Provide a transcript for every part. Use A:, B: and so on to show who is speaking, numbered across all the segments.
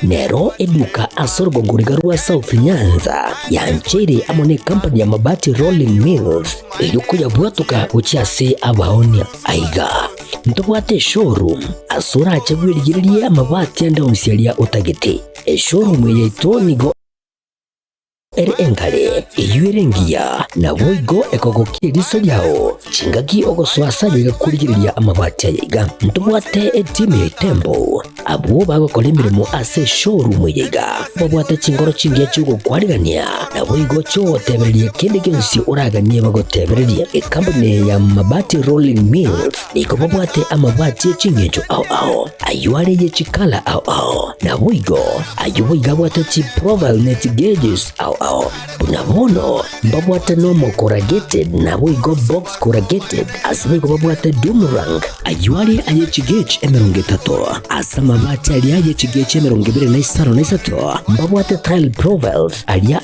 A: nero eduka asorgo ngurigarua South Nyanza ya nchere amone company ya mabati Rolling Mills yuko yabwatuka uchiase abaonia aiga ntobwate showroom asura achabwirigirie amabati anda onsialia utagete showroom yeto nigo engale iyurengia na boigo ekogokiriso yao chingagi ogoswasa yigakurigiria amabati yiga ntobwate team Tembo abo bagokora imirimo ase showroom yiga babwate chingoro chingiye cyugo kwarigania na boigo cyo tebererie kindi gensi uraganie bagotebererie company ya mabati Rolling Mills niko babwate amabati chingejo ao ayuare yechikala ao na boigo ayuiga bwate chi profile net gauges ao unabono mbabwate normal corrugated na boigo box corrugated asibigo babwate Dumarang ayuari ayechigech emerongetato asama mabati alia ayechigech emerongibire mbabwate tile profiles alia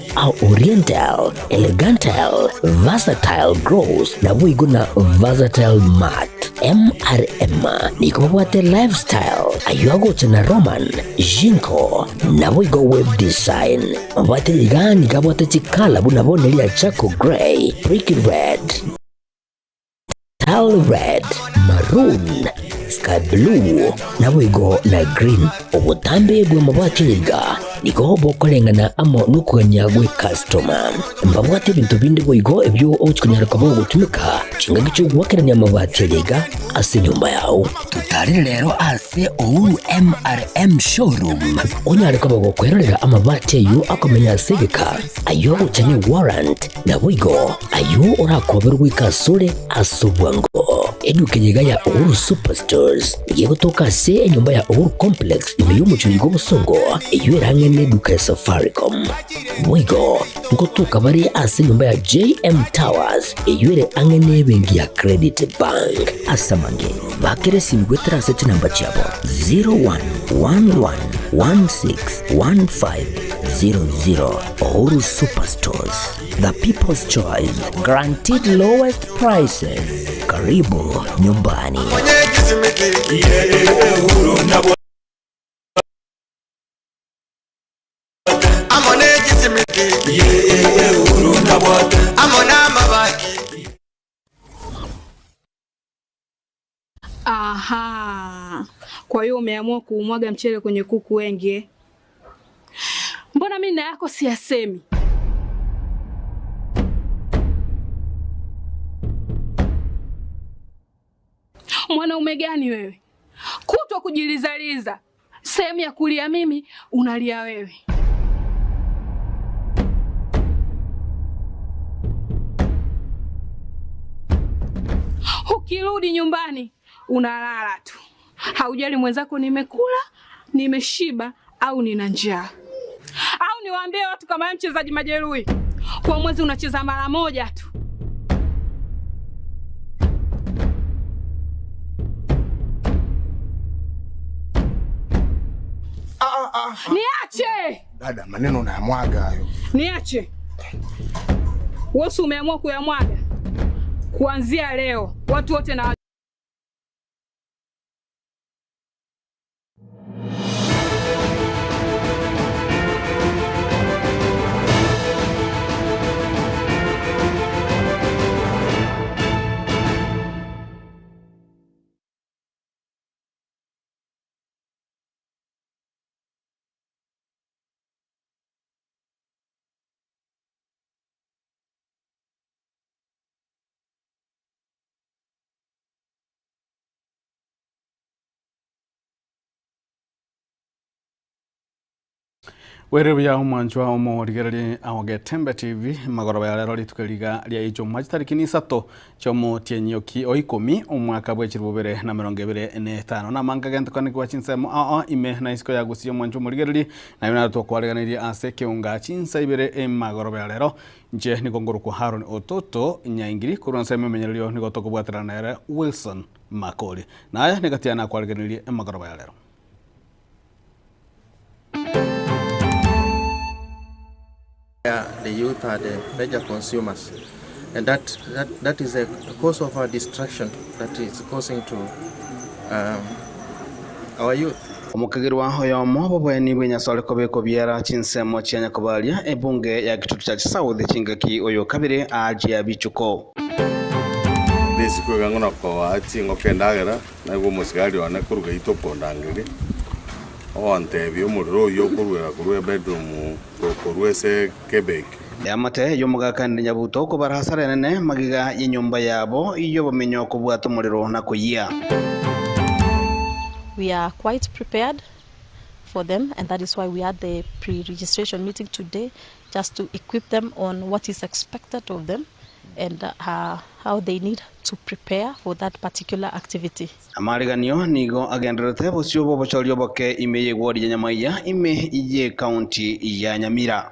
A: oriental elegantal versatile gross na boigo na versatile mat MRM niko babwate lifestyle ayuago chana Roman Jinko na boigo web design mbabwate ligani kabwate chikala bunabone lia Chaco Grey, Brick Red, Tile Red, Maroon, Sky Blue, na wigo na Green. Obutambe bwe mabwate liga niko bokolengana amo nukuganya gwe customer. Mbabwate bintu bindi bwigo ebyo ochikunyara kabo gutumika chinga gicho gwakeranya mabwate liga ase nyumba yao. Tutari rero ase Ouru MRM showroom. Onyare kabo gukwerera amabwate yu akomenya segeka ayo uchane warrant na bwigo ayo urakoberwa ikasure asubwango. Edukenyiga ya Ouru Superstores yego toka se nyumba ya Ouru Complex imiyo chigo busongo iyo erangene duka Safaricom mwigo ngotoka bari ase nyumba ya JM Towers iyo ere angene bengi ya Credit Bank asamange bakere simgwetera set number chabo 0111161500. Ouru Superstores, the people's choice, guaranteed lowest prices. Karibu nyumbani.
B: Aha. Kwa hiyo umeamua kuumwaga mchele kwenye kuku wengi. Mbona mimi na yako siyasemi? Mwanaume gani wewe? Kutwa kujilizaliza. Sehemu ya kulia mimi, unalia wewe. Ukirudi nyumbani, unalala tu. Haujali mwenzako nimekula, nimeshiba au nina njaa. Au niwaambie watu kama mchezaji majeruhi. Kwa mwezi unacheza mara moja tu. Niache!
C: Dada, maneno unayamwaga hayo.
B: Niache. Wewe umeamua kuyamwaga. Kuanzia leo, watu wote na
D: Werebu ya umwanjwa umurigereri awoge Tembe TV magoroba ya lero litukeliga lya ijo majitariki ni sato chomo tienyoki oikomi umwaka bwe chirubere na 2025 na manga gento kane kwa chinsemo ime na isko ya gusiyo mwanjwa umurigereri na yona to kwaleganiri ase keunga chinsa ibere magoroba ya lero nje ni gongoro kwa Haron Ototo nyaingiri kuronse memenyelio ni gotoko bwatira na Wilson Makoli na aya negatiana kwaleganiri magoroba ya lero.
E: The youth are the major consumers, and that is a cause of our distraction that is causing to our youth.
D: Omukagirwa oyomo bobweni bwenyasole kobeko byera chinsemo chianya kobalia ebunge ya Kitutu cha South chingaki oyo kabire aji bichuko.
F: Desiko gangona ko ati ngokendagera na go musigari wana kuruga itopondangire. Onte byo muriro yo kuruga bedroom ko ruese Quebec.
D: Yamate yomugakandi nyabuto ko barahasara nene magiga y'inyumba yabo iyo bamenyo kubwata umuriro na kuyiya.
G: We are quite prepared for them, and that is why we had the pre-registration meeting today, just to equip them on what is expected of them and how they need to prepare for that particular activity.
D: Amariganio nigo agenderete busyo bobochorio boke imeye ward ya Nyamaiya ime iye county ya Nyamira.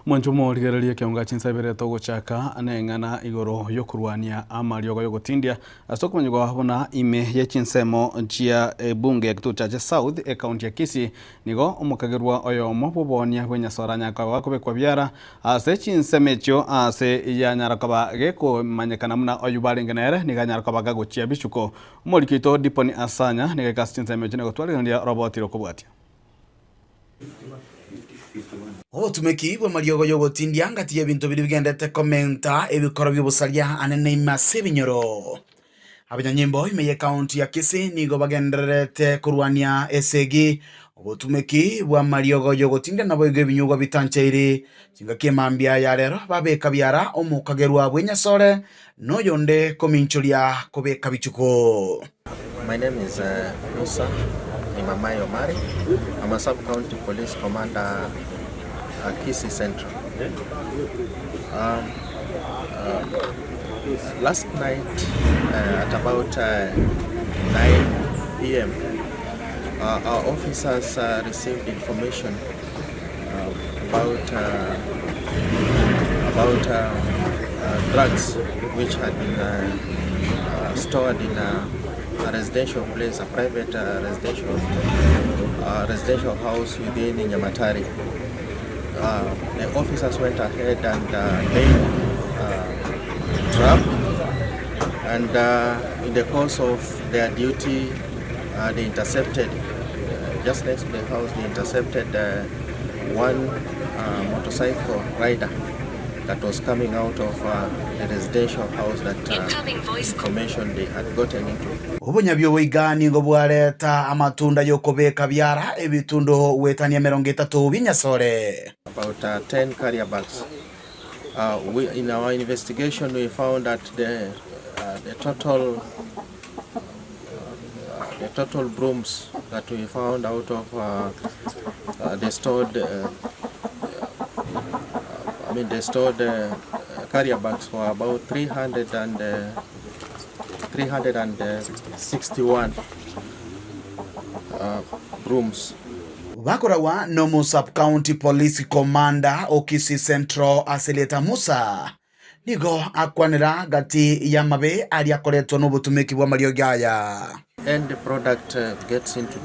D: Mwanjumo ligereria kionga chinsabere togo chaka anengana igoro yokurwania amariogo yogotindia asoko manyugo habona ime ye chinsemo chia bunge ya Kitutu cha South county ya Kisii nigo omukagirwa oyomo bobonia bwenya soranya kwa kubekwa byara ase chinsemecho ase ya nyarakaba geko manyekana muna oyubarengenere niganyarakaba gagochia bichuko molikito diponi asanya nigeka chinsemecho negotwaligandia roboti rokobwatia.
H: Otumeki bwa mariogo yogotindia ngati ebintu biri bigendete komenta ebikoro by'obusaria anene imase binyoro. Abanyanyimbo imeye county ya Kisii nigo bagenderete kurwania esegi obutumeki bwa mariogo yogotindia nabo ige binyugo bitancheiri chingaki mambia ya rero babeka byara omukagerwa bwenyasore no yonde kominchoria kobeka bichuko.
E: My name is Musa Imamayo Mari. I'm a sub-county police commander at Kisii Central. Last night at about 9 p.m. Our officers received information about drugs which had been stored in a residential place, a private residential house within Nyamatari. The officers went ahead and laid trap, and in the course of their duty, they intercepted, just next to the house, they intercepted one motorcycle rider that was coming out of the residential house that information they had gotten into.
H: Obunyabyo wigani ngo bwareta amatunda yokobeka byara ebitundo wetania 30 binyasore.
E: About 10 carrier bags. In our investigation, we found that the total brooms that we found out of the stored carrier bags were about 361 brooms.
H: Bakorawa nomo sub-county police commander Kisii Central Aseleta Musa nigo akwanira gati ya mabe ali akoretwa n'obutumeki bwa mariogo aya.
E: And the product gets into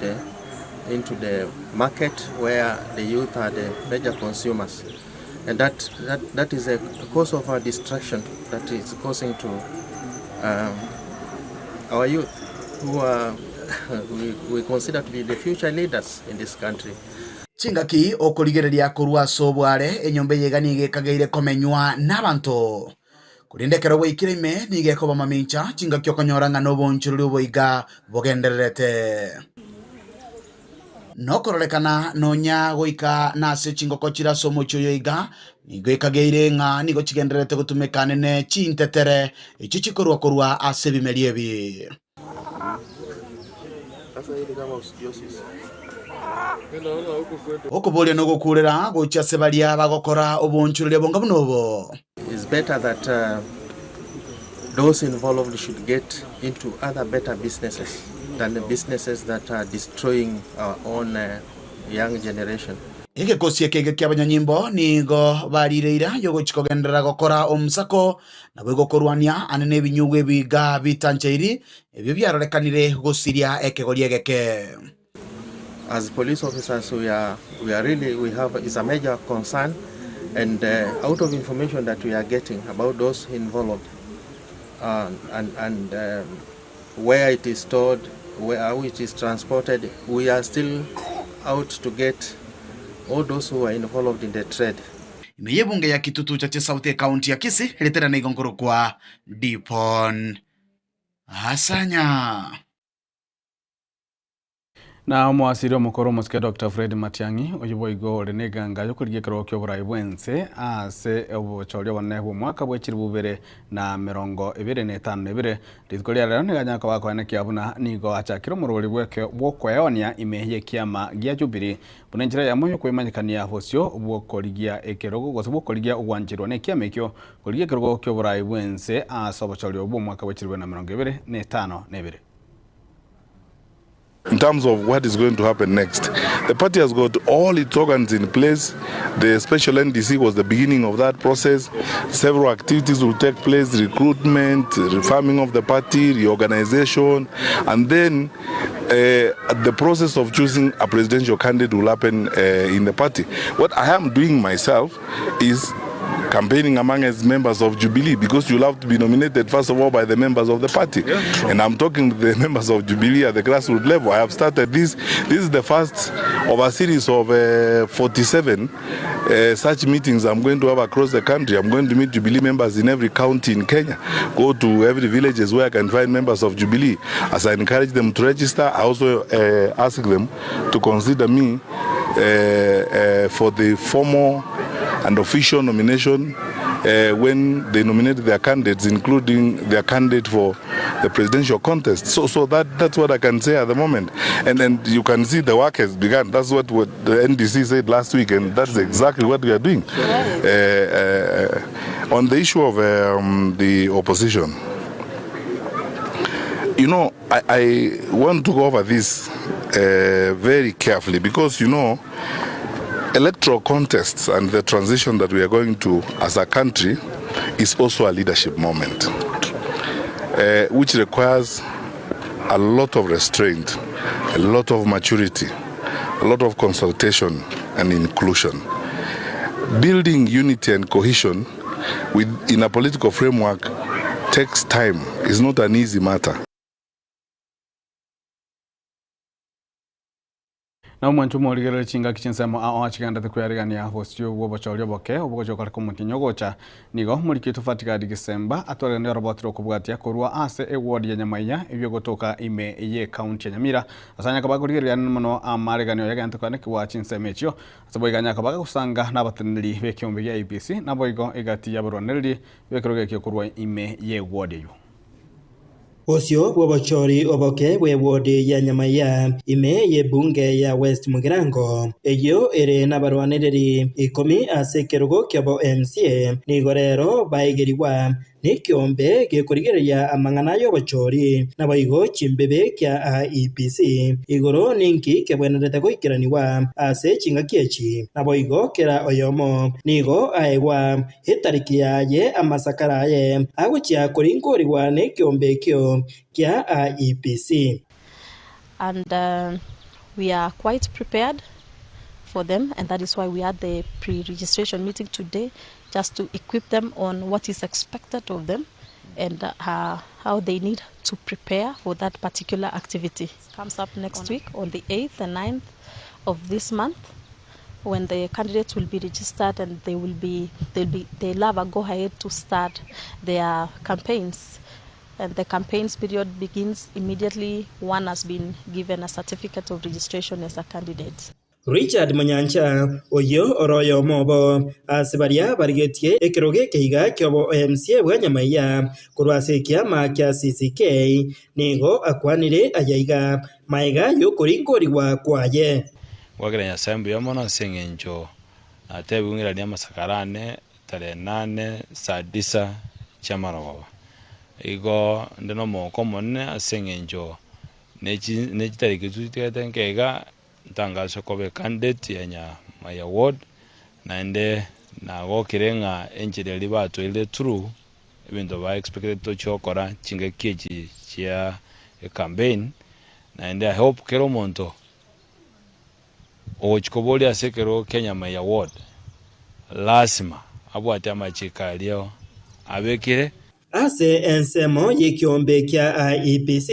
E: the market where the youth are the major consumers, and that is a cause of our distraction that is causing to our youth who are we consider to be the future leaders in this country.
H: Chingaki okoligereria kurwa sobware enyombe yegani gekageire komenywa n'abantu kurindekero bwikirime nigeko bamamincha chingaki okonyoranga n'obonchuru boiga bogendererete nokorolekana nonya goika nase chingoko chira somocho yoiga nigo ekageire nga nigo chigendererete gutumika nene chintetere ichi chikorwa ase bimeriebi. Okubolia no gukurera gocha sebalia bagokora obonchurire bonga bunobo.
E: It's better that those involved should get into other better businesses than the businesses that are destroying our own young generation.
H: Ege kosie kege ky'abanyanyimbo nigo barireira yogo chikogendera gokora omusako nabwo gokorwania anene ebinyugwe biga bitancheiri ebyo byarolekanire gosiria ekegoriegeke.
E: As police officers, we have is a major concern And out of information that we are getting about those involved and where it is stored, how it is transported, we are still out to get all those who are involved in the trade.
H: Imeye bunge ya Kitutu cha Sauti kaunti ya Kisii litera na igongoro kwa Dipon Asanya.
D: Na mwasiri omukoro musike Dr. Fred Matiang'i oyiboigo reneganga yokurigie kiro kyo burai bwense ase obuchorio boneho mwaka bwechiri bubere na 2025 ritkoria lero neganya kwa kwa neki abuna nigo achakiro murori bweke bwokweonia imehie kiama gia Jubilee bunenjira ya moyo kwimanyikania hosio bwokorigia ekerogo gose bwokorigia ugwanjirwa ne kiamekyo korigie kiro kyo burai bwense ase obuchorio bwo mwaka bwechiri na 2025.
I: In terms of what is going to happen next, the party has got all its organs in place. The special NDC was the beginning of that process. Several activities will take place: recruitment, reforming of the party, reorganization, and then the process of choosing a presidential candidate will happen in the party. What I am doing myself is campaigning among as members of Jubilee, because you'll have to be nominated first of all by the members of the party. And I'm talking to the members of Jubilee at the grassroots level. I have started this. This is the first of a series of 47 such meetings I'm going to have across the country. I'm going to meet Jubilee members in every county in Kenya, go to every villages where I can find members of Jubilee. As I encourage them to register, I also ask them to consider me for the formal and official nomination when they nominate their candidates, including their candidate for the presidential contest. So that's what I can say at the moment. And you can see the work has begun. That's what the NDC said last week, and that's exactly what we are doing. On the issue of the opposition, you know, I want to go over this very carefully, because, you know, electoral contests and the transition that we are going to as a country is also a leadership moment, which requires a lot of restraint, a lot of maturity, a lot of consultation and inclusion. Building unity and cohesion in a political framework takes time. It's not an easy matter.
D: Na mwanchu morigerera chinga kichinsemo awachiganda tekuyarigania hostio wobochorio boke obogochokara komutinyo gocha nigo muriki tufatika Disemba atwarene robotiro kubwatia korwa ase eward ya Nyamaiya ibyo gotoka ime ye county ya Nyamira asanya kabagorigerera muno amareganyo yagante kwane kwa chinsemecho asaboiganya kabaga kusanga nabateneri bekyombe ya IPC naboigo igati ya boroneri bekiroge korwa ime ye ward yo
J: Osio wobochori oboke wewodi ya Nyamaiya ime ye bunge ya West Mugirango eyo ere nabarwaniriri 10 ase kerogo kyabo MCA nigorero baigeriwa nikiombe gekorigereria amang'ana y'obochori naboigo chimbebe kya IEBC igoro ninki kebwenerete goikiraniwa ase ching'aki echi naboigo kera oyomo nigo aegwa etariki yaye amasakara aye agochia koringoriwa nikiombe kyo kya IEBC.
G: And we are quite prepared for them, and that is why we had the pre-registration meeting today, just to equip them on what is expected of them and how they need to prepare for that particular activity. It comes up next week on the 8th and 9th of this month, when the candidates will be registered and they'll have a go ahead to start their campaigns. And the campaigns period begins immediately one has been given a certificate of registration as a candidate.
J: Richard Manyancha oyo oroyo mobo asibaria barigetie ekiroge keiga kyobo MCA bwa Nyamaiya kurwase kiama kya CCK nigo akwanire ayaiga maiga yokoringoriwa kwaye
K: wageranya sambu yamona sengenjo atebungira ni amasakarane tare 8 saa 9 chamaroba igo ndeno moko monne asengenjo nechitariki tutitenkega ntangazo kobe candidate ya Nyamaiya ward naende nago kirenga enjire libato ile true ibintu ba expected to chokora chingekiji chia campaign naende I hope kero monto ochikoboli asekero Nyamaiya ward lazima abwate amachika alio abekire
J: ase ensemo y'ikiombe kya IEBC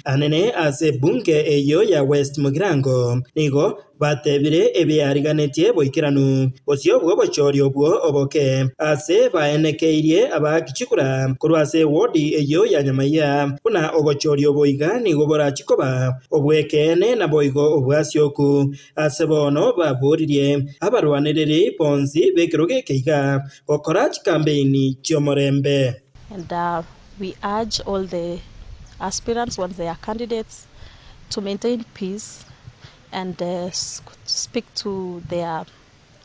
J: anene ase bunge eyo ya West Mugirango nigo batebire ebyariganetie boikiranu osio bwo bochori obwo oboke ase baenekeirie abakichikura kurwase wodi eyo ya Nyamaiya kuna obochori oboiga nigo borachikoba obwekene na boigo obwasioku ase bono baburirie abarwaniriri bonzi bekiroge keiga gokora campaign chiomorembe.
G: And we urge all the aspirants, once they are candidates, to maintain peace and speak to their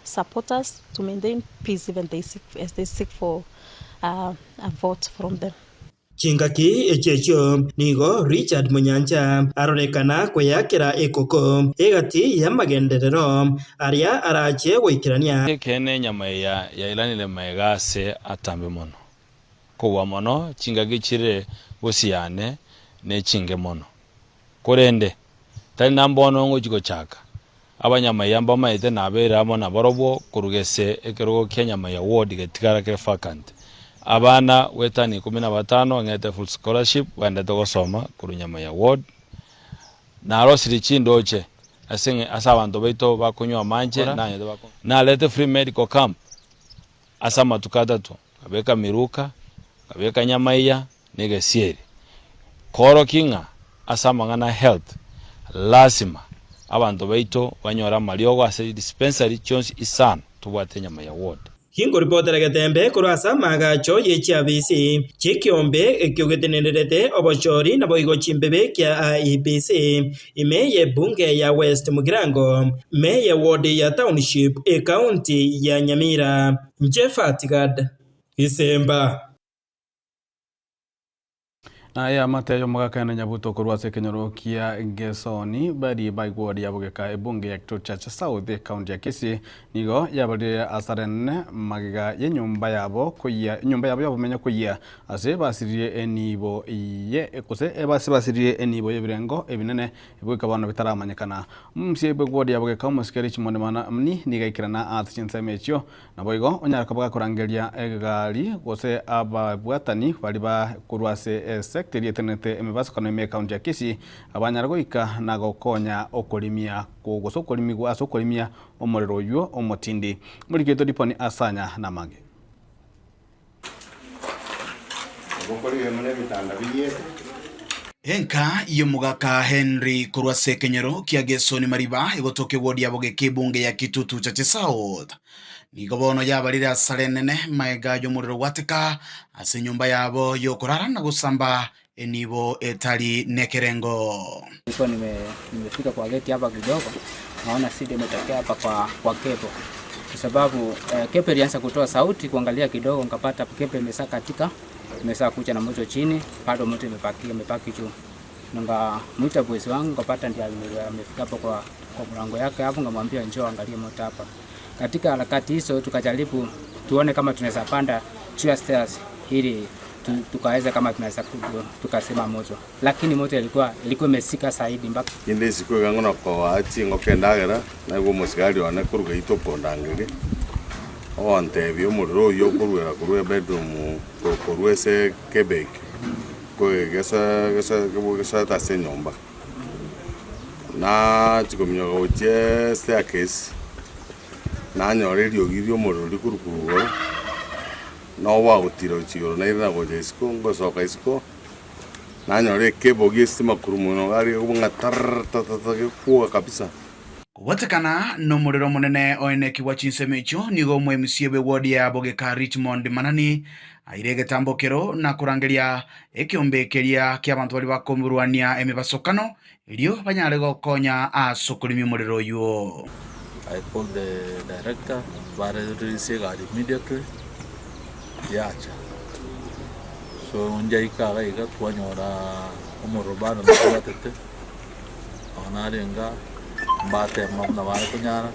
G: supporters to maintain peace even as they seek for a vote from them.
J: Chingaki echecho nigo Richard Munyanja arorekana kweyakira ekoko egati ya magenderero aria arache goikirania
K: kene Nyamaiya yailanile maigase atambe mono kuwa mono chingaki chire bosiane ne chinge mono korende tali nambono ngo chiko chaka abanyamaiya mbamaite nabera amo naborobo kurugese ekerogo Nyamaiya ward getikara ke vacant abana wetani 15 ngete full scholarship wanda togosoma kuru Nyamaiya ward naro siricindoche asenge asabantu baito bakunywa manje na lete free medical camp asama tukadatu abeka miruka kabeka Nyamaiya nige sieri koro kinga asama ngana health lazima abantu baito banyora maliogo ase dispensary chons isan tubwate Nyamaiya ward
J: hingo reporter gatembe kurasa magacho yechiabisi chikiombe ekyogetenerete obochori na boigo chimbebe kya IEBC imeye bunge ya West Mugirango meye ward ya township e county ya Nyamira Jefatigad Isemba
D: na ya mateyo mugakana nyabuto kurwase kenyoro kia gesoni bari baigwodi yabugeka ebunge ya Kitochacha South county ya Kisii nigo yabari asarene magiga ye nyumba yabo yabumenya kuya ase basirie enibo iye ekose ebasirie enibo yebirengo ebinene ebweka bana bitaramanyekana mumsie begwodi yabugeka umusikeri chimonde mana mni nigaikirana atchinsemecho naboigo onyara kabaga kurangeria egali gose ababwatani bali ba kurwase secretary etenete emebasa kanome county ya Kisii abanyargoika nagokonya okolimia kugosokolimigwa asokolimia omorero yo omotindi muri keto diponi asanya namage
H: gokoliwe mune bitanda biyete enka iyo mugaka Henry kurwase kenyero kia gesoni mariba igotoke wodi yaboge kibunge ya Kitochacha South nigo bono yabarira sarenene maega yo muriro wateka ase nyumba yabo yo kurara na gusamba enibo etali nekerengo.
L: Niko nimefika kwa geti hapa kidogo, naona sidi imetokea hapa kwa kepo. Kwa sababu kepo ilianza kutoa sauti, kuangalia kidogo nikapata kepo imesaka kucha na moto chini, bado moto imepaki juu. Nanga mwita boys wangu nikapata ndiye amefika hapo kwa mlango yake hapo, ngamwambia njoo angalie moto hapa. Katika harakati hizo tukajaribu tuone kama tunaweza panda juu stairs ili tukaweza kama tunaweza tukasema moto, lakini moto ilikuwa imesika zaidi mpaka
F: inde siku ngangona kwa ati ngokendagera na go musigari wana kuruga itopondangire onte bio muriro yo kuruga bedroom kurwese Quebec ko gesa tase nyomba na chikomnyoga uche staircase na nyore riogirio muriro likurukuru no wa gutira uchigoro na ira go jesiko ngosoka isiko na nyore kebo gistima kurumuno gari ubunga tar kuwa kabisa
H: kuwatekana no muriro munene oeneki wa chinsemecho nigo mwe msiebe wodi ya bogeka Richmond Manani airege tambokero na kurangeria ekiombekeria kia bantu bali bakomurwania emibasokano ilio banyare gokonya asokulimi muriro yuo.
M: I called the director, immediately. Yacha. So unjaika gaiga twanyora umurubana n'abatete. Onarenga mbate mamna bana kunyara.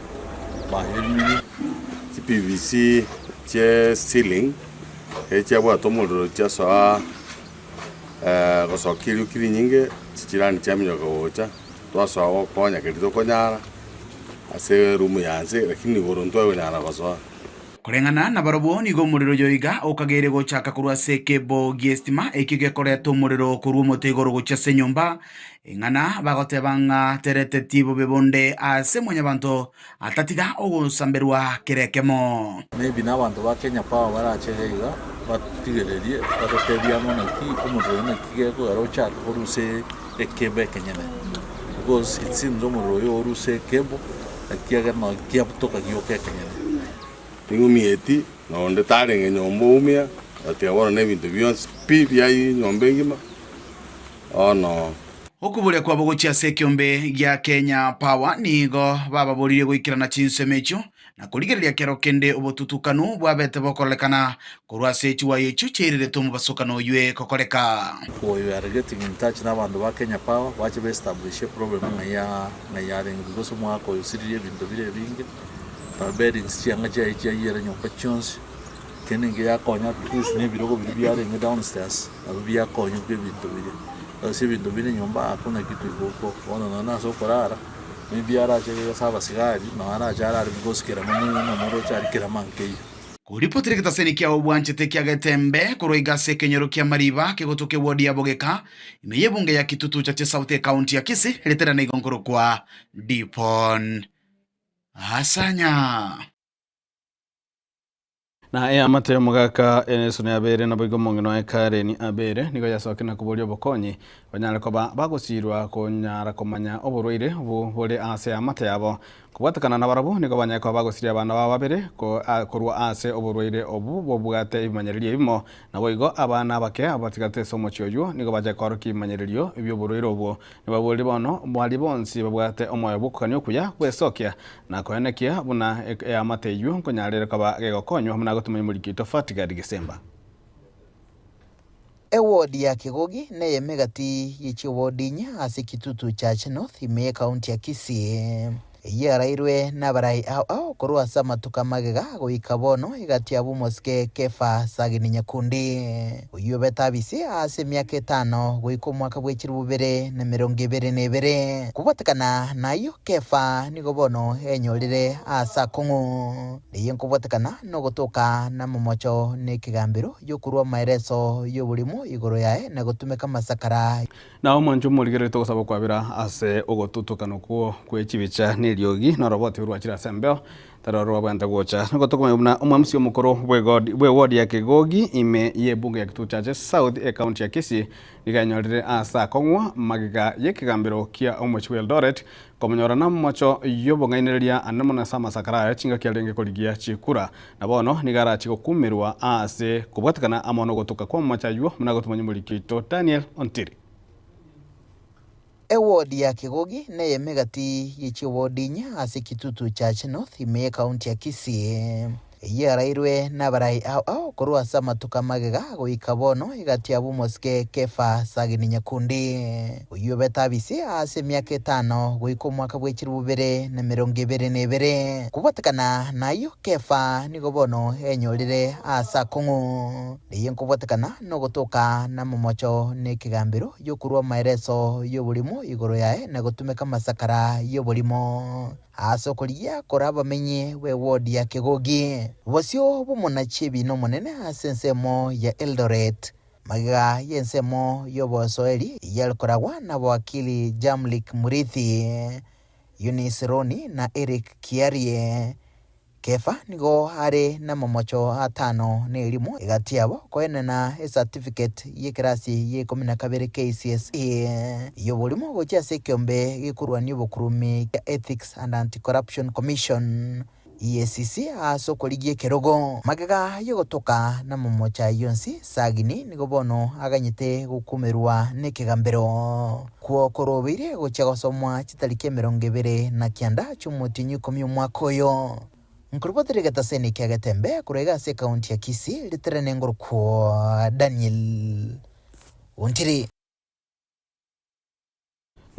M: Bahirmini
F: PVC che ceiling echa bwa tomoro cha so gosokiri ukiri nyinge chichirani chamyo gocha twaso konya kirito konyara ase rumu yanze lakini goronto we nara baso
H: kurengana na barobo nigo muriro yoiga ukagere gochaka kurwa sekebo giestima ekigekoretwo muriro kurwa mutegoro gochase nyumba ing'ana bagotebanga teretetibo bebonde ase mwanyabanto atatiga ogosamberwa kerekemo
M: maybe n'abantu ba Kenya Power barachegeiga batigererie batebiamo naki umuriro naki geko garochaka kuruse ekebe kenyene because it seems umuriro yo uruse kebo akiaga no kiaputoka gioke kenyene
F: tingumieti nonde tarenge nyombo umia atiabona nebintu byonse pipi ai nyombe ngima no
H: okuburia kwa bogochia sekiombe gya Kenya Power nigo bababorire goikirana chinsemecho na kurigereria kero kende obotutukanu bwabete bokolekana kurwa sechi wa yechu chirire tomu basokano ywe kokoleka
M: we are getting in touch n'abantu ba Kenya Power wache be establish a problem na ya because mwako yusiriye bintu bire bingi beddings chianga cha yera nyomba chons keninge yakonya please ne birogo bibiyare nge downstairs abiya konya bintu bire asi bintu bire nyomba hakuna kitu iko ona na so korara bibiyara chege saba sigari na ana jara because kera manu na moro cha kera manke
H: kuripotire kitaseni kia obwanche tekia getembe kuroiga sekenyero kia mariba kegotoke wodi ya Bogeka imeye bunge ya kitutu cha South County ya Kisii letera na igongoro kwa Dipon Asanya
D: na amate mugaka enesone abere na boigo mongeno ekare ni abere nigo yasoke na kubolio bokonyi banyale ko bagosirwa konyara komanya oborwaire buri ase amate yabo kubatakana na barabo nigo banyako bagosiria abana baba babere ko kurwa ase oborwaire obu bobugate imanyeririe bimo na boigo abana bake abatigate somo chyoyo nigo baje koroki imanyeririo ibyo oborwaire obu nibaboli bono mwali bonsi babugate omoyo bukanyo kuya kwesokia na koenekia buna amate yu konyarere kaba gegokonywa muna gotumanya mulikito Fatigadi Gisemba
N: Ewodi ya Kigogi neye megati yichiwodinya ase Kitutu Church North ime county ya Kisii yarairwe nabarai au kurwa sama tukamagega goikabono igati abu moske Kefa Sagini Nyakundi uyo betabisi ase myaka 5 goiko mwaka bw'ekirubere na 2022 kubatakana nayo Kefa nigobono enyorire asa kungu niyo kubatakana no gotoka na momocho nekigambiro yo kurwa maireso yo bulimo igoro yae na gutumeka masakara
D: na omanju muligere to sabo kwabira ase ogotutukano kuo kwechibicha niriogi na roboti urwachira sembeo taroro banda gocha ngo tokomuna umamsi omukoro bwe ward ya Kigogi ime yebunge ya Kitutu Church South County ya Kisii iganyorire asa kongwa magiga yekigambiro kia omochi Eldoret komonyora na mocho yobongaineria anemona sama sakara chinga kialenge koligia chikura na bono nigara chikokumirwa ase kubatakana amono gotoka kwa mocha yuo muna gotumanya mulikito Daniel Ontiri
N: Ewodi ya Kigogi neye megati yichiwodinya ase Kitutu Church North ime county ya Kisii yarairwe nabarai au kurwa sama tukamagega goikabono igati abu moske Kefa Sagini Nyakundi uyo betabisi ase myaka 5 goiko mwaka bw'ekirubere na 2022 kubatakana nayo Kefa nigobono enyorire asa kungu niyo kubatakana no gotoka na momocho nekigambiro yo kurwa maireso yo bulimo igoro yae na gutumeka masakara yo bulimo aso kulia koraba menye we ward ya Kigogi wasio bumonachibi no monene asensemo ya Eldoret maga yensemo yobosoeli yalkoragwa na wakili Jamlik Murithi Eunice Roni na Eric Kiarie Kefa nigo hare na momocho 5 ne elimu igatiabo koenena certificate yekirasi ye 12 KCSE yobolimo gocha sekiombe gikurwa ni bokurumi Ethics and Anti-Corruption Commission EACC aso koligie kerogo magaga yogotoka na momocha yonsi Sagini nigo bono aganyite gukumerwa nekigambero kuo korobire gocha gosomwa chitarike 29 cy'umutinyu 10 mwaka oyo Nkurupotire gataseni kia gatembe kurega ase county ya Kisii litere ngoro kwa Daniel Ontiri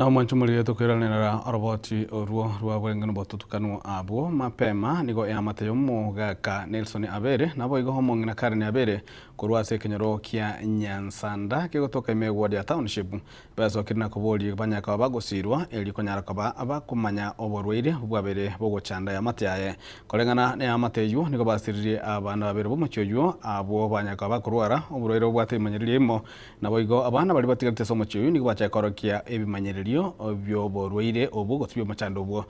D: Na mwancho muli tukiranira roboti oruo rwa bwengeno botutukanu abo mapema nigo ya mateyo mugaka Nelson Abere nabo igo homongina Karen Abere kurwase kenyoro kia Nyansanda kigotoka imegwadi ya township bazo kirina kuboli banyaka bagosirwa eli konyara kaba abakumanya oborweire bwabere bogochanda ya mateyaye kolengana ne amateyo nigo basirire abana babere bomucyoyo abo banyaka bakurwara oborweire bwatemanyirimo nabo igo abana bali batigate somucyoyo nigo bachakorokia ebimanyirire obyo borweire obu gotubyo machando obwo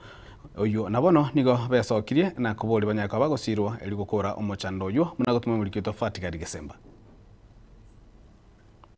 D: oyo nabono nigo besokirie na kuboli banyaka bagosirwa eli gukora omuchando oyo munagotuma muri kito fatikari Desemba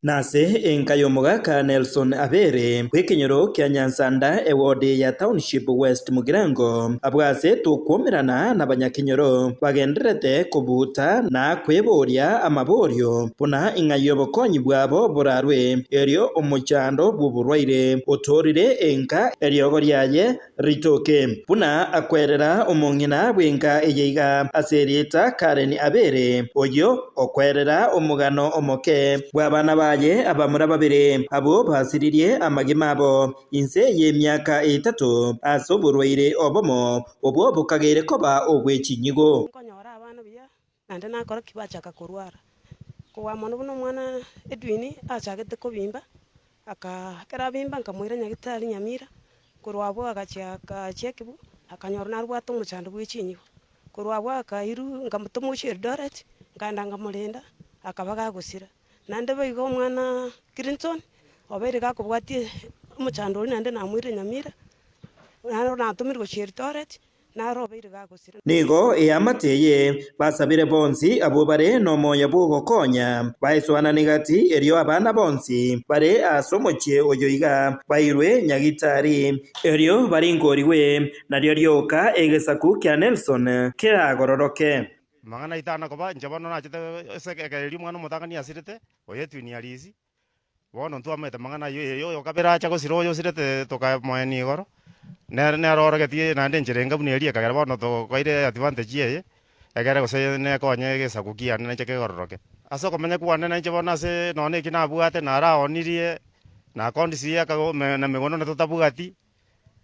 J: nase enkayo mugaka Nelson Abere kwekenyoro kya Nyansanda ewodi ya township West Mugirango abwase tukumirana na banyakenyoro bagenderete kubuta na kweboria amaborio puna ingayo bokonyi bwabo burarwe eryo omuchando buburwaire otorire enka eryogo ryaye ritoke puna akwerera omongina bwenka eyeiga aserita Karen Abere oyo okwerera omugano omoke bwabana ba abamura babere abo basiririe amagima abo inse y'emyaka 3 asoborweire obomo obwo bukagere koba obwekinyigo
O: konyora abana biya nande nakora kibachaka kurwara kwa mono buno mwana Edwini achagete kubimba akakera bimba nkamwira nyagitari Nyamira kurwabo agachaka chekibu akanyora narwato muchando bwekinyigo kurwabo akairu ngamutumushira Eldoret ngandanga mulenda akabaga gusira nande baigo mwana Clinton obere gakubwatie umuchando nande namwire Nyamira naro natumirwa Eldoret naro obere gagusira
J: nigo eyamateye basabire bonsi abo bare no moyo bugokonya baiswana nigati eryo abana bonsi bare asomochie oyoiga bairwe nyagitari eryo baringoriwe naryo ryoka egesaku kya Nelson kiragororoke
P: mangana itana koba njabono na chete sekekeri mwana mutangani asirete oyetwini alisi bono ntuamete mangana yo kabera cha gosiro yo sirete toka moeni goro ne arorogetie nande njirenga buneria kagera bono to koire advantage ye egere gose ne konye gesakukia ne cheke gororoke aso komenya kuane na njabona se none kina buate na ra onirie na kondisia kago na megono na totabugati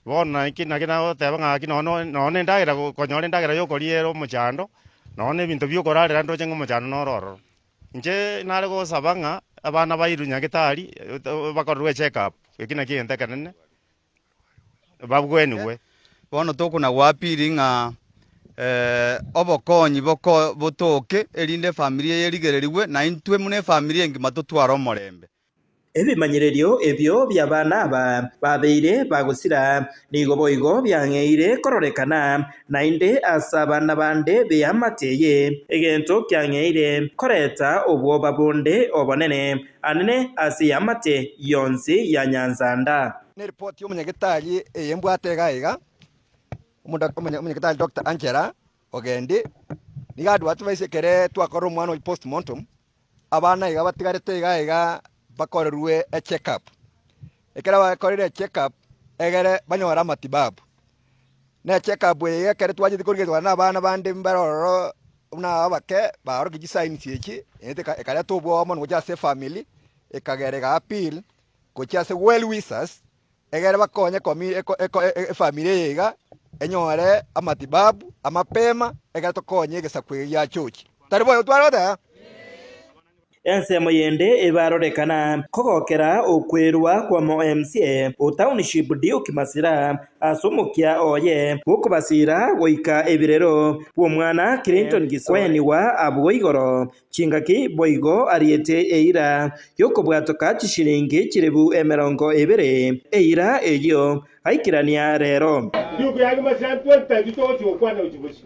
P: bono kina oteba ngaki none ndagira konyore ndagira yo koriero muchando none bintu byokorarira ndoje ngomuchano nororo nje nare go sabanga abana bairu nyagitari bakorwe check up ekina kiente kanene babwenwe
Q: bono tokuna gwapiri nga obokonyi boko botoke erinde familia yerigereriwe na intwe mune familia ngima tutwara omorembe
J: ebimanyirerio ebyo byabana aba babeire bagusira nigo boigo byangeire kororekana nainde asabana bande beyamateye egento kyangeire koreta obwoba bonde obonene anene asiyamate yonsi ya Nyansanda
R: ne report yo munyagitali eyembwatega iga umunyagitali Dr. Angela ogende nigadwa tubaise twakora omwana oyi postmortem abana iga batigarete iga bakorerwe a check up ekera bakorere check up egere banyora matibabu na check up egere twaje korigezwa na abana bande mbaroro una abake baro gisign ciki ekara tobwo omo ngoja se family ekagere ga appeal kocha se well wishes egere bakonye komi family yega enyore amatibabu amapema egere tokonye gesakwe ya chochi taribo twarota
J: ensemo yende ebarorekana kogokera okwerwa kwa mo MCA o township Duke Masira asumukia oye bukubasira goika ebirero bw'omwana Clinton Gisweni wa abwoigoro chingaki boigo ariete eira yokobwatoka chishiringi chirebu 200 eira eyo aikirania rero
S: Duke yagi Masira 20 gitochi okwana uchibushi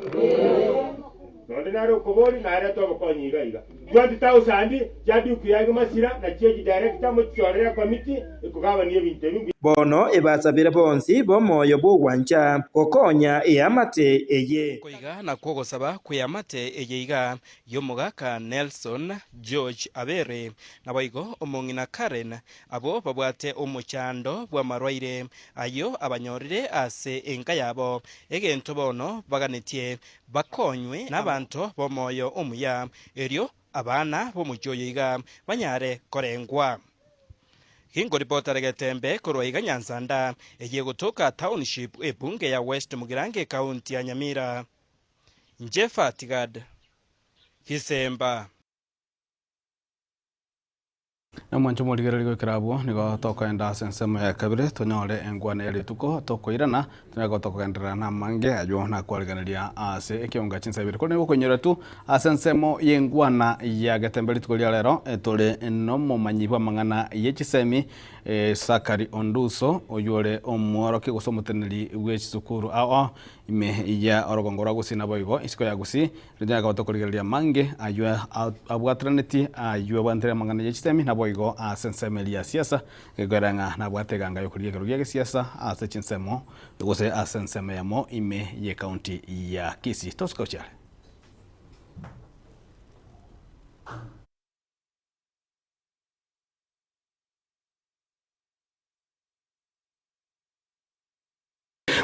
S: nonde naro kobori nare to bakonyiga iga 20,000 ya Duke yagi Masira na cheji director mu chorera committee ikugaba niye bintu
J: bono ebasabire bonsi bomoyo bw'ogwancha gokonya eyamate eye
T: koiga na kwogosaba kweyamate eyeiga yomugaka Nelson George Abere naboigo omongina Karen abo babwate omuchando bwa marwaire ayo abanyorire ase enka yabo egento bono baganetie bakonywe n'abantu bomoyo omuya eryo abana bomujoyiga banyare korengwa Hingoripota Getembe korwa iga Nyansanda egiye gutuka township ebunge ya West Mugirange county ya Nyamira. Njefa Tigad Kisemba
D: na mwancho muligereri gwikirabwo nigo tokwenda sensemo ya kabire tonyore engwane eri tuko tokoirana tunago tokogendera na mange ajo na kwariganiria ase ekionga chinsabire kone gukonyera tu asensemo yengwana ya Gatemberi tukolia lero etole no momanyibwa mangana yechisemi Sakari Onduso oyore omworo kigosomuteneri w'echisukuru ime ya orogongora gusina boigo isiko ya gusi rinja gatokoligeriria mange aywe abwatraneti aywe bantere mangana yechisemi na boigo asensemelia siasa gegoranga na bwateganga yokuligeru ya siasa ase chinsemo gose asenseme yamo ime ye county ya Kisii toskochale.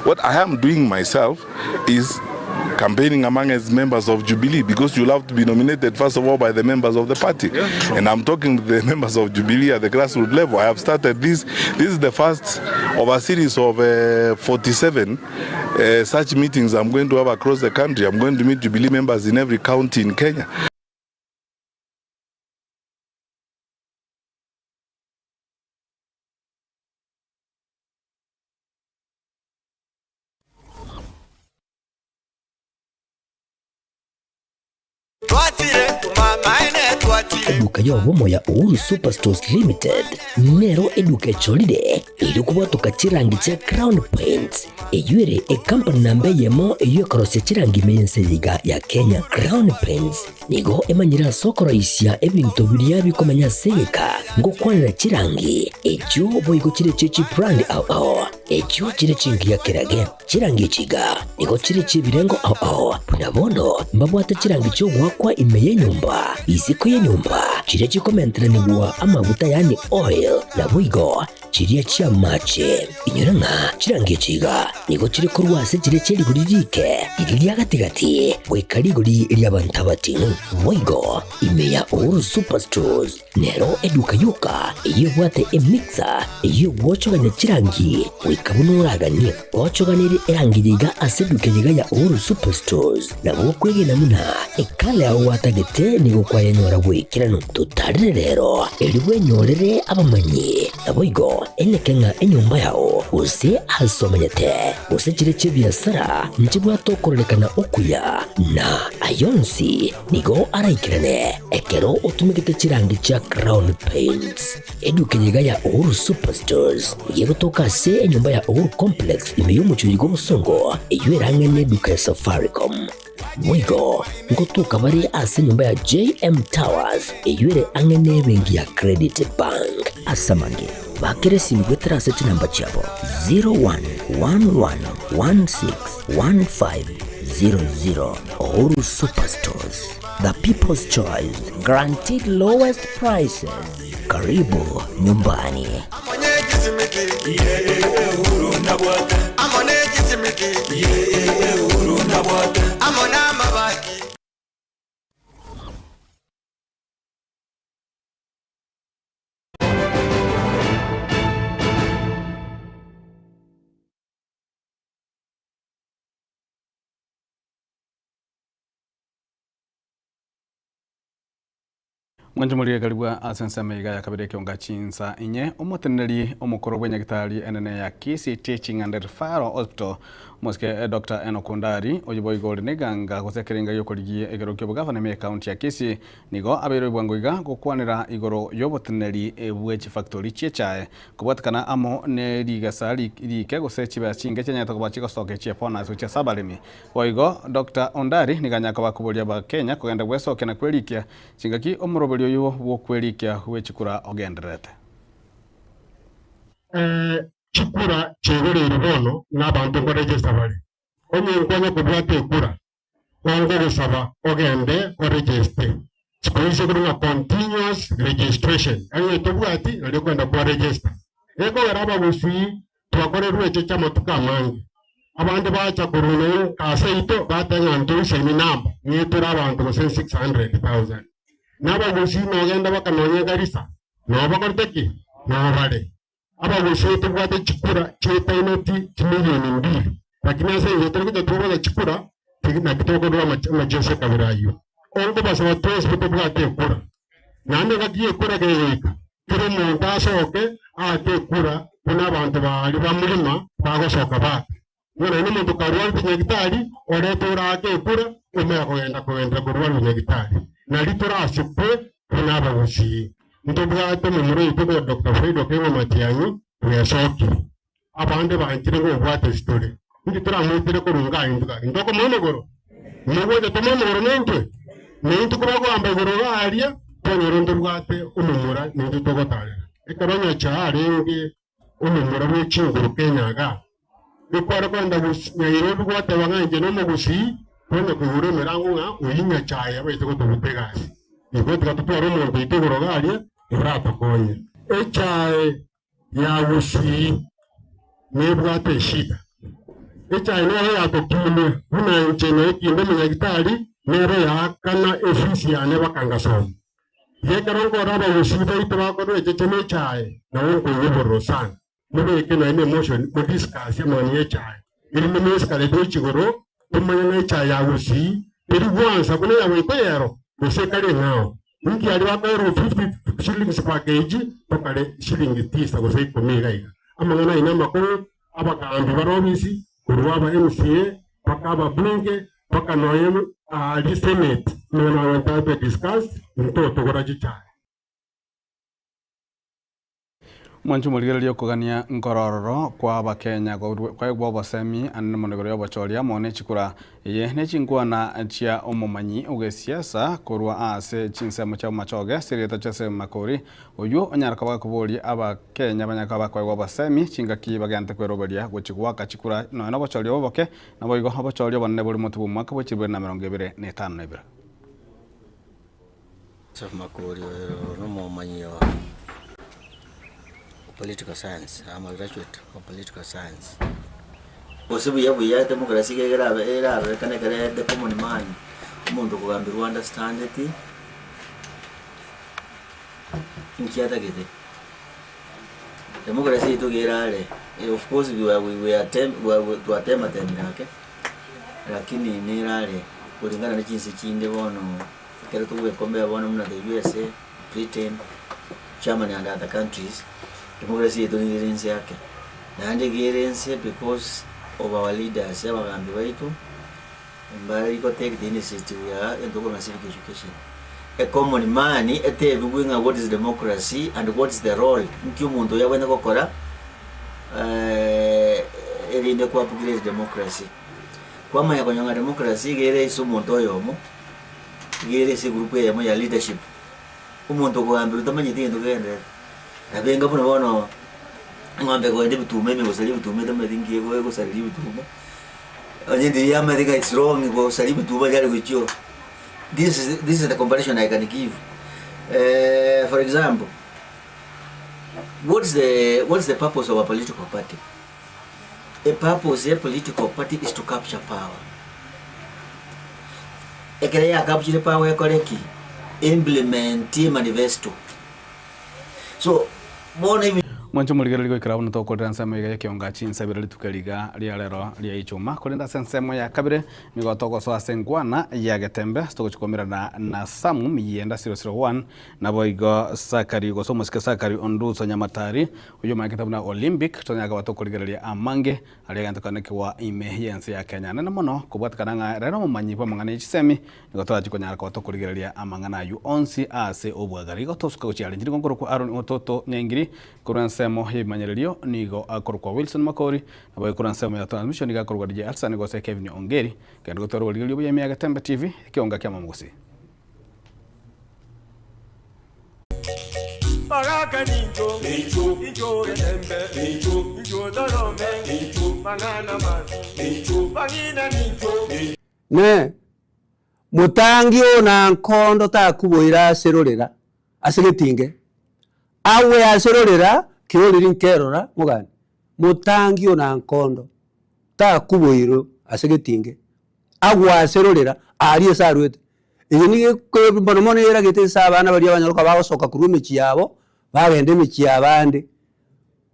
I: What I am doing myself is campaigning among as members of Jubilee, because you'll have to be nominated first of all by the members of the party. And I'm talking to the members of Jubilee at the grassroots level. I have started this. This is the first of a series of 47 such meetings I'm going to have across the country. I'm going to meet Jubilee members in every county in Kenya.
A: Eduka yobomo ya Uhuru Superstores Limited nero eduka cholide ili kubwatuka chirangi cha Crown Paints eyure company nambe yemo eyo korose chirangi meyense yiga ya Kenya. Crown Paints nigo emanyira sokoro isya ebintu biriya bikomanya seka ngo kwanira chirangi echo boyigo chire chechi brand echo chire chingi ya kerage chirangi chiga nigo chire chibirengo punabono mbabwata chirangi cyo gwakwa imeye nyumba iziko ye nyumba chire chikomentera nibwa amavuta yani oil na boyigo chiriya chia mache inyuranga chirangi chiga nigo chire korwase chire chiri guririke iriya gatigati wekarigori iriya bantabati boyigo imeya Uhuru Superstores nero eduka yuka iyo bwate emixer iyo gwochoganya chirangi wikabunuragani gwochoganire erangiriga aseduke yiga ya Uhuru Superstores nabo kwegena muna ekale aho watagete nigo kwayanyora gwikirano tutarire rero eriwe nyorere abamanyi naboigo elekenga enyumba yao use hasomanyete use chire chebiasara nchibwa tokorekana okuya na ayonsi nigo araikirane ekero utumikite chirangi cha Crown Paints eduke yiga ya Uhuru Superstores yego toka se enyumba ya Uhuru Complex imeyumucho yigo musongo eyueranga ne duka ya Safaricom Mwigo ngotuka bari ase nyumba ya JM Towers eyuere angene bengi ya Credit Bank asamange bakere simgwetera ase chinamba chabo 0111161500 Uhuru Superstores, the people's choice, guaranteed lowest prices. Karibu nyumbani.
D: Mwanjumuliye kalibwa asensema yiga ya kabire kionga chinsa inye omoteneri omukoro bwenyagitari enene ya Kisii Teaching and Referral Hospital moske Dr. Enoch Ondari ojibo igori neganga gosekeringa yokorigie egero kyo gavana me county ya Kisii nigo abero bwangoiga gokwanira igoro yoboteneri ebwechi factory chechae kubwatikana amo ne rigasari rike gosechiba chinge chenya tokobachiko soke chepona sucha sabalimi oigo Dr. Ondari niganya kubakubulia ba Kenya kugenda gwesoke na kwelikia chingaki omurobelio yo wokwelikia wechikura ogenderete
S: chikura chegorero bono n'abantu ko register bali onye nkwanya kubwate ekura wango gusaba ogende ko register chikolise kuri na continuous registration ayo tubwati nari kwenda ko register eko yaraba busui twakorerwe echo chamatuka amange abandi bacha kuruno kaseito batanga ntu semi number nyetura abantu ko 600,000 naba busui nogenda bakanonye garisa no bakorteki nabale abagushite bwate chikura cheta inoti kimilioni 2 lakini sasa hiyo tulikuja tuoza chikura na kitoko ndo majeshi kabirayo ongo basa watu sipo bwate kura nande kagiye kura geyeka kire muntu asoke ate kura kuna abantu bali bamulima bagosoka bake none ni muntu karwali nyagitari oretora ate kura umya kugenda kurwali nyagitari na litora asukwe kuna abagushi ndobwate mu muri ito Dr. Fredo Kemo Matianyo yasoki abande banjire ngo bwate story ndi turamwitire ko runga induka ndoko momogoro mugoje tomomogoro nentwe nentu kuba kwamba goro garia tonyorondo bwate umumura nentu togotare ekabanya charenge umumura w'ikinguru Kenyaga bikwara kwanda gushnyiro bwate banganje no mugushi kone kuhure mirango nga uyinya chaya bese ko tubutegasi niko tukatutwara umuntu iteguro garia urata konye echaye ya gushi nebwate shida echaye no ya tokime una nchene kinde munyagitari nero ya kana efisi ya neba kangaso yekarongo raba gushida itwako echene chaye na wonko yeboro sana mube kena ine emotion mu discuss mani echaye ili meskale dochigoro tumanya echaye ya gushi eri gwansa kuna ya wetero musekale nao Niki aliwakairu 50 shillings per kg, tokale shilingi 9 kwa saiko migaiga. Ama ngana inama kuru, abaka ambi barobisi, kuruwaba MCA, paka aba bunge, paka noyemu, di Senate. Mwana wantaipe discuss, mtoto kura chichari.
D: Mwanchu muligereria kugania ngorororo kwa abakenya kwa gwa semi anene monegoro bachoria mone chikura ye ne chingwana chia omomanyi ugesiasa kurwa ase chinsemo cha machoge sireta chase makori oyo onyaraka bakubori abakenya banyaka bakwa gwa semi chingaki bagante kweroberia guchigwa kachikura no bachoria boboke nabo igo bachoria banne buri mutu mwaka bochirwe na 25 nebira
U: Chaf makori no momanyi political science. I'm a graduate of political science. Possibly, we have democracy. The common man, Mundo Gambir, understand it. In Kiatagate, democracy to get of course, we attempt to attempt at them. Lakini Nirare, putting an agency in the one, Keratu, compare one of the USA, Britain, Germany, and other countries. Democracy is doing it yake. Na ande because of our leaders, abagambi baitu. Mbari ko take the initiative ya endoko na civic education. A common man ete bugunga what is democracy and what is the role. Nki umuntu yabona gukora erinde kwa upgrade democracy. Kwa manya konyanga democracy gere iso umuntu yomo. Gere se group ya leadership. Umuntu ko ambi utamanye tindu gende. Nabenga puno bono ngombe ko ndi bitume mi gosali bitume tamwe dingi ko gosali bitume onye ndi ya America it's wrong ko gosali bitume yale gucho. This is the comparison I can give. For example, what's the purpose of a political party? A purpose of a political party is to capture power. Ekaya capture power koreki implement manifesto. So
D: Mwancho muligereria gwikira buno tokorera nsemo iga yakionga chinsabira litukeriga ria lero ria ichuma kurinda sensemo ya kabire migotoko so asengwana ya getembe stokochikomera na samu miyenda 001 na boigo sakari go somo sakari onduso nyamatari uyo makitabuna Olympic tonyaga batokorigereria amange ali gantokaneke wa imehiense ya Kenya na mono kubwatikana nga rero mumanyi pa mangana ichisemi nigotora chikonyara ko batokorigereria amangana yu onsi ase obwagari gotosuka gochiale njiri ngoro ko Aaron ototo nyengiri semo himanyererio nigo akorwa Wilson Makori abo ikuran ya transmission niga akorwa DJ Alsan go se Kevin Ongeri kandi gotoro waliyo buye miaga Tembe TV kionga kya mamugosi
V: Baraka ninjo ninjo Tembe ninjo dorome ninjo banana mazi ninjo bangina ninjo
W: ne mutangio na nkondo ta kuboira serorera asegetinge awe aserorera kioriri nkerora mugani mutangio na nkondo ta kuboiro asegetinge agwa aserorera ari esarwete iyo ni ko bono mono era gete sabana bari abanyaruka bagosoka kurume kiyabo bagende michi abande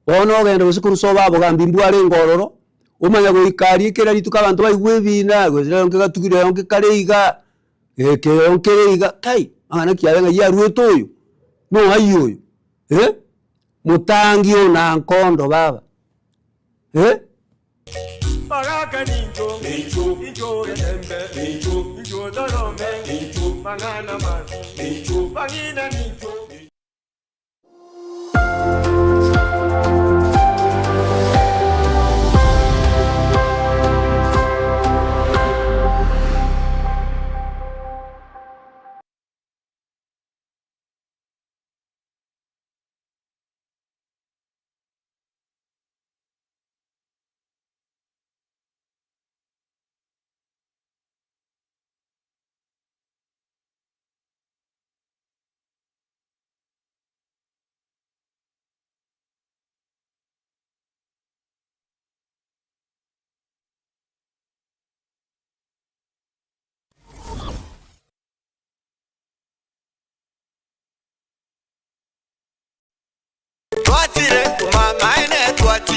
W: bono ogende gusikuru so babo gambi mbware ngororo umanya goikari kera lituka abantu baigwe bina gwezera onke gatukire onke kareiga ke onke reiga kai ana kiabenga ya rueto uyu no ayo mutangi ona nkondo baba
V: Baraka ninjo, ninjo remembe, ninjo dorome, ninjo mangana man, ninjo bangina ninjo.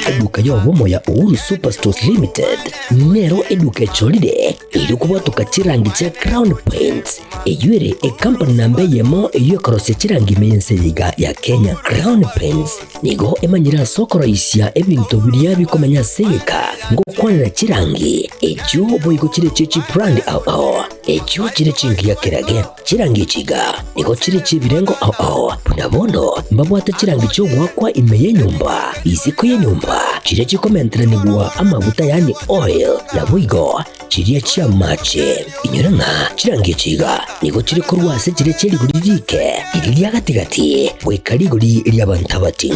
A: Eduka yobomo ya Uhuru Superstores Limited nero eduka echolide ili kubwatuka chirangi cha Crown Paints eyuere company nambe yemo eyo karose chirangi meyense yiga ya Kenya. Crown Paints nigo emanyira sokoro isya ebintu biriya bikomanya seka ngo kwanira chirangi echo boyiko chire chichi brand ao echo chire chingi ya kirage chirangi chiga nigo chire chibirengo ao nabondo mbabwata chirangi cyo gwakwa imeye nyumba iziko ye nyumba chire chikomentre nigwa amavuta yani oil na wigo chiriya chia mache inyoranga chirangi chiga nigo chire kurwase chire chiri gurivike iriya gatigati wekariguri iriya bantabati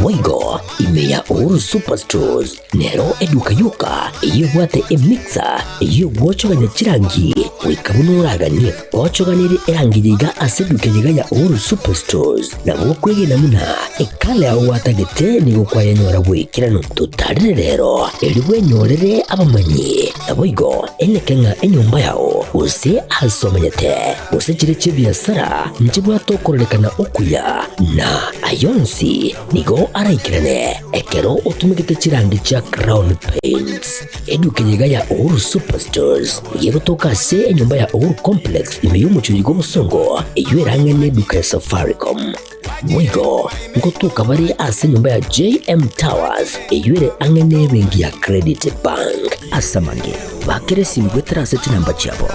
A: wigo imeya Uhuru Superstores nero eduka yuka iyo bwate emixer iyo bwochoganya chirangi wikabunuragani bwochoganire erangi yiga aseduke yiga ya Uhuru Superstores na bwokwege namuna ekale aho watagete nigo kwayanyora wikirano tutarire rero eliwe nyorere abamanyi naboigo enekenga enyumba yao use asomanyete use chire chibiasara njibwa tokorelekana okuya na ayonsi nigo araikirane ekero utumikite chirangi cha Crown Paints eduke yiga ya Uhuru Superstores yego tokase enyumba ya Uhuru Complex imeyumucho yigo musongo eyuerange neduka ya Safaricom mwigo ngotuka bari ase nyumba ya JM Towers eyuere angene bengi ya Credit Bank asamange bakere simbwetera seti namba chabo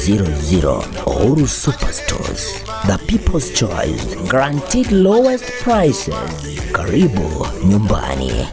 A: 0111161500 Uhuru Superstores, the people's choice, guaranteed lowest prices. Karibu nyumbani.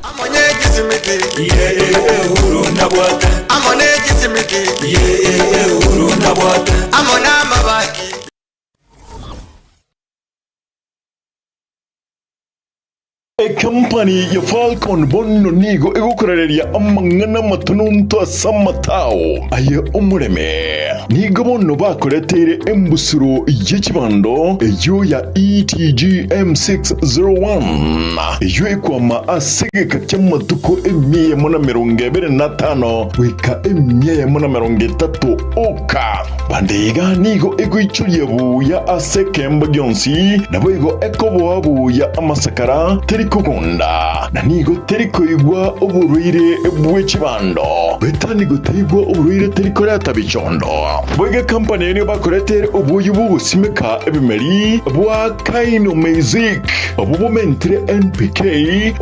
B: A company ya Falcon bonno nigo egukorereria amangana matununto asamatao aye umureme nigo bonno bakoretere embusuro y'ekibando eyo ya ETG M601 eyo ekwama asegeka kyamatuko emiye muna 25 wika emiye muna 30 oka bandega nigo egoichuye buya asekemba gyonsi nabo ego ekobo buya amasakara kugunda na nigo teriko igwa uburuire bw'ekibando betanigo terigwa uburuire teriko ratabichondo bwege company ni bakoretere ubuyu bubusimeka ebimeri bwa Kaino Music obubumentre NPK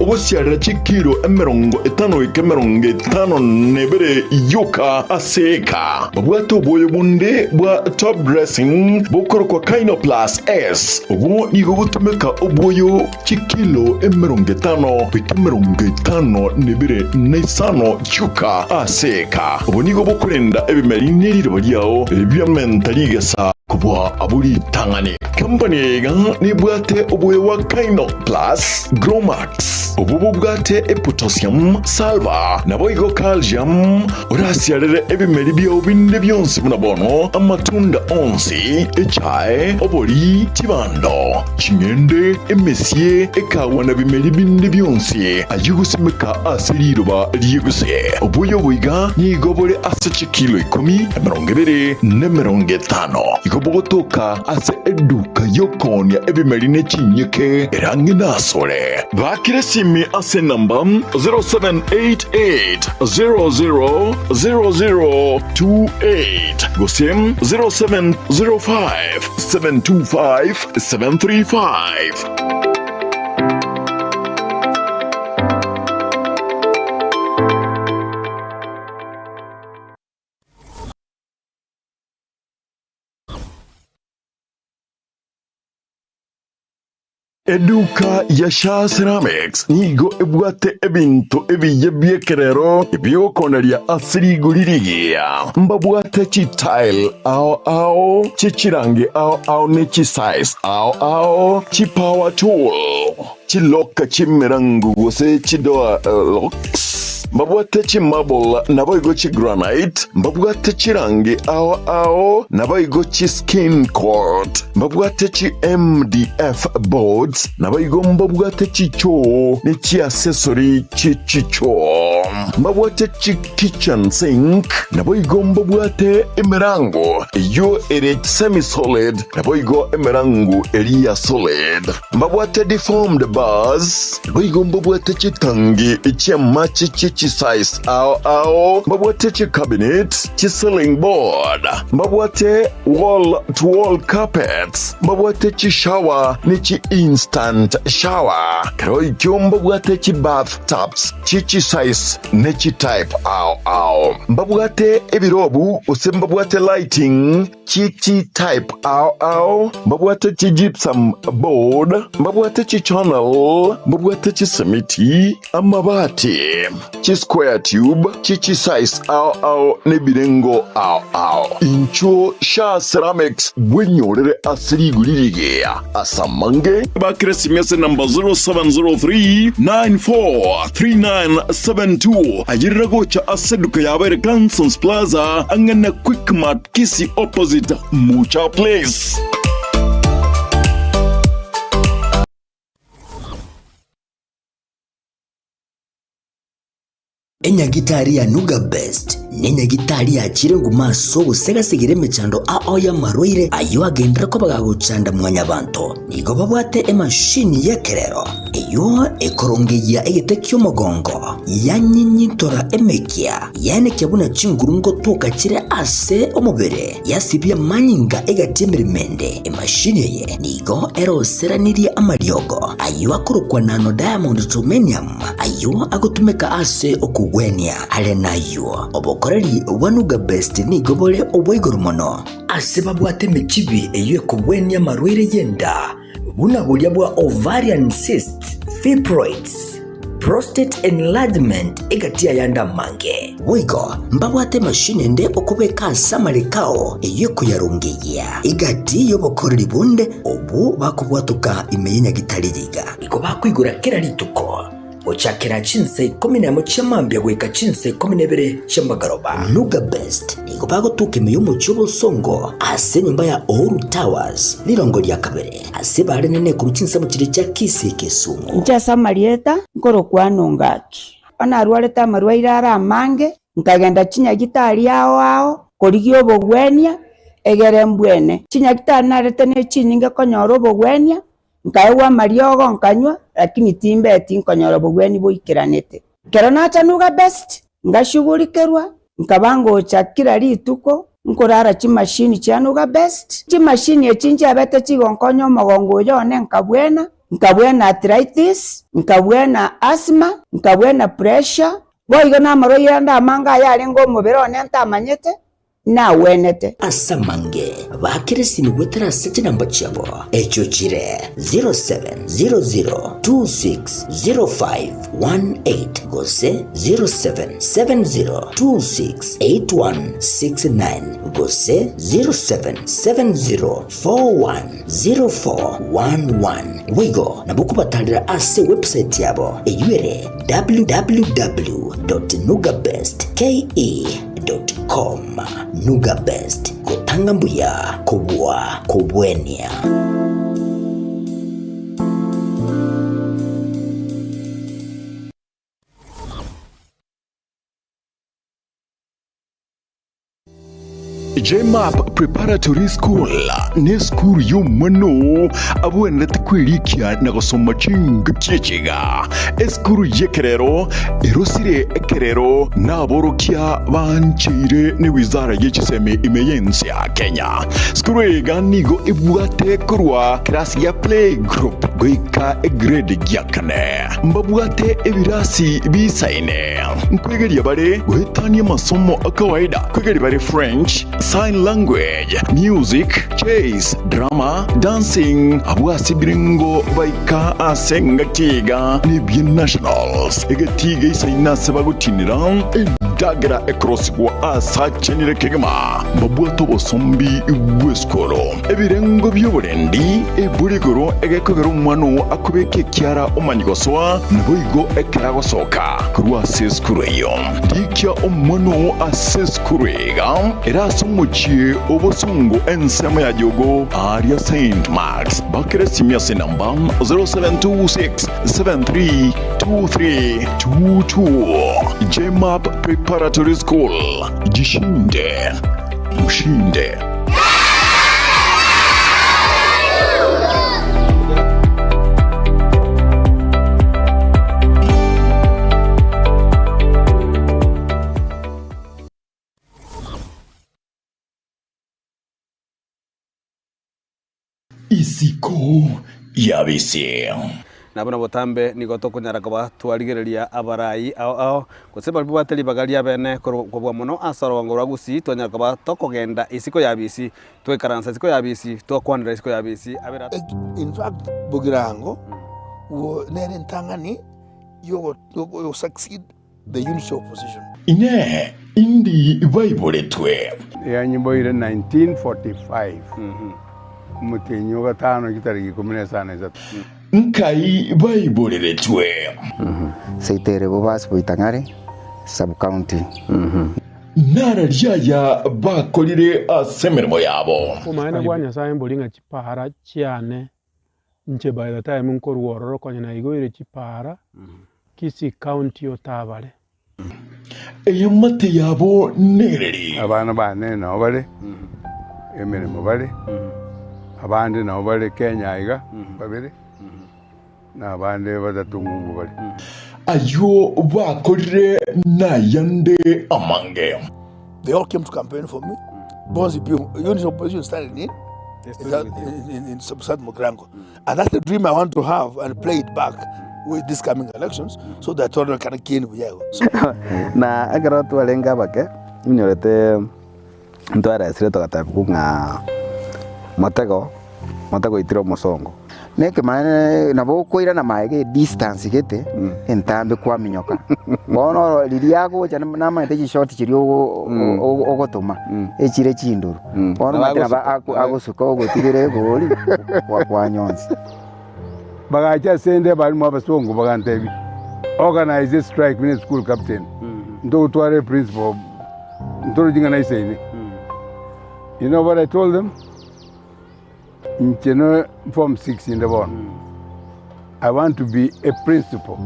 B: obusyarira chikiro 50 nebere yuka aseka bwato ubuyu bunde bwa top dressing bukoro kwa Kaino Plus S ubu nigo butumeka ubuyu chikilo 50 nebere nesano chuka aseka ubonigo bokurenda ebimeri niriro ryao ebyamentaliga kubwa aburi tangane company ga nibwate ubuye wa Kaino Plus Gromax obubu bwate potassium salva nabo igo calcium urasiarere ebimeri byo binde byonsi munabono amatunda onsi echai oboli tibando chingende emesie ekawa na bimeri binde byonsi ayigusimeka asiriroba liyeguse obuyo buiga nigobole ase chikilo 10-20-50 igobogotoka ase eduka yokonya ebimeri nechinyeke erangi nasore bakire simi ase namba 0788-000028 gosem 0705-725-735. Eduka ya Sha Ceramics nigo ebwate ebintu ebiye byekerero ebyokoneria asirigulirigia mbabwate chi tile ao chi chirangi ao ne chi size ao chi power tool chi loka chi mirangu gose chi doa locks mbabwate chi marble nabaigo chi granite mbabwate chi rangi ao nabaigo chi skin coat mbabwate chi MDF boards nabaigo mbabwate chi choo ni chi accessory chi choo mbabwate chi kitchen sink nabaigo mbabwate emerango yo ere semi solid nabaigo emerango eria solid mbabwate deformed bars nabaigo mbabwate chi tangi chi machi chi size ao mbabwate chi cabinet chi ceiling board mbabwate wall to wall carpets mbabwate chi shower ni chi instant shower karo ikyo mbabwate chi bathtubs chi size ne chi type ao mbabwate ebirobu ose mbabwate lighting chi type ao mbabwate chi gypsum board mbabwate chi channel mbabwate chi semiti amabati chi square tube chi size ao ne birengo ao incho Sha Ceramics bwenyorere asirigulirigia asamange bakresimese number 0703943972 ajirira gocha aseduka yabere Glansons Plaza angana Quickmart Kisi opposite Mucha Place.
A: Enyagitari ya Nuga Best nenyagitari ya chirengu maso busegasigire mechando ao ya marwaire ayo agendera ko bagagucanda mwanya bantu nigo babwate emashini yekerero iyo ekorongeya egetekyo mugongo yanyinyitora emekia yane kyabuna chingurungo toka kire ase omubere yasibya manyinga egatemiremende emashini ye nigo eroseranirie amaryogo ayo akorokwa nano diamond titanium ayo agotumeka ase okugwenia ale nayo obokoreri wanuga best nigo bole obwigoro mono ase babwate mechibi eyo ekugwenia marwire yenda buna bulya bwa ovarian cyst fibroids prostate enlargement egatia yanda mange wigo mbabwate mashine nde okubeka samarekao eyeko yarungeya igati yobokoreri bunde obu bakubwatuka imenya gitaririga iko bakwigura kera lituko ochakera chinse 11 chamambya gweka chinse 12 chambagaroba Nuga Best iko bagotuka imiyumo cyubo songo ase nyumba ya Oru Towers lirongo lya kabere ase bare nene ku chinse mu kire cya Kisi Kisumu
C: nja samarieta ngoro kwanongaki ana arwareta marwaire ara mange nkagenda chinya gitari ao korigio bogwenia egere mbwene chinya gitari narete ne chinyinge konyoro bogwenia nkaewa mariogo nkanywa lakini timbe tinkonyoro bogweni boikiranete kero nacha Nuga Best ngashugulikerwa nkabango chakira lituko nkorara chimashini cha Nuga Best chimashini echinja abete chigonkonyo mogongo yone nkabwena arthritis nkabwena asthma nkabwena pressure boigo na maroira nda manga yale ngo mubirone ntamanyete na wenete
A: asamange bakirisi gwetera sete namba chabo echo chire 0700260518 gose 0770268169 gose 0770410411 Waigo na bukubatalira ase website yabo eyuere www.nugabestke.com. Nugabest kutanga mbuya kubwa kubwenia.
B: JMAP Preparatory School ni skuru y'umwana abuenete kwirikia na gusoma chinga kichiga. Eskuru yekerero erosire ekerero naborokia banchire ni wizara y'ekiseme imeyensi ya Kenya. Skuru ega nigo ibwate kurwa klasi ya playgroup goika grade ya kane. Mbabwate ebirasi bisaine. Nkwegeria bare guhetania masomo akawaida. Kwegeria bare French, sign language, music, chess, drama, dancing. Abuasi biringo baika asenga kiga ni bien nationals. Ega tiga isa inase bagutinira dagra across kwa asa chenire kegama. Babuato bosombi ibweskoro. Ebirengo by'uburendi eburigoro egekogero umwano akubeke kyara omanyigoswa naboigo ekarago soka kurwa seskureyo. Dikya umwano aseskurega eraso muchie obosungu ensema ya jogo Aria St. Mark's. Bakere simia senamba 0726 732322. JMAP Preparatory School. Jishinde. Mushinde. Isiko yabise.
D: Nabona botambe nigoto kunyara kwa twarigereria abarai ao kuseba bwateli bagalia bene kubwa muno asaro ngora gusi twanyara kwa tokogenda isiko yabisi twekaransa isiko yabisi twakwanira isiko yabisi abera.
E: In fact Bugirango wo nere ntangani yo succeed the unity of opposition.
B: Ine indi Bible twe
G: ya nyimbo ile 1945 mutenyo gatano kitari 17
B: nkai Bible letwe
K: seitere bobas boitangare sub county
B: nara ryaya bakolire asemermo yabo
X: kumaena gwanya saye mbolinga chipahara chiane nche by the time nkorwororo konyana igoire chipahara kisi county otabale
B: eyamate yabo nereri
G: abana bane no bale emeremo bale abandi nabo bali Kenya iga babiri n'abandi badatungu bali
B: ayo bakorire nayande amange.
E: They all came to campaign for me. Bonzi unity opposition started in South Mugrango. And that's the dream I want to have and play it back with these coming elections so that all can gain Buyago.
K: Na agaro tu alenga bake nyorete ntwara esire tokatakunga matego itiro musongo neke mane nabo koira na maege distance gete entambe kwa minyoka bono liliago cyane nama teji short kiriyo ogotoma ekire chinduru bono matera agosuka ogotirire goli kwa nyonzi
G: bagacha sende bali mu basongo bagantebi organize strike with school captain ndo tware principal ndo jinga na isene. You know what I told them? In Form 6 in the one. I want to be a principal.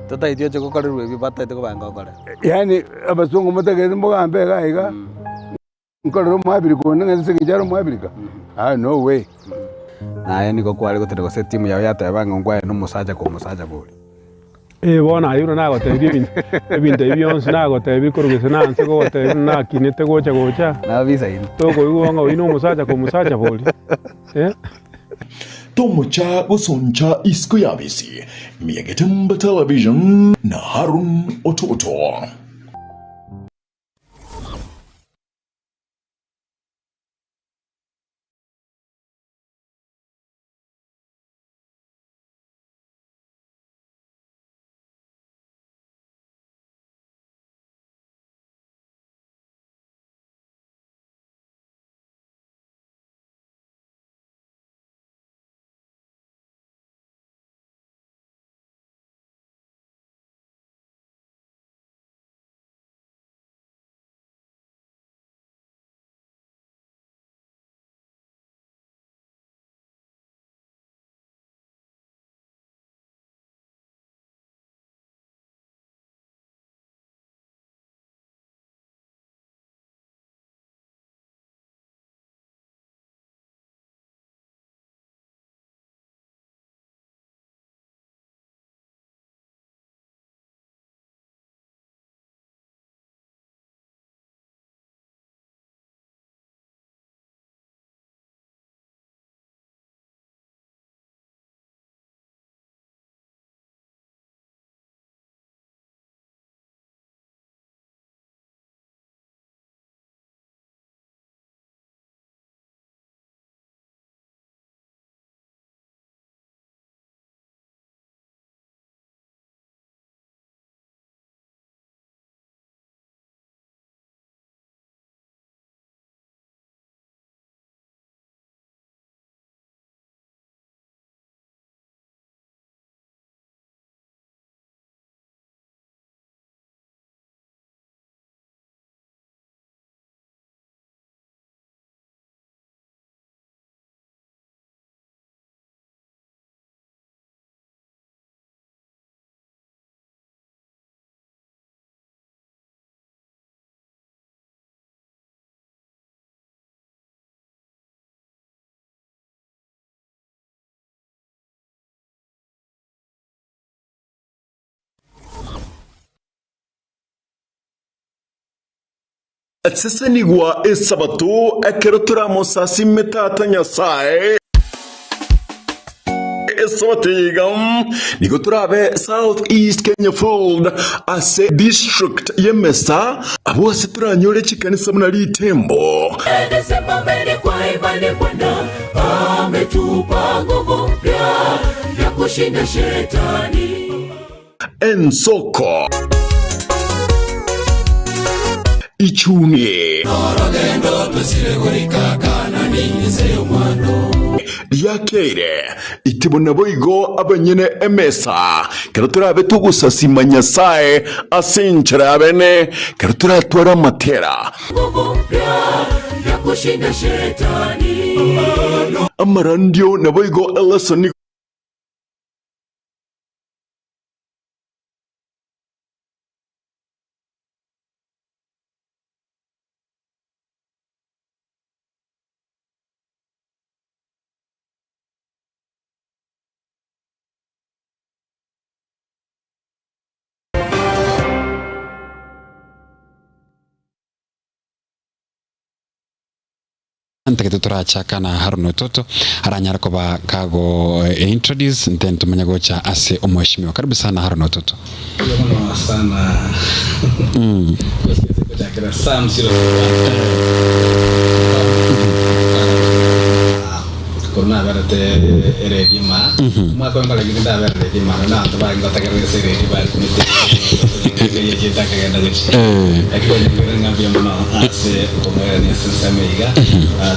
D: Tota idio choko kare ruwe bata itoko banga kare.
G: Yani abasongo mutageze mboga ambega iga. Nkoro mwabiri ko nangeze kijaro mwabirika. No way.
D: Na niko kwali gotero go set team yawe yatabanga ngwaye no musaja ko musaja boli.
X: Bona ayuro nago tebi ebintu ebyonse nago tebi korugese nanse ko tebi nakinete gocha
D: na visa ini
X: toko yuwanga wino musaja ko musaja boli
B: Tomocha gosoncha isiko yabisi Miyagetemba Television na Harun Ototo. Sesenigwa esabato ekerotura mosasi metata nyasaye esawatiyigam nigo turabe South East Kenya Fold ase district yemesa abose turanyore chikanisa munali tembo
V: Desemba mbele kwa ibale Bwana ametupa nguvu mpya ya kushinda shetani.
B: Ensoko Ichuni
V: Noragendo tusire gorika kana ninyize umwano
B: Yakere itibona boigo abanyene emesa karaturabe tugusasima nyasaye asinchira bene karaturatora matera
V: nguvu mpya ya kushinda shetani.
B: Amarandio na boigo elasoni
F: Ntake turachaka na Haruno Toto aranyara koba kago introduce then tumenya gocha ase omheshimiwa. Karibu sana Haruno Toto.
D: Karibu sana. Kuchakira Sam silo. Korna barate eredima. Mwaka mbala ginda barate eredima na ndo ba ngata kare sere ba kumite. Ye jeta kagenda jeshi. Eko ni ngambia mno ase komera ni sensa meiga.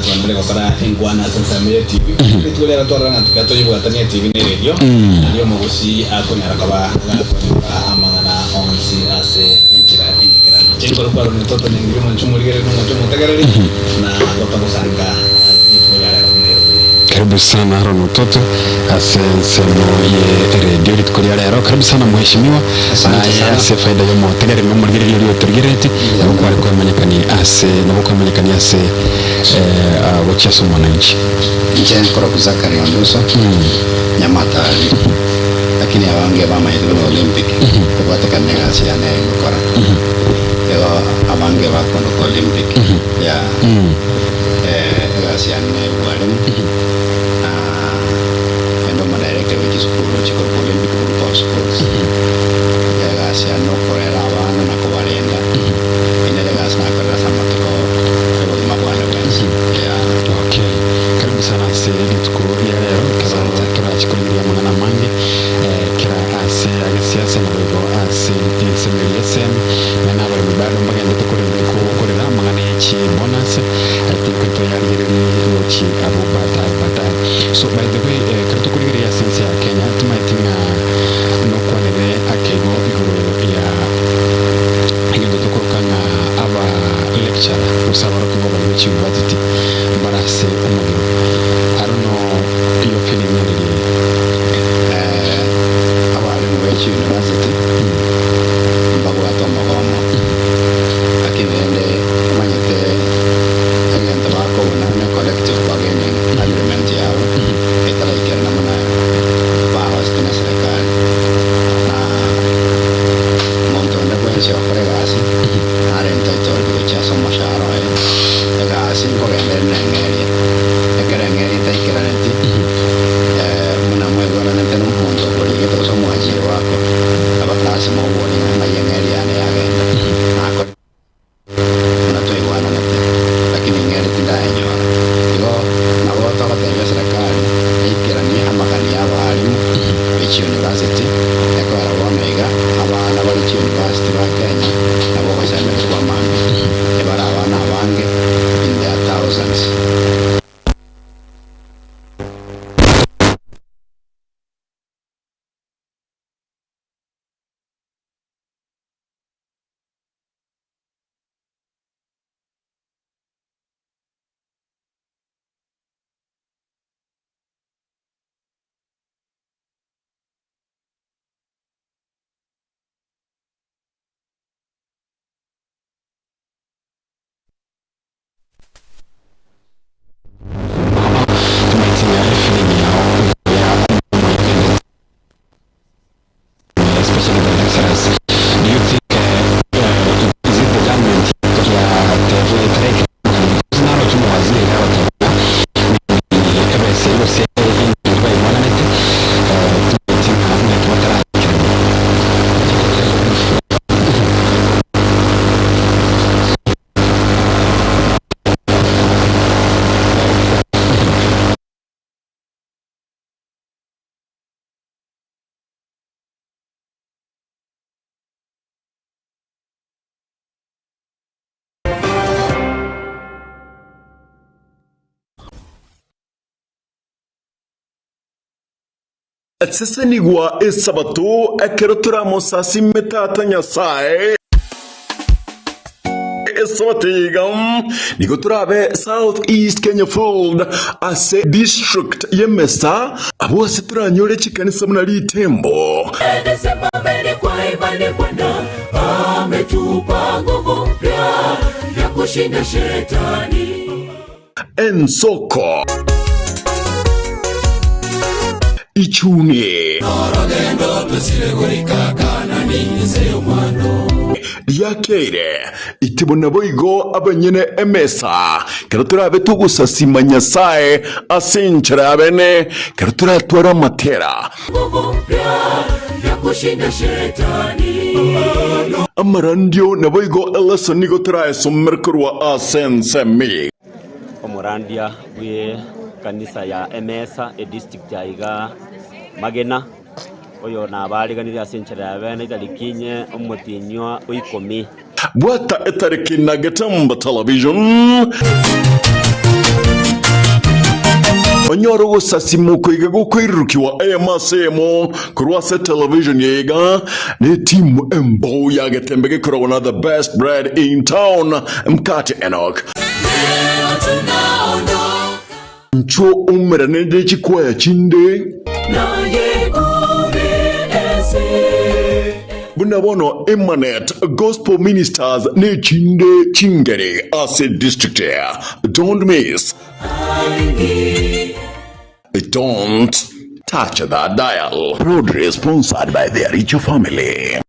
D: Tuandele kwa ingwana sensa meiga TV. Tukule ratora na tukato yibu atania TV ne radio. Ndio mogosi akonyara kaba amangana onsi ase inchira ingira. Chengoro kwa ni toto ni ngiro manchumurigere no manchumutagarari na totakusanga
F: Karibu sana Haruno Toto asensemo ye radio litukolia lero. Karibu sana mheshimiwa na ase faida yo motegere no murigere yo turgereti nuko ari kwamenyekani ase nuko kwamenyekani ase wachaso mwananchi
H: nje kora kuzakari ondoso nyamata lakini abange bama hidro olympic kubata kanega siane ngora ego abange bakondo ko olympic ya siane walimu endo madaireke which is school olympic group of schools ya siane korera abana na kubalenga inele gasna korera samatiko ego mabwana wensi ya
F: okay. Karibu sana ase lituko ya lero kazanta turachikolindia mangana mange kira ase agasiasa na bego ase insemeli yesem na bari bibalo mbagende tukorera mangana yechi bonus I think ko yari yochi abo bata so by the way karatukuliria sense ya Kenya tumaitinga no kwanere akego iguru ya igendo tukorukana aba lecture usabara ko baba yechi university barase umugiro I don't know your feeling really
H: abali mu yechi university mbagwa tomogomo lakini ende manyete agenda bako na collective bargaining agreement yao etala
B: sese nigwa esabato ekero turamosasi metata nyasaye Eswatiyam nigo turabe South East Kenya Fold ase district yemesa abo situranyore chikanisa munali tembo
V: Desemba mbele kwa ibane Bwana ametupa nguvu mpya ya kushinda shetani.
B: Ensoko Ichuni
V: Noragendo tusiregorika kana ninyize umwano
B: Yakere itibona boigo abanyene emesa karutura tugusasima nyasaye asinchira bene karutura twara matera
V: nguvu mpya ya kushinda shetani.
B: Amarandio na boigo elasa nigo turae somerkurwa asensemi
L: Omorandia bwe kanisa ya emesa district ya iga Magena oyo na bariganire asenchera bene italikinye omutinyo oikomi
B: bwata etariki na Gatumba television onyoro gusasimu kwiga gukwirukiwa AMSM kurwase television yega ne team embo ya Gatembege kurabona the best bread in town mkate Enoch ncho umera nende chikwaya chinde Bunabono Immanet Gospel Ministers ne chinde chingere ase district here. Don't miss. Don't touch that dial. Proudly sponsored by the Aricho family.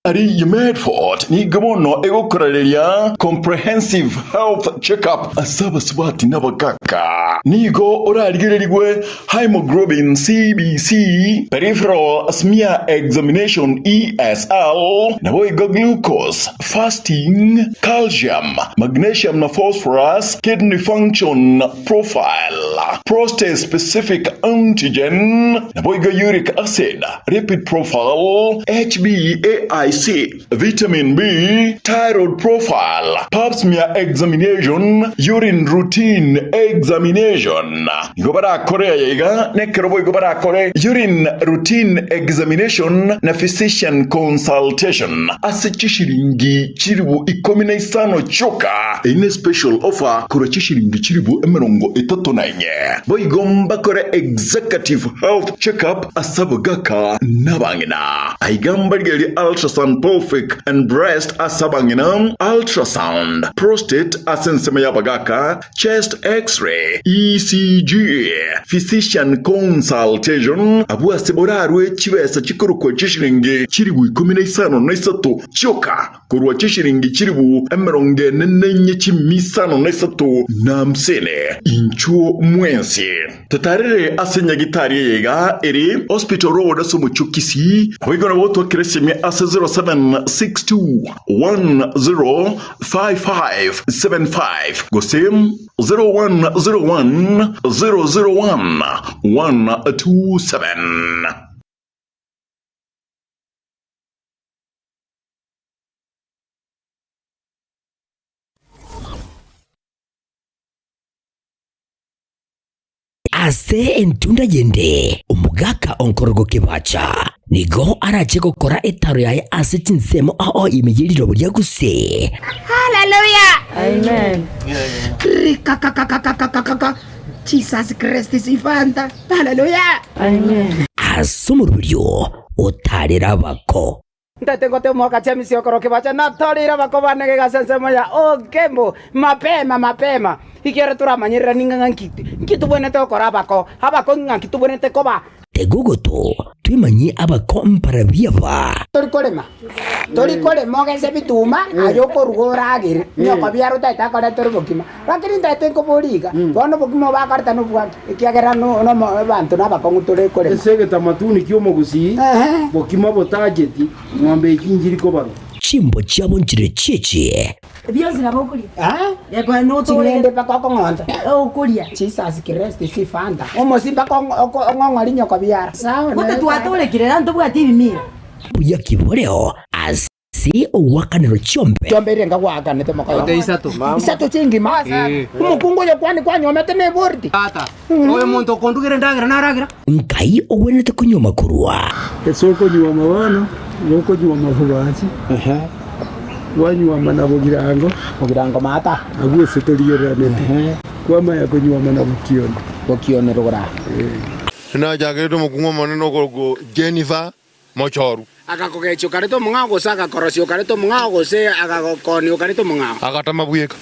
B: Ari Medford ni gamono egokorelia comprehensive health checkup asaba swati nabagaka nigo oraligereligwe hemoglobin CBC peripheral smear examination ESL naboigo glucose fasting calcium magnesium na phosphorus kidney function profile prostate specific antigen naboigo uric acid lipid profile HbA1c vitamin B, thyroid profile, pap smear examination, urine routine examination. Gobara Korea yega, nekerobo gobara Korea, urine routine examination na physician consultation. Ase chishiringi chiribu ikomine isano choka. Ine special offer kura chishiringi chiribu emerongo etoto na inye. Boigomba kore executive health checkup asabagaka nabangina. Aigamba ligeli ultrasound pelvic and breast asabangina, ultrasound, prostate asensema yabagaka, chest x-ray, ECG, physician consultation, abu aseborarwe chibesa chikuru kwa chishiringi chiribu ikumine isano na isato choka kurwa chishiringi chiribu emeronge nenenye chimisano na isato na msene inchuo mwensi tatarere asenya gitari yega eri hospital road asumuchukisi wigona wotu wakiresimi ase 0762105575 Gosim 0101001127.
A: Ase entunda yende umugaka onkorogo kibacha nigo araje gukora etaro yaye ase tinsemo aho imigiriro burya guse.
M: Hallelujah. Amen.
C: Jesus Christ is ifanta. Hallelujah.
M: Amen.
A: Asumuryo otarira bako.
C: Ndatengo te moka chemi sio koroke bacha na torira bako banege gasensemo ya okembo mapema ikiere turamanyira ninga nkitu bwene te okora bako habako nkitu bwene te koba
A: tegugoto twimanyi abako mparabia ba
C: Torikolema ogese bituma ayoko rugoragire nyoko biaro taita kora toribokima lakini ndaite nkoboriga bono bokimo bakarta no bwanki ikiagera no bantu nabakongu torekole
N: esege tamatuni kyomogusi bokima botajeti ng'ombe ikinjiri kobaro
A: chimbo chabo njire cheche
M: Dios na bokuli
C: yego no to lende pakoko ngonda okulia Jesus Christ si fanda omosimba ngong'ori nyoko biara sawa
M: Bote tuatole kirera ndo bwati bimira
A: buya kiboreo as si wakanero chombe
O: irenga wakanete makayo
N: Isato
O: chingima umukungu yo kwani kwanyomete ne bordi
N: tata oyo muntu kondugire ndagira naragira
A: ngai ogwenete kunyoma kurwa
X: esoko nyuma mabana yoko nyuma mafubazi wanyuma na bugirango
O: mata
X: agwe setoriyeranete kwama ya kunyuma na
O: bukione rogora
P: na jagere mukungu maneno go Jennifer Mochoru
O: akakogecho kareto mungago saka korosio kareto mungago se akakoni kareto mungago
P: akatama buyeka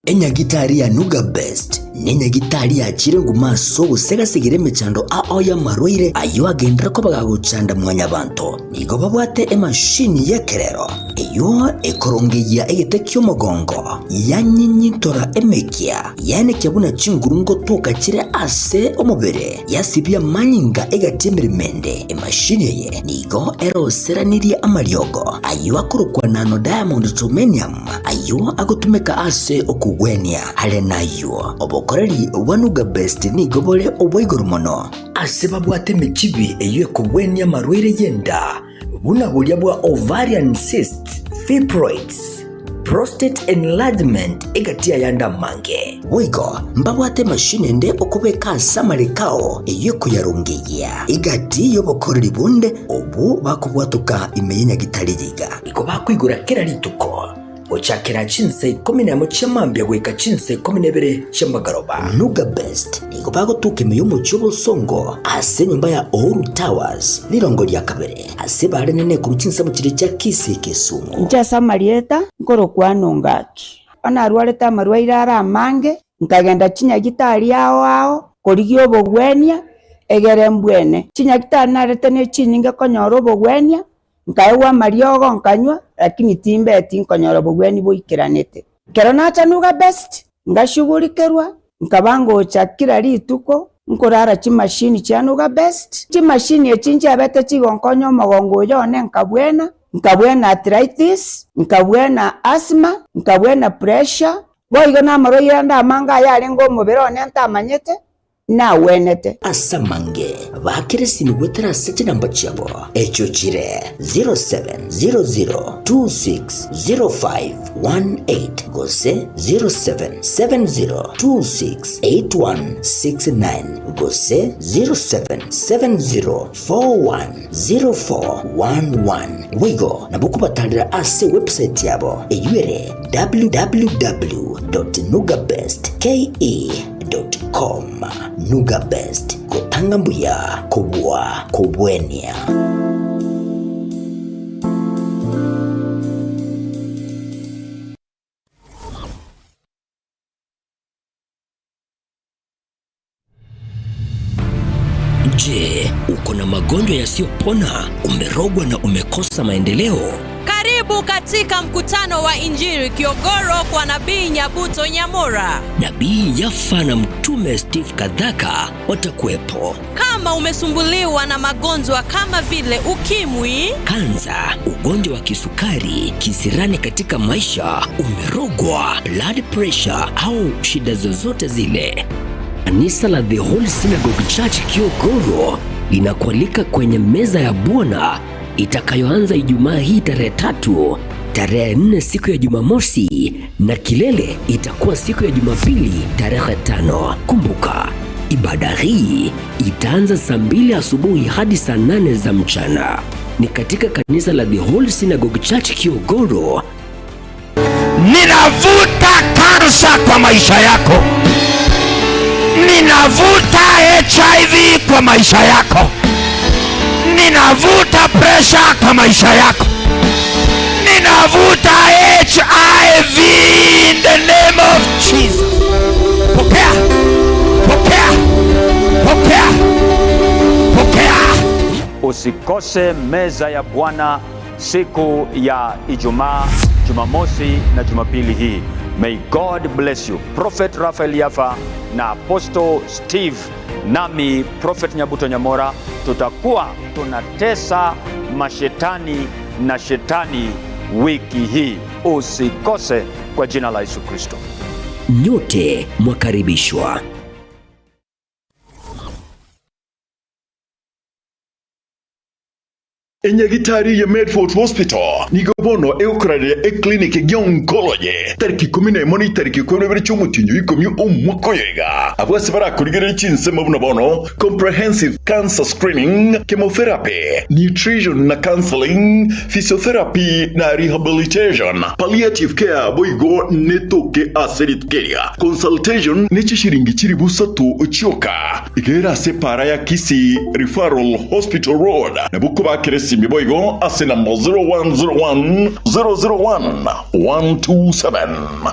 A: enyagitari ya Nuga Best nenyagitari ya chirengu maso gusegasigire mechando ya marwaire ayo agendera ko bagagucanda mwanya bantu nigo babwate emashini yekerero iyo ekorongeya egetekyo mogongo yanyinyitora emekia yane kyabuna chingurungo toka kire ase omubere yasibya manyinga egatemiremende emashini ye nigo eroseranirie amaryogo ayo akorokwa nano diamond titanium ayo agotumeka ase okugwenia hale nayo obokoreri wa Nuga Best nigo bole obwoigoro mono ase babwate mechibi eyo ekugwenia marwaire yenda buna bulya bwa ovarian cyst, fibroids, prostate enlargement egatia yanda mange wigo mbabwate mashine nde okubeka samarekao eyo kuyarungiya igati yobokoreri bunde obu bakubwatuka imeyenya gitarigiga iko bakwigura kera lituko ochakera chinse 11 chamambya gweka chinse 12 chamagaroba Nuga Best nigo bagotuke meyomo chobo songo ase nyumba ya Oru Towers lirongo lya kabere ase bare nene ku chinse mu kire cya Kise Kisumu
C: nja samarieta ngoro kwanongaki ana arwareta marwaire ara mange nkagenda chinya gitari ao korigio bogwenia egere mbwene chinya gitari narete ne chininge konyoro bogwenia nkaewa mariogo nkanywa lakini timbe tinkonyoro bogweni boikiranete kero nacha Nuga Best ngashugulikerwa nkabango chakira lituko nkorara chimashini cha Nuga Best chimashini echinje abete chigonkonyo mogongo yone nkabwena arthritis nkabwena asthma nkabwena pressure boigo na maroira ndamanga yarengo mubirone ntamanyete na wenete
A: asamange bakiresi nugwetera sete namba chabo echo chire 0700260518 gose 0770268169 gose 0770410411 wigo nabukubatalira ase website yabo eyuere www.nugabestke.com Nuga Best kutanga mbuya kubwa kubwenia Je, uko na magonjwa yasiyopona, umerogwa na umekosa maendeleo?
Q: Karibu katika mkutano wa Injili Kiogoro kwa Nabii Nyabuto Nyamura.
A: Nabii Yafa na Mtume Steve Kadhaka watakuwepo.
Q: Kama umesumbuliwa na magonjwa kama vile ukimwi,
A: kansa, ugonjwa wa kisukari, kisirani katika maisha, umerogwa, blood pressure au shida zozote zile, kanisa la The Holy Synagogue Church Kiogoro linakualika kwenye meza ya Bwana itakayoanza Ijumaa hii tarehe 3, tarehe 4 siku ya Jumamosi na kilele itakuwa siku ya Jumapili tarehe 5. Kumbuka, ibada hii itaanza saa 2 asubuhi hadi saa 8 za mchana. Ni katika kanisa la The Holy Synagogue Church Kiogoro.
R: Ninavuta kansa kwa maisha yako. Ninavuta HIV kwa maisha yako. Ninavuta pressure kwa maisha yako. Ninavuta HIV in the name of Jesus. Pokea. Pokea. Pokea. Pokea.
Y: Usikose meza ya Bwana siku ya Ijumaa, Jumamosi na Jumapili hii. May God bless you. Prophet Raphael Yafa na Apostle Steve nami Prophet Nyabuto Nyamura tutakuwa tunatesa mashetani na shetani wiki hii. Usikose kwa jina la Yesu Kristo.
A: Nyote mwakaribishwa.
B: Enyagitari ya Medford Hospital nigo bono eukralia clinic gy'oncology tariki 11 tariki 12 cy'umutinyo ikomye umwaka yega abose barakurigera cy'insema bono comprehensive cancer screening, chemotherapy, nutrition na counseling, physiotherapy na rehabilitation, palliative care boigo netoke aserit care, consultation nechishiringi chiri busatu uchoka igera separa ya Kisi Referral Hospital Road na buko bakeresi miboigo ase number 0101 001 127.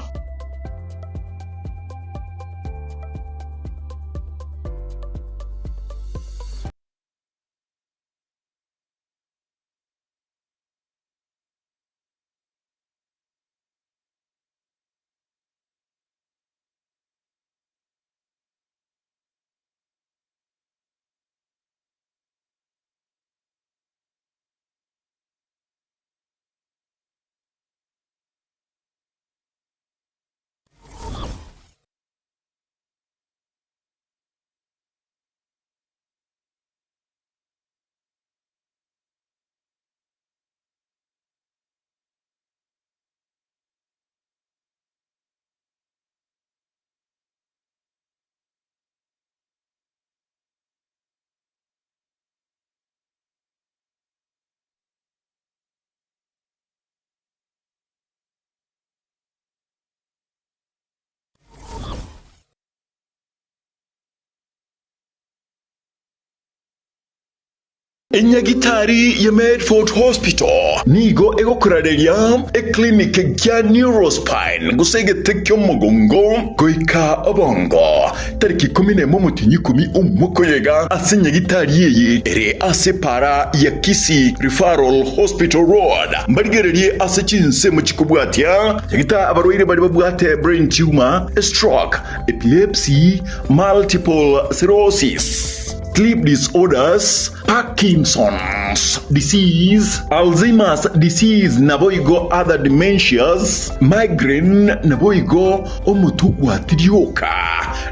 B: Enyagitari ya Medford Hospital nigo egokurareria clinic gya neurospine gusegete kyo mugongo goika obongo tariki 11 mutinyi 10 umwoko yega asenyagitari yeye ere asepara ya Kisi Referral Hospital Road mbarigererie asechinse mu kikubwatya yagita abarwaire bari babwate brain tumor, stroke, epilepsy, multiple sclerosis, sleep disorders, Parkinson's disease, Alzheimer's disease, naboigo other dementias, migraine, naboigo omutu wa tirioka,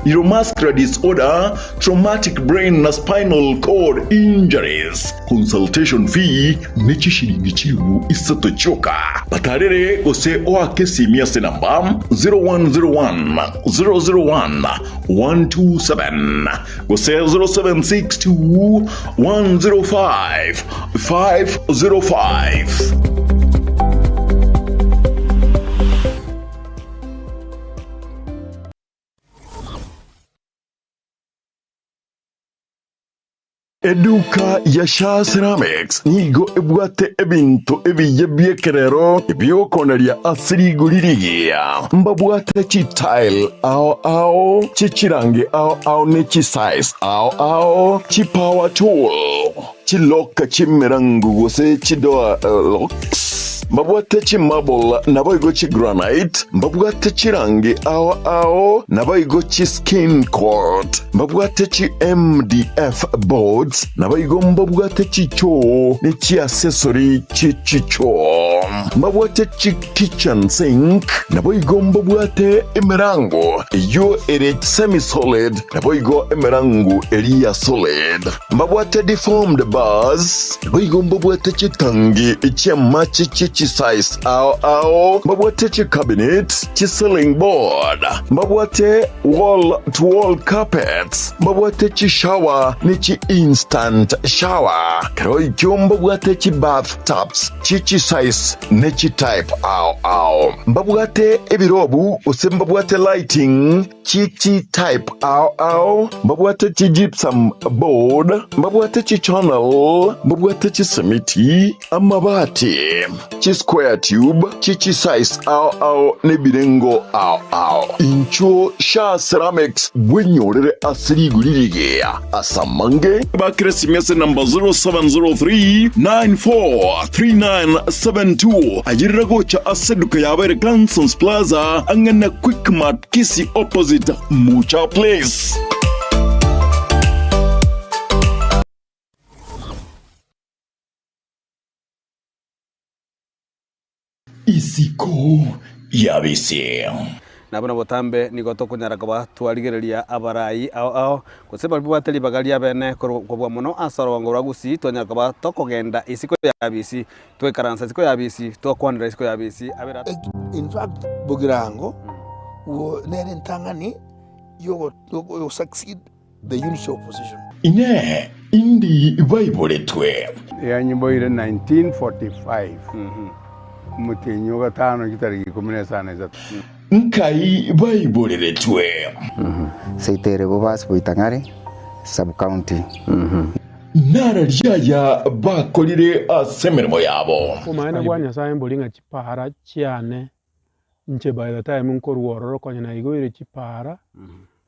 B: neuromuscular disorder, traumatic brain na spinal cord injuries. Consultation fee nechishiringi chiru isato choka. Batarere ose oakesi miase namba 0101 001 127 ose 0762 105 505. Eduka ya Sha Ceramics nigo ebwate ebintu ebiyebyekerero ebyokoneria asiri gulirigia mbabwate chi tile ao chichirange ao ne chi size ao chi power tool chi lock chi mirangu gose chi door locks mbabwate chi marble naboigo chi granite mbabwate chi rangi ao naboigo chi skin coat mbabwate chi MDF boards naboigo mbabwate chi cho ni chi accessory chi cho mbabwate chi kitchen sink naboigo mbabwate emerango yo ere semi solid naboigo emerango eria solid mbabwate deformed bars naboigo mbabwate chi tangi chi machi chi size ao mbabwate chi cabinet chi ceiling board mbabwate wall to wall carpets mbabwate chi shower ni chi instant shower karoi kyo mbabwate chi bathtubs chi size ne chi type ao mbabwate ebirobu ose mbabwate lighting chi type ao mbabwate chi gypsum board mbabwate chi channel mbabwate chi simiti amabati chi square tube chi size ao ne birengo ao incho Sha Ceramics bwenyorere asiri gulirigia asamange bakresi mese number 0703 943972 ajirira gocha aseduka yabere Gansons Plaza angana Quick Mart Kisi opposite Mucha Place. Isiko yabise
D: na bana botambe ni goto kunyara kwa twarigereria abarai ao kuseba bwateli bagaria bene kwa muno asoro ngora gusi twanyara kwa tokogenda isiko ya bisi twekaransa isiko ya bisi twakwanira isiko ya bisi abera.
E: In fact Bugirango nere ntangani you succeed the unity opposition.
B: Ine indi Bible twe
G: ya nyimbo ile 1945 mutinyo gatano kitariki 17
B: nkai Bible retwe
K: seitere bobas boitangare sub county
B: nara ryaya bakolire asemeremo yabo
X: umaene gwanya sa embolinga chipara chiane nche by the time nkoruororo konyana igoire chipara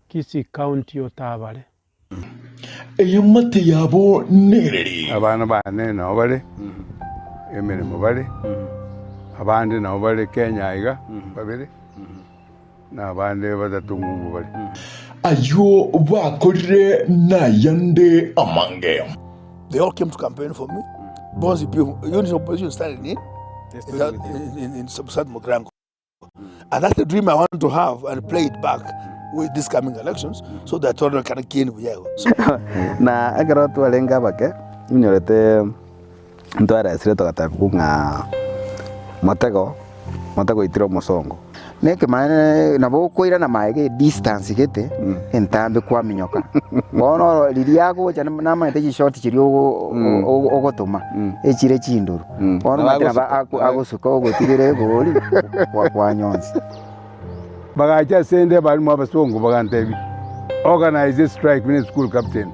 X: kisi county otabale
B: eyamate yabo nereri
G: abana bane no bale emirimo bale abandi no bale Kenya iga babiri na bande badatungu bale
B: ayo bakorire na yande amange.
E: They all came to campaign for me. Because the unity opposition started in South Mugrango. And that's the dream I want to have and play it back with these coming elections so that Toronto can gain Buyago.
K: Na agaro tu alenga bake nyorete ntwara esreto katabu nga motego itiro mosongo neke mane nabo koira na maege distance gete entambe kwa minyoka bono liriago cyane nama teji short kiri ogotoma ekire chinduru bono matana agosuka ogotigere goli kwa nyonzi
G: bagacha sende bali mu abasongo bagantebi organize strike mini school captain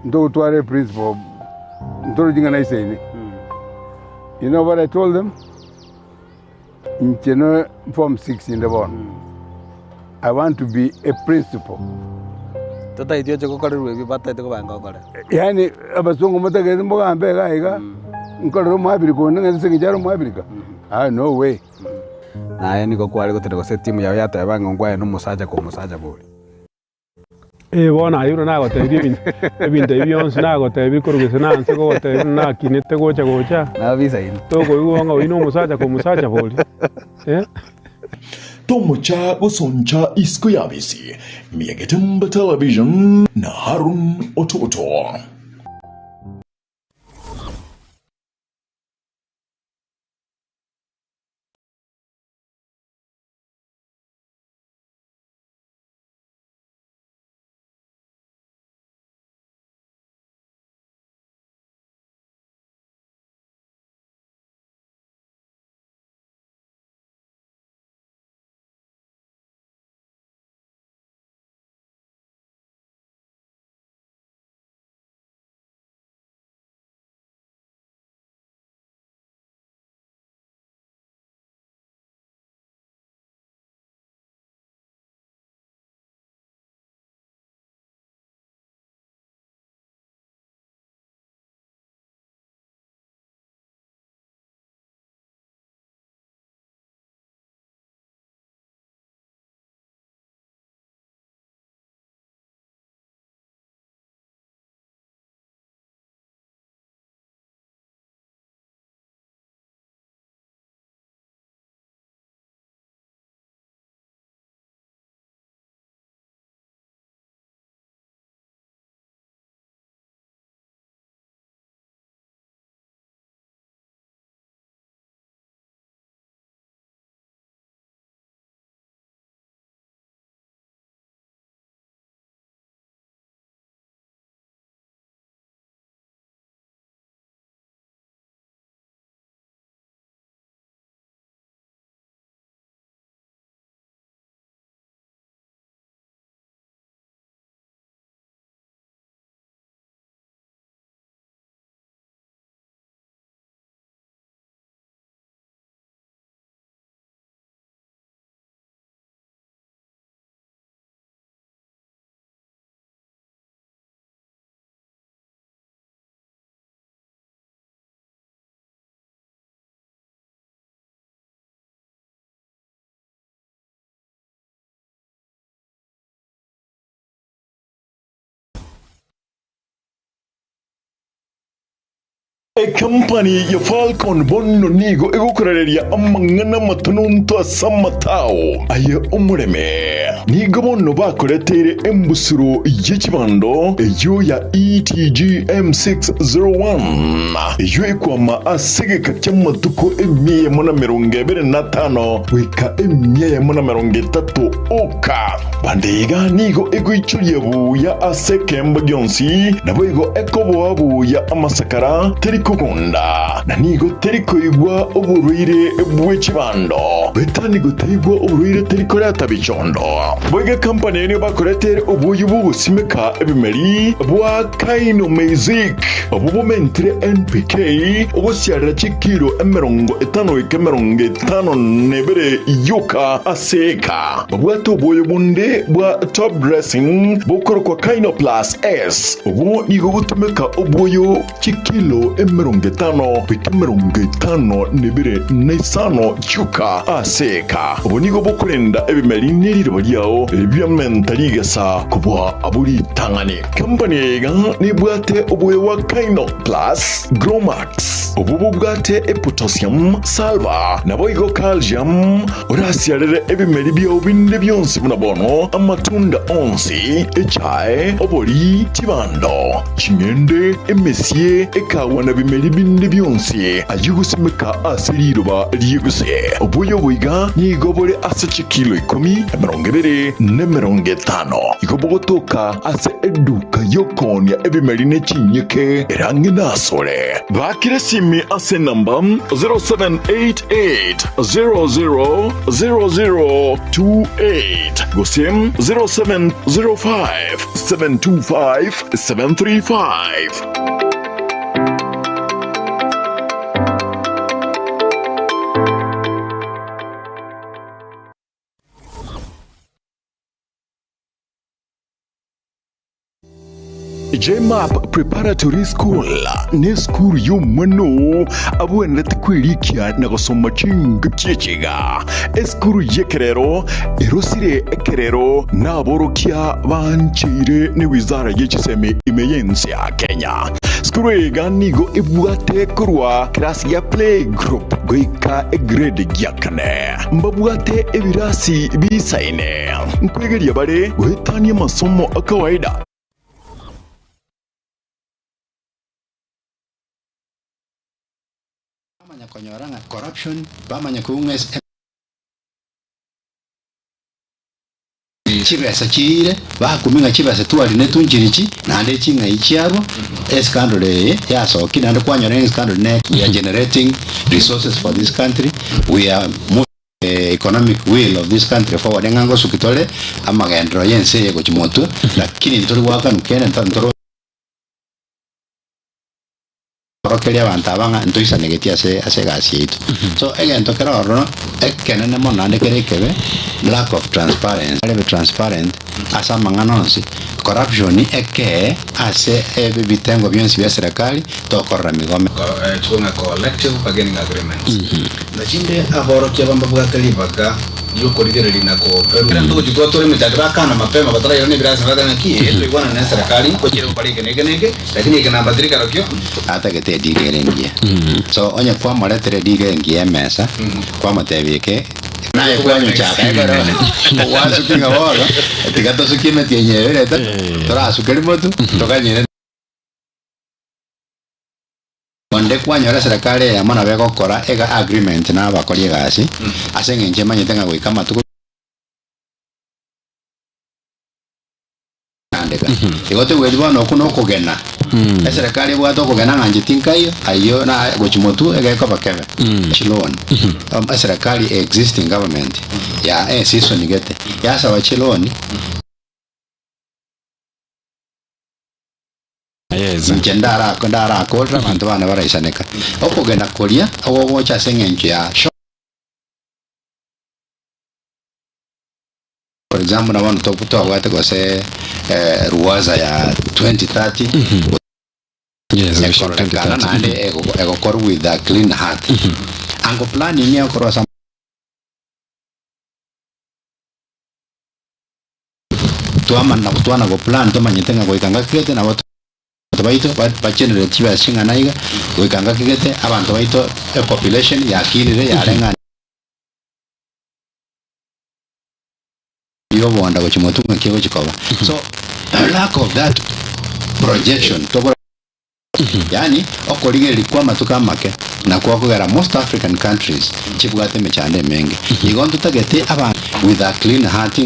G: ndo tware principal ndo jinga na iseni. You know what I told them? In Form 6 in the morning. I want to be a principal.
D: Tata idio chako kare ruwe bata ito banga kare.
G: Yani abasongo matageze mboga ambega iga. Nkoro mwabiri ko nanga sengijaro mwabirika. No way.
D: Na niko kwali gotera go set team yawe yata banga ngwaye no musaja ko musaja boli.
X: Bona ayuro na gotebi ebintu byonse na gotebi kurugese na nse ko gotebi na kinete gocha
D: na visa ino
X: to go iwonga ino musaja ko musaja boli
B: Tomocha gusoncha isiko yabisi Miyagetemba television na Harun Ototo. Company ya Falcon Bonno nigo egukorereria amangana matununto asamatao aye umureme nigo bonno bakoretere embusuro y'ekibando eyo ya ETG M601 eyo ekwama asigeka kyamatuko emiye muna 25 wika emiye muna 30 oka bandega nigo egoichuye buya asekemba gyonsi nabo ego ekobo buya amasakara kukunda na nigo teriko igwa uburwire bw'ekibando betani gutegwa uburwire teriko ratabicondo boga company ni bakoretere ubuyu busimeka ebimeri bwa Kaino Music obubumentre NPK obusyara chikiro 50 nebere yuka aseka bwato boyo bunde bwa top dressing bukoro kwa Kaino Plus S ubu nigo gutumeka ubuyo chikilo 50 nebere nesano chuka aseka ubonigo bokurenda ebimeri niriro ryao ebyamentaliga kubwa aburi tangane company ga nibwate ubuye wa Kaino Plus Gromax ubu bwate potassium salva naboigo calcium urasiarere ebimeri byo binde byonse munabono amatunda onsi echae obori tibando chingende emesie ekawana bimeri binde byonse ayugusimeka asiriroba ryeguse ubuyo buiga nigobore ase chikilo 10 igobogotoka ase eduka yokonya ebimeri nechinyeke erange nasore bakire simi ase namba 0788000028 gosem 0705725735. JMAP Preparatory School ni school y'umwana abuenete kwirikia na gusoma chinga kichiga school yekerero erosire ekerero naborokia banchire ni wizara y'ekiseme imeyensi ya Kenya. School ega nigo ibwate kurwa class ya play group goika grade ya kane mbabwate ebirasi bisaine nkwegeria bare guhitania masomo akawaida.
H: Konyoranga corruption bamanya kunges chibesa chire bakuminga chibesa tuali netunjirichi nande chinga ichiabo scandal ya so kinande kwanyora scandal ne we are generating resources for this country, we are moving economic will of this country forward ngango sukitole amagendro yense yego chimoto lakini ntori waka nukene ntoro kelia abantu abanga ntoisa negeti ase gasi yitu so again tokera oro ekene mo nande kerekebe lack of transparency transparent asa manganonsi corruption eke ase bitengo byonsi bya serikali tokorra migome
I: tunga collective bargaining agreements na chinde aboro kyabamba bwakalibaga yokorigere linako pero ndo jikotore mitagra kana mapema batara yone birasa badana ki eto igwana na serikali ko jero parike nege lakini ikana badrika rokyo
H: ata kete digerengia so onye kwa maletere digerengia mesa kwa matebike naye kwanyu chaka ebero wasu kinga wala tigato sukime tienyewe leta tora sukeri motu tokanyene onde kwanyora serikali ya mana beko kora ega agreement na bakori gasi asenge nje manyitenga goika matuko andeka igote wedwa no kuno kugena serikali bwato kugena nganje tinkayo ayo na gochimotu ega ko bakebe chilon serikali existing government ya siso nigete ya sawa chilon njendara kondara kodra bantu bana baraisaneka okugenda kolia owo cha sengenje ya for example na wanu tokuto awate ko se ruwaza ya 2030 yes kana nande ego kor with a clean heart ango planning ya korosa tuama na kutuana go plan to manyitenga go ikanga krete na watu baito ba generate ba singa naiga wekanga kigete abantu baito population ya kirire ya renga yo bonda go chimotunga kigo chikoba. So lack of that projection to yani okolige ilikuwa matuka make na kwa kugera most African countries chibugate mechande mengi igonto tagete aba with a clean heart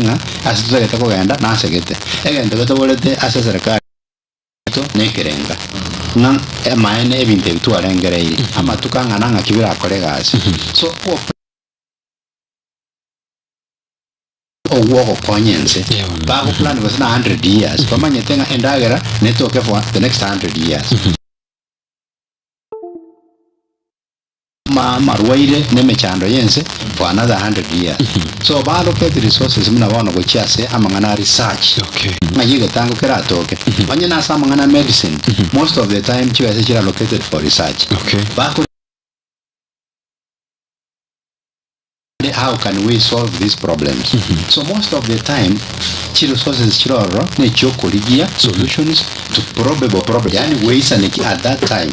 H: asitagete kugenda na segete egento getobolete asesereka to nekerenga na maene ebinte bitu arengereire amatuka ngana kibira kolegas so owo konyense bago plan was 100 years pamanye tenga endagera netoke for the next 100 years marwaire nemechando yense for another 100 years so ballocate resources mna wana go chiase amangana research mayiga tango keratoke manye na samangana medicine most of the time chiase chira located for research bako how can we solve these problems so most of the time chiro resources chiroro ne chokoligia solutions to probable problem yani ways and at that time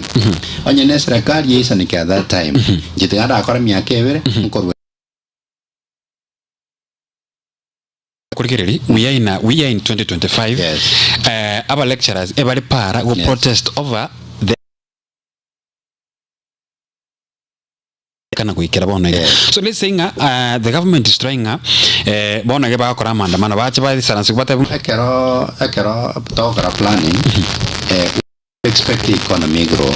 H: onye ne serikali yes and at that time jitengada akora miaka ebere nkorwe
F: we are in 2025 yes. Our lecturers every para will yes. protest over kana kuikira bona so let's say the government is trying bona ke ba kora maandamano ba chiba sana sikubata
H: ekero tokara planning expect the economy grow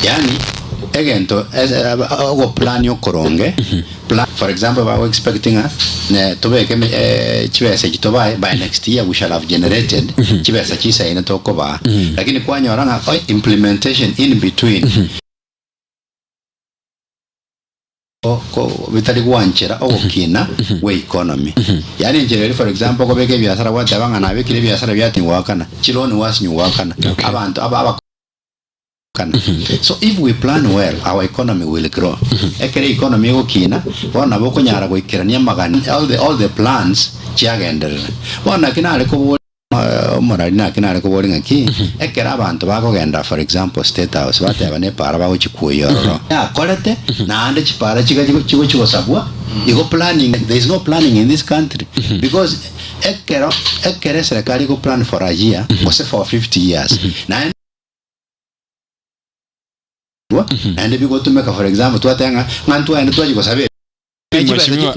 H: yani egento go plan yo koronge plan for example we are expecting to be chibese kitoba by next year we shall have generated chibese chisa ina tokoba lakini kwa nyoranga implementation in between ko vitali kuanchera okina we economy yani njere for example ko beke biashara wate abangana bekire biashara byati wakana chiloni wasinyu wakana abantu aba so if we plan well our economy will grow ekere economy okina bona boko nyara goikirania magani all the plans chiagendera bona kinale ko moralina kinale ko bolinga ki ekera abantu bakogenda for example state house bate abane para bawo chikuyororo ya kolete na ande chipara chigo sabwa ego planning there is no planning in this country because ekere serikali go plan for a year or for 50 years na and we go to make for example tuatenga ngantu ende tuajigo sabe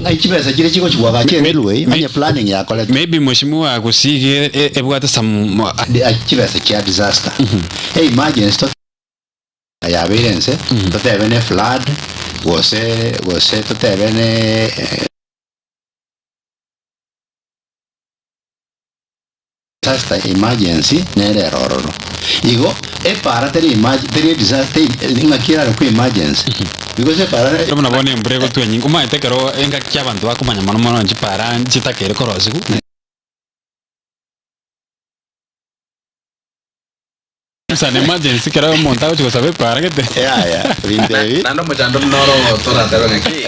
H: Aichibesa chile chiko chwa railway manye planning ya collect
F: maybe mheshimiwa kusige ebwata some
H: aichibesa cha disaster hey imagine stop ya evidence to te bene flood wose to te bene disaster emergency nere rororo igo para teri disaster ingakira ku emergency because para
F: kama nabone mbrego tu nyingo maite kero enga kyabantu bakumanya mano nchipara nchitakere korosiku sana emergency kero montago chiko sabe para kete
H: ya rinde
I: nando mchando noro tora tabanga ki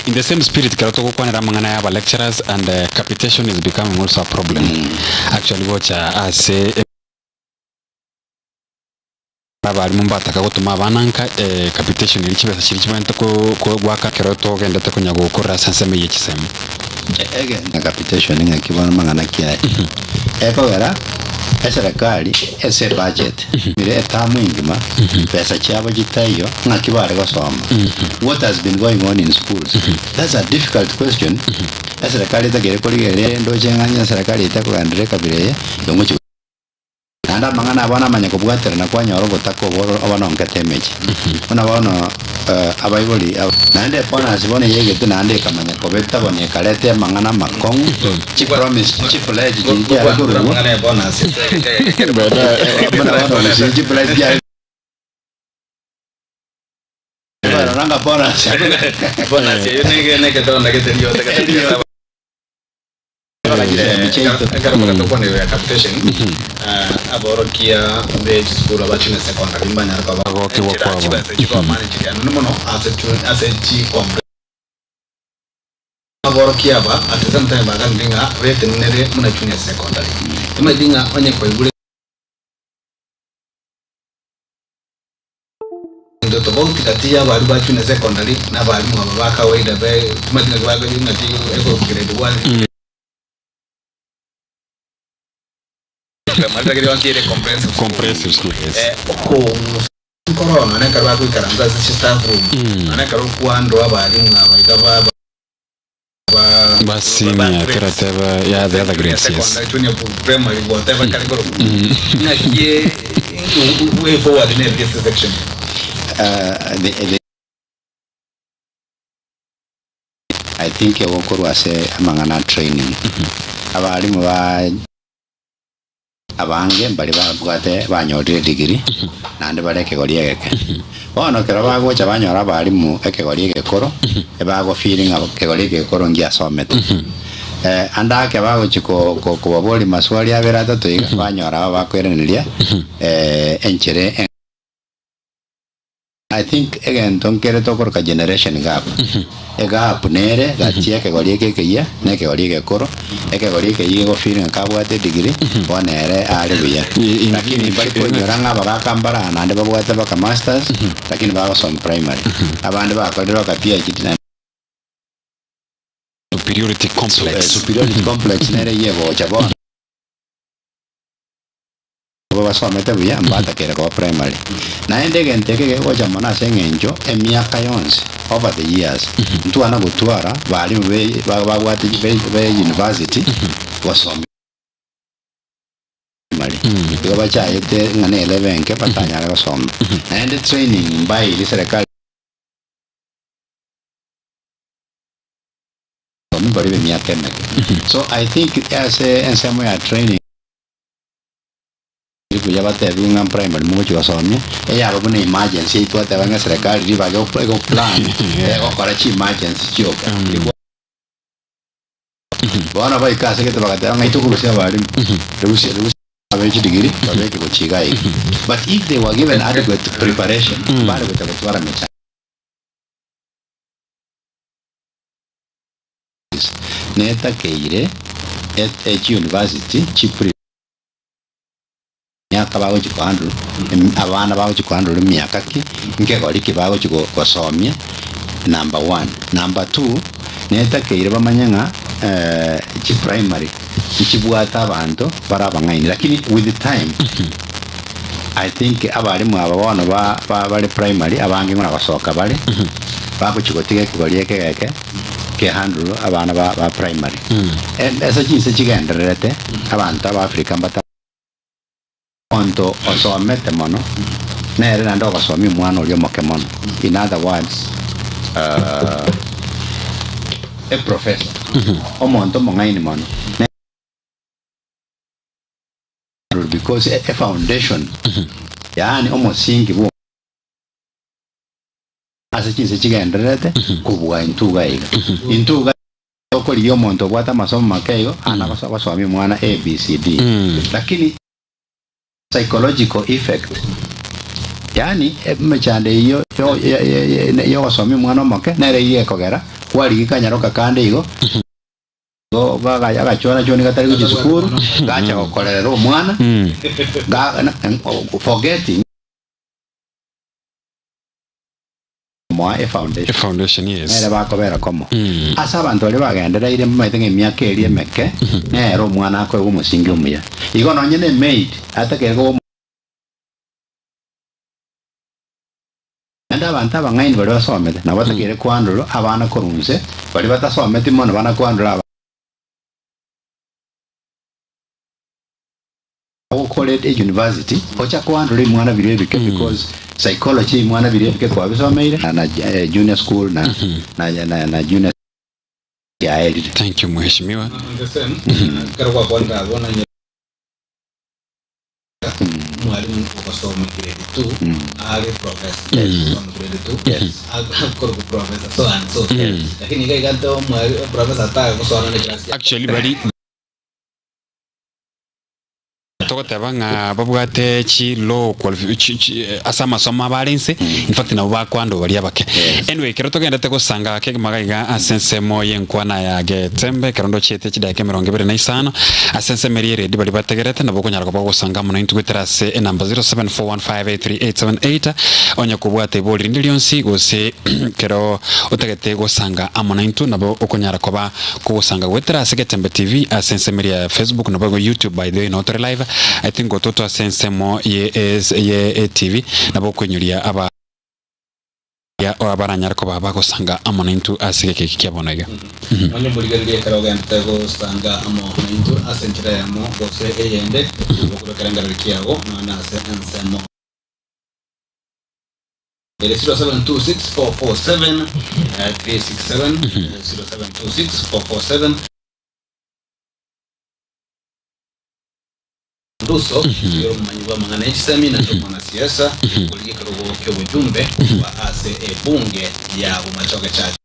F: in the same spirit kero toko kwanera mangana ya lecturers and capitation is becoming also a problem actually watch as abari mumbata kagotuma bananka capitation iri kibesa kiri kibanta ko gwaka kero to genda te kunya gukora sanseme yekisema
H: na capitation ninga kibona mangana kia ekogera serikali ese budget mire etamu ingima pesa chabo gitayo ngakibare gosoma what has been going on in schools that's a difficult question serikali tagere koligere ndoje nganya serikali itakugandire kabire yongo anda mangana abana manya kubwatera na kwanyoro gotako boro abana ongatemeje ona bana abayiboli nande pona sibone yegete nande kamanya kobeta bone kalete mangana makong chi promise chi pledge ji ya guru mangana bonus bada bana chi pledge ya bana ranga bonus
I: yo nege dona que tenía capitation aboro kia the school of bachelor secondary mbanya kwa bako chiba chiba manage ya no as a chi borokia ba at the same time bagan dinga wete nere muna junior secondary ima dinga onye kwa igure ndo tofauti kati ya bali ba junior secondary na bali mu baba kawaida be ima dinga kwa dinga ti eko grade 1 malta che anche le comprehensive school corona ne karwa ku karanga si staff room ne karu kwando abali mwabaita baba
F: basi ni karateba ya the other grades yes
I: junior primary whatever category na ye way forward in this section
H: I think ya wokoro ase amangana training abali mwa abange bali babwate banyolire degree nande bareke goriegeke bono kero bagocha banyora bali mu ekegoriege koro ebago feeling abo kegoriege koro ngia somete anda ke bago chiko ko baboli maswali abera tato iga banyora bakwereneria enchere I think again don't get it over generation gap e gap nere gatia ke goriege ke ya ne ke goriege koro e ke goriege yigo feeling kabwate degree bonere ari buya lakini bali ko nyoranga bagakambara nande babwate baka masters lakini bago some primary abande bakodero katia kitina
F: superiority complex
H: nere yebo chabona basomete buya mbata kere ko primary na endege nteke ko jamana sengenjo emiaka yonse over the years mtu ana gutwara bali bagwate be university wasome mali ko bacha yete ngane 11 ke patanya ga som and training by the serikali bari be miaka so I think as a some way training ya bate bunga primary mo chiwa somye ya ba bune emergency itu ate banga serikali riba go plan go para chi emergency chioka bona bai kase ke tabagate ngai to kurusia bari rusia abechi degree babeke ko chigai but if they were given adequate preparation bari ko tabara mecha neta keire at university chipri miaka bago chikwandu abana bago chikwandu miaka ki nke gori kibago chiko kosomye number 1 number 2 neta keire bamanyanga chi primary chibwata abantu barabangaini lakini with the time I think abali mu ababona bali primary abangi ngona basoka bali bago chikotige kigori keke ke handle abana ba primary esa chinse chigenderete abantu ba Africa mbata onto osomete mono nere nando basomi mwana olyo mokemono in other words a professor omonto mongaini mono because a foundation yani omosingi bo asa chinse chigenderete kubwa intuga okoli yo monto bwata masomo makeyo ana basomi mwana ABCD lakini psychological effect yani mechande yo wasomi mwana make nere iye kogera kwali kanyaroka kande igo go baga yaga chona choni katari ku sukuru gacha okolera omwana forgetting a foundation
F: yes
H: nere bakobera komo asa abantu le bagendera ire maitenge myaka eri emeke nere omwana akwe umusingi umuya igo nonye ne maid atakego anda abantu abangaini bali basomete na batakere kwanduro abana korunse bali batasomete mono bana kwandura college university ocha kwandura mwana birebike because psychology mwana birebike kwa bisomeire na junior school na junior ya elite.
F: Thank you mheshimiwa.
I: Karwa kwanda bona mwalimu ukasoma grade 2 ali professor on grade 2 yes akoro professor so and so lakini kai kanto mwalimu professor ta kusoma na class
F: actually bali togoteba nga babwate chi low asa masomo abarense in fact na bakwando bari abake anyway kero togendete gusanga kege magaiga asensemo yenkwana ya Getembe karondo chete chidake 25 asenseme ready bari bategerete nabo kunyara ko gusanga muno intugiterase enamba 0741583878 onya kubwate boli ndilionsi gose kero utegete gusanga amona intu nabo okunyara koba kugusanga gweterase Getembe TV asenseme ya Facebook nabo YouTube by the way not live I think gototo asensemo ye TV nabo kunyuria aba ya abaranyara ko baba gusanga amona intu asige kiabonega
I: onye muligarire karogante gusanga amona intu asenchira yamo gose eyende okurekarangara kiago na asensemo 0726447367 0726447367 Ruso yo manyiwa mangana ichisami na chomona siasa kuliye karogo kyo bujumbe wa ase bunge ya umachoke chache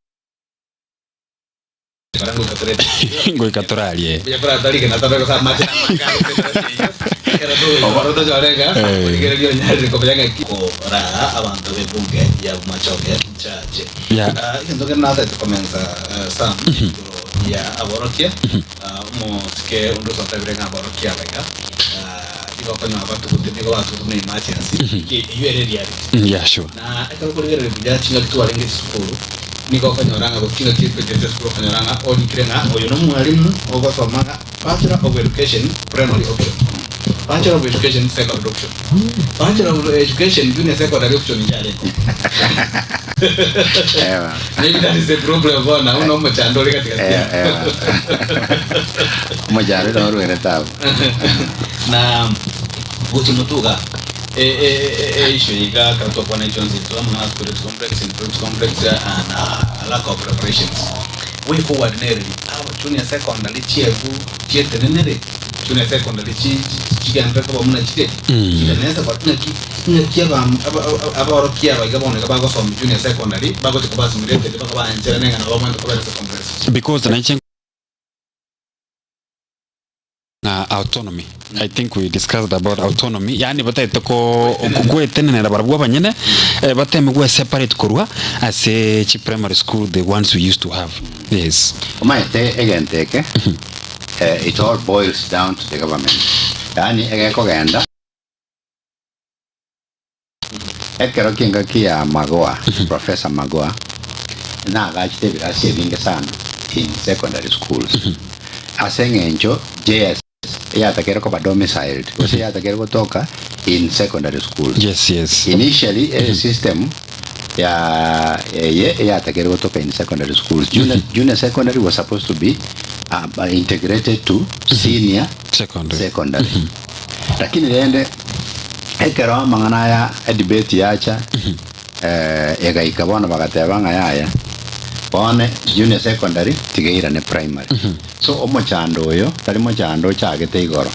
I: barango katorete
F: ngoi katoralie
I: ya para dali kana tabeko sa macha makaro era do baroto jorega kuliye ryo nyari ko byanga ko ra abantu be bunge ya umachoke chache ya ndoga nada to comienza sam ya aborokia mo que undo sota brenga aborokia venga iba kwa na watu kutendeka watu tuna emergency ke yere reality
F: yeah sure
I: na akakulegera bija chinga kitu walenge sukuru niko kwa nyoranga kukinga kitu cha sukuru kwa nyoranga oni kirenga oyo no mwalimu ogosoma bachelor of education primary option bachelor of education secondary option bachelor of education junior secondary option njale maybe that is the problem bona uno mchandole katika
H: mojare no ruere tabu
I: na Mutuga issue kato kwa nations muna spirit complex and lack of preparations way forward nearly our junior secondary chievu chietenenere junior secondary chiganda kwa muna chite chitaneza kwa tunaki aborokia bagabone bago from junior secondary bago tukubasi murete bago banjera nenga na bamwe kwa secondary
F: because na autonomy. I think we discussed about autonomy. Yani bata itoko kugwe tenenera barabwa banyene bata mugwe separate kurwa as a primary school the ones we used to have. Yes.
H: Omaite egenteke it all boils down to the government. Yani egeko genda ekero kinga kia Magoa Professor Magoa na gachite birasi binge sana in secondary schools. Asengenjo JS yatakero ko domiciled because yatakero kutoka in secondary schools.
F: Yes.
H: Initially a system yatakero kutoka in secondary schools. Junior secondary was supposed to be integrated to senior secondary. Lakini lende ekero mangana ya debate yacha ega ikabona bagatebanga yaya bone junior secondary tigeira ne primary. So omochando oyo tali mochando chagete igoro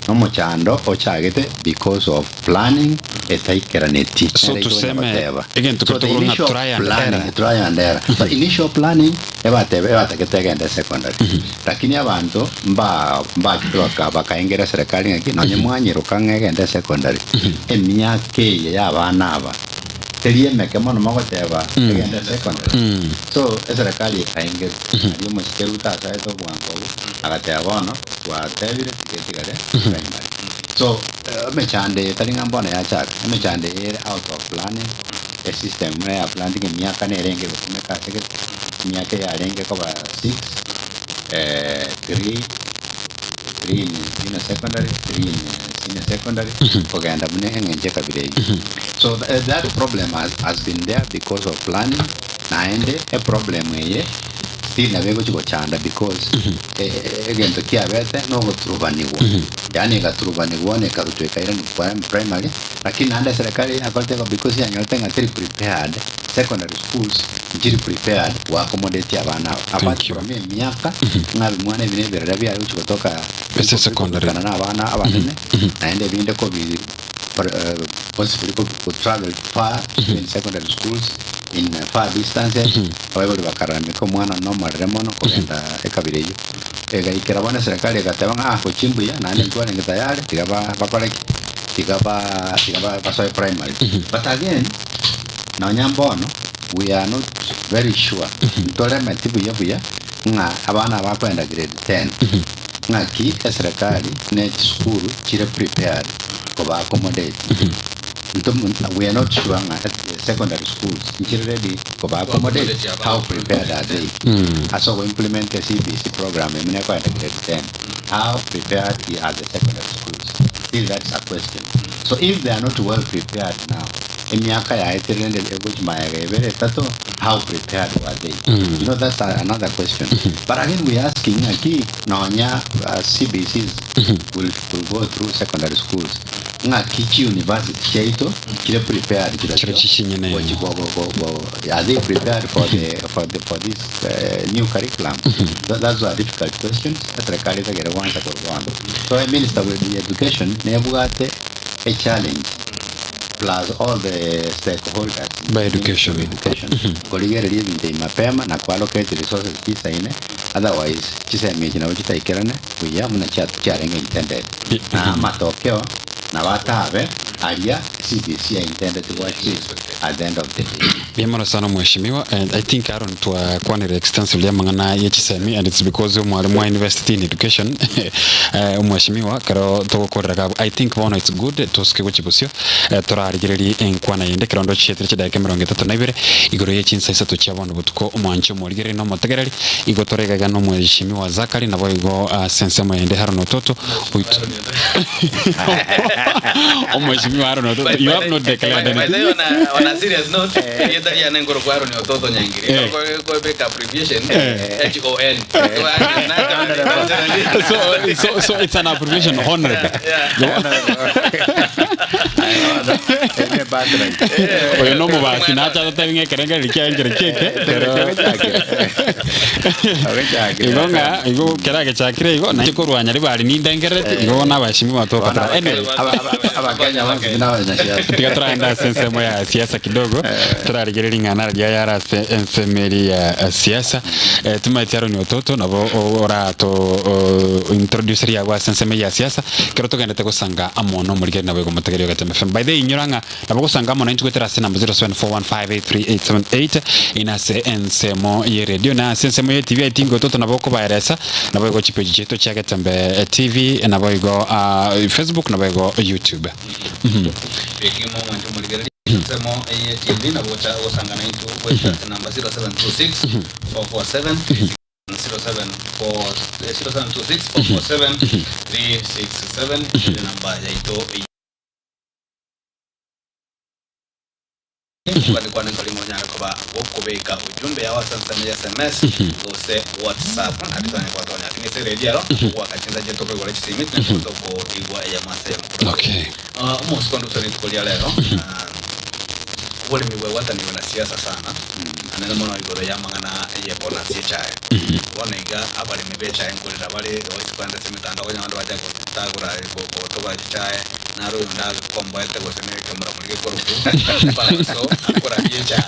H: omochando ochagete because of planning etaikera neti.
F: So to seme again to try
H: and error. But initial planning ebategete genda secondary. Lakini abantu mba kiroka bakaengera serikali ngaki nonye mwanyiro kangegenda secondary emyake ya bana aba terie meke mono magoteba egenda secondary. So serikali kainge ari mushikeruta saito bwango agateba bono watebire tigetigare primary. So mechande talinga mbona ya chak mechande out of planning a system ya planning miaka ne renge kumeka miaka ya renge ko ba 6 3 in secondary 3 in secondary kogenda mune ngenje kabire. So that problem has been there because of planning na ende a problem ye still na bego chiko chanda because again to kia bete no go trubaniwo yani ga trubaniwo ne karuto ikaira ni primary lakini nanda serikali akote ko because ya nyote ngati prepared secondary schools njiri prepared wa accommodate abana apart from miaka ngabi mwana bine berera bya yuko kutoka
F: secondary
H: na abana na ende binde ko bi possibly could travel far in secondary schools in far distances. However, bakarame ko mwana no marremono ko enda ekabireyo Ikira bwana serikali ikatema kuchimbuya na ndio kwa ni tayari tikaba pasoi primary. But again, na nyambono we are not very sure. Ntole matibu yabuya nga abana bakwenda grade 10. Nga ki serikali net school chire prepared ko ba accommodate. We are not sure at secondary schools chire ready ko ba accommodate. How prepared are they? So we implement the CBC program in grade 10. How prepared are the secondary schools? Still, that's a question. So if they are not well prepared now, how prepared were they? That's another question. But again, we are asking, CBCs will go through secondary schools. Kichi university chaito kile prepared are they prepared for this new curriculum? That's a difficult question. So a minister with the education never a challenge plus all the stakeholders
F: by education.
H: Koligere living mapema na kuallocate resources kisa ine, otherwise chisa image na wachita ikirane kuya muna charenga intended na matokeo na watawe aria CBC intended to achieve at the end of the day.
F: Biamara sana mheshimiwa, and I think Aaron kwanire extensively mangana yechisemi, and it's because mwalimu wa university in education mheshimiwa karo tokorera. I think one it's good toske kuchibusyo torarigiriri enkwana yende kirondo chetire chidake 32 igoro yechinsa isa tuchabona butuko umwancho morigere no motegereri igotorega no mheshimiwa Zakari nabo igo sensemo yende harono toto uitu mheshimiwa Aaron toto, you have not declared anything.
I: On a serious note, yetaria nengoro kwa Aaron toto nyangire ko beka abbreviation HON.
F: So it's an abbreviation, honorable. Oyo no mubasi na acha tatinge kerenga likiangire keke igonga igo kerage chakire igo na chikorwanya ribari nindengerete igo nabashimi batoka tra
H: abakenya
F: tikatra enda sensemo ya siasa kidogo turarigerera ingana rya yara ensemeri ya siasa tumaitiaro ni ototo nabo ora to introducer ya sensemo ya siasa kero tugende gusanga amono muri gena bego mategerio gatembe by the inyuranga nabo gusanga amono intwetera sena 0741583878 inase ensemo ye radio na sensemo ye TV itingo ototo nabo ko bairesa nabo go chipeji cheto chake tembe TV nabo go Facebook nabo go YouTube.
I: Pekimo mwanjo muri semo TV na bocha osangana into website number 0726 447 0726 namba yaito kwa nengoli monyana kwa okobeka ujumbe ya wasansa ya SMS gose WhatsApp na bitane kwa tonya kinise radio kwa kachinza jeto kwa kwa chisimit na kutoko igwa ya masemo.
F: Okay.
I: Most conductor nitukolia leo wale miwe wata ni wanasiasa sana anena mono igoro ya mangana ye bona sichae bona iga abali mibecha enkulira bali oitkwanda simitanda kwa nyanda baje kutagura ko toba chichae na ro nda komboete ko sene kamera mulike ko so akora chichae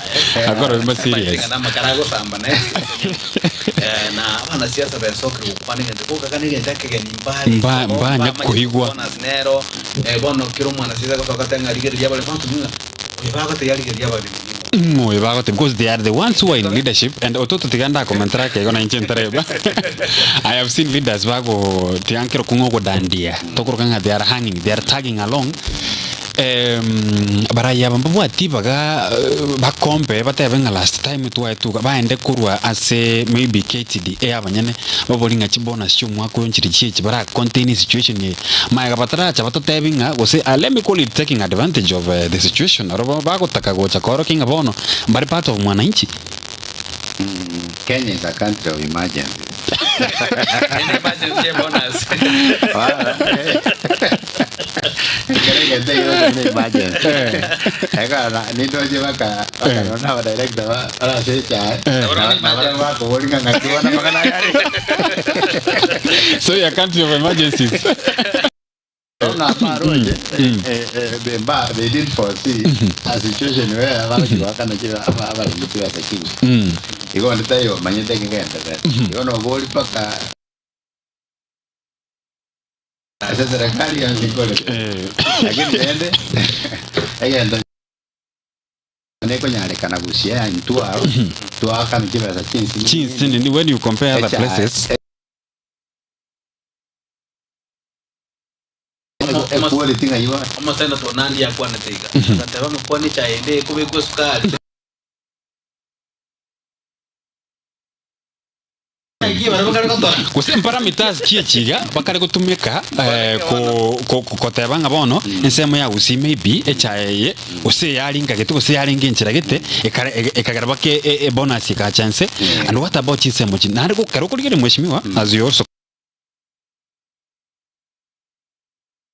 F: agora imba serious
I: na makarago samba ne na wanasiasa ba sokri upande ngende ko kakani ngende kegeni
F: mbali nyakuigwa
I: bona snero bono kiro mwana siasa ko katenga ligeri ya bali fantu munga
F: because they are the ones who are in leadership and ototo tiganda komentara ke gona inchentareba. I have seen leaders bago tiankero kungo dandia tokurukanga they are hanging, they are tagging along baraya bambu ati baga bakompe batebenga last time tuwa baende kurwa ase maybe KTDA abanyane babolinga chibona sho mwako yonchiri chichi bara contain situation ye maiga batara cha batotebinga gose let me call it taking advantage of the situation aro bagotaka gocha koro kinga bono bari part of mwananchi.
H: Kenya is a country of emergency.
I: Emergency bonus.
F: So your country of emergencies.
H: They didn't foresee a situation where you want to tell you, Asa serikali ya Nikole. Lakini ende. Enda neko nyale kana gusia ntua. Tua kana kiba sa chinsi.
F: When you compare other places.
H: Quality nga yiwa.
I: Ama sana to nandi ya kwa natega. Nataba mponi cha ende kubeko sukari.
F: Kuse parameters chiga bakare gutumika kotebanga bono ensemo ya gusi maybe echaye ose yaringa getu ose yaringa inchira gete ekagara bake bonus ka chance. And what about ensemo chi nari ko karo kurigere mweshimiwa as you also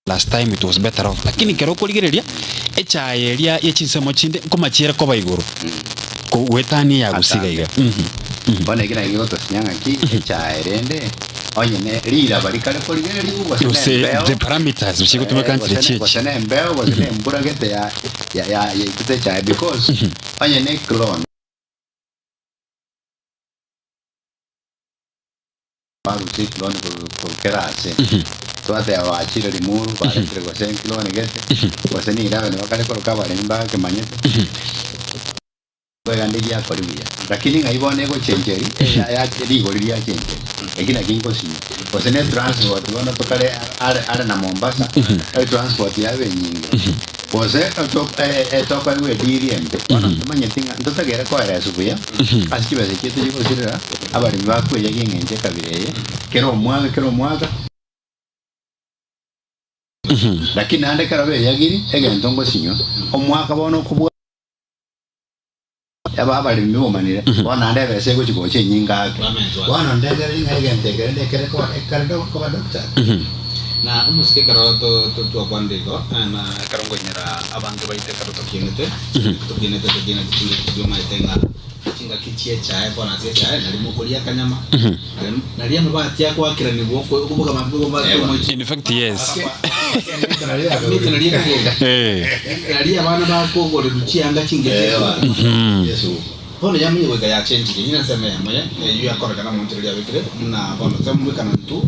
F: last time it was better off lakini kero kurigereria echaye ria yechinsemo chinde komachira ko baiguru ko wetani ya gusigaiga
H: Bone kina hiyo to sinyanga ki chairende onyene lira barikale koligere liuwa
F: the parameters ushiko tumeka ntire cheche
H: wasene mbeo wasene mbura gete ya ikute cha because onyene clone paru si clone ko kerase to ate awachire limuru para kire wasene clone gete wasene ira ne bakale ko kabale mba ke manyete Gandi ya koribia lakini ngaibone ko chenjeri ya ligo liya chenjeri ekina kingo si wasene transport wana tokale ara na Mombasa transport ya benyinga wase to kwa we DRM wana manyetinga ndotagera ko era subuya asikiba sekitu yiko sirira abari bako yagengenje kabireye kero mwaga lakini ande karabe yagiri egentongo sinyo omwaka bono kubwa Aba limbo manire wana ndebe se ko chiko chenyinga wana ndebe ringa igente kere ko ekaldo ko doctor
I: na umusike karo to kwandiko na karongo nyera abantu baite karo to kinete maitenga chinga kichie chae bona se chae na limukolia kanyama na lia mabati yako akira ni boko kubuka mabugo ba
F: in fact yes
I: lia bana ba ko go le duchianga chingete yesu Hono ya mimi wega ya change ni nasema ya moya yu ya kora kana montre ya wekre na bono tamu kana tu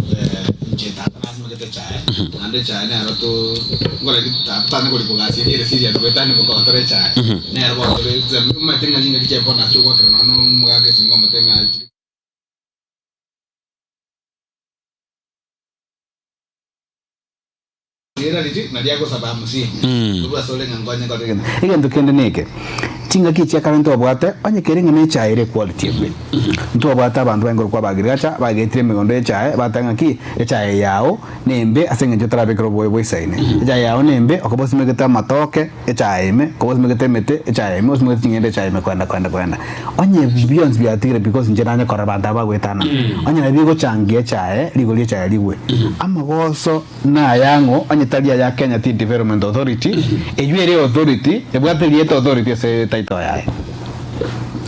I: jeta kana sima kete chae ande chae ne arato ngole tana ko lipo gasi ni resi ya tani ko tore chae ne arbo tore zem ma tenga jinga kiche bona chukwa kana no mga ke singo motenga era liti na dia ko sababu si ruba sole ngangwanya ko tegena
K: igendo kende neke chinga kichi akarento abwate onye keringa ne chaire quality egwe ntu abwate abantu bengoro kwa bagiracha bagetire migondo echae batanga ki echae yao nembe asenge jotara bekro boy saine echae yao nembe okobosi megeta matoke echae me kobosi megeta mete echae me osmegeta ngende echae me kwenda onye beyond biatire because njeranya korabanda bagwetana onye na bigo changi echae ligo echae liwe amagoso na yango onye talia ya Kenya Tea Development Authority ejwere authority ebwate lieto authority se taito yae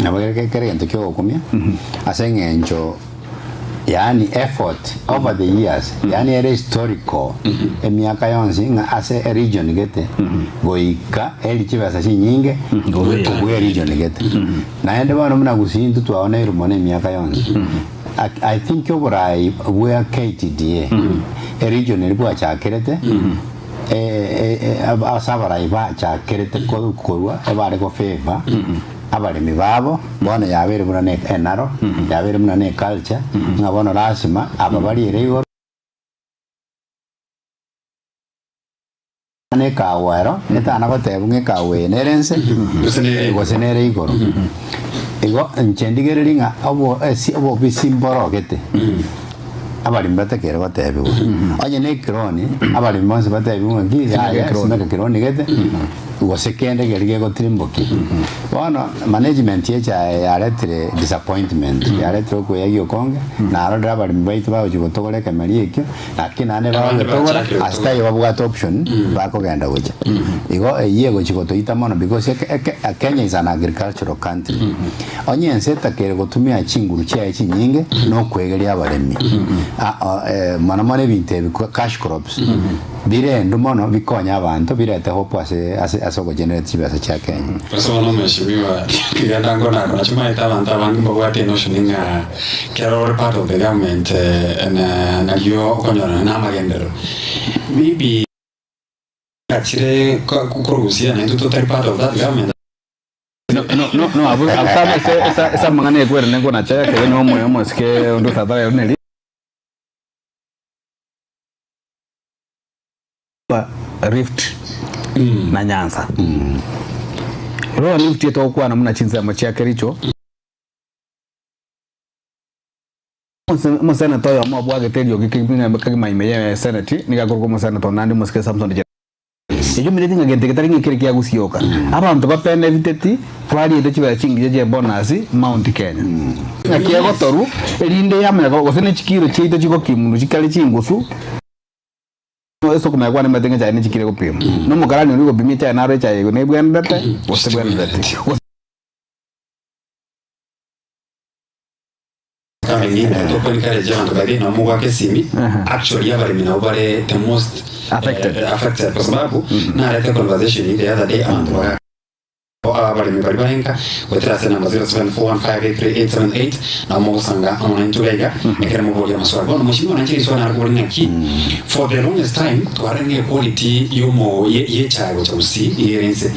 H: na bagere kere ngento kyo kumya asenge enjo yani effort over the years yani era historical emiaka yonsi nga ase region gete goika eli chibasa nyinge gowe region gete na ende bano muna gusindu twaona irumone emiaka yonsi I think oborai where KTDA a region elibwa chakerete asabarai ba chakerete ko korwa ebare ko favor abari mibabo bona yabere buna ne enaro yabere buna ne culture ngabona lazima ababali rego ne kawero netana ko tebunge kawe nerense gosenere igoro ego nchendigereringa abo bisimboro gete abali mbate kere batebi onye ne kroni abali mbanze batebi ngi ya kroni gete ugosekende gerige go trimboki bona management ya letre disappointment ya letre ko yagyo konge na aro abali mbaito ba uji gotogole kamari ekyo lakini ane ba gotogora hasta yo bwa option ba ko genda goje igo yego chikoto itamono because Kenya is an agricultural country onye nseta kere gotumia chinguru cya chinyinge no kwegeria abaremi manamane binte cash crops bire ndumono bikonya abantu birete hopo ase
K: soko generate chibesa cha Kenya.
F: Sasa wana mheshimiwa kiganda ngona kuna chuma ita bangi mbogwate no shininga kero part of the government na yo konyora na magendero. Maybe actually kukuruhusia na ndio part of that government.
D: No, abu esa mangane kwere nengo na chaya ke no mo ske ndo tadara neli. Rift na Nyanza. Roho Rift yetu kwa namna chinza machia kericho. Mosana toyo mo bwage telio kikipinga makagi maimeye senate nigakuru mosana to nandi moske Samson. Ejo mireti ngagente ketari ngikiriki agusioka. Abantu bapene viteti twali ende chiba chingi je bonus Mount Kenya. Ngakia gotoru elinde yamera gosene chikiro chito chiko kimundu chikali chingusu. Eso kuma kwa nema tenga chaine chikire kopima. No mukarani uri kopimi cha naro cha yego ne bwana bete ose bwana bete.
F: Kama ni to kwa nikale jana tukadi na muga kesimi actually yabali mina ubale the most affected kwa sababu na aleta conversation ile the other day ambapo abali mibalibahenga wetera sana 0741583878 na mo sanga online tulega ekere mo bolia maswali bono mheshimiwa nanjiri swala na kulinga ki for the longest time twarenge quality yomo ye chago cha usi irense.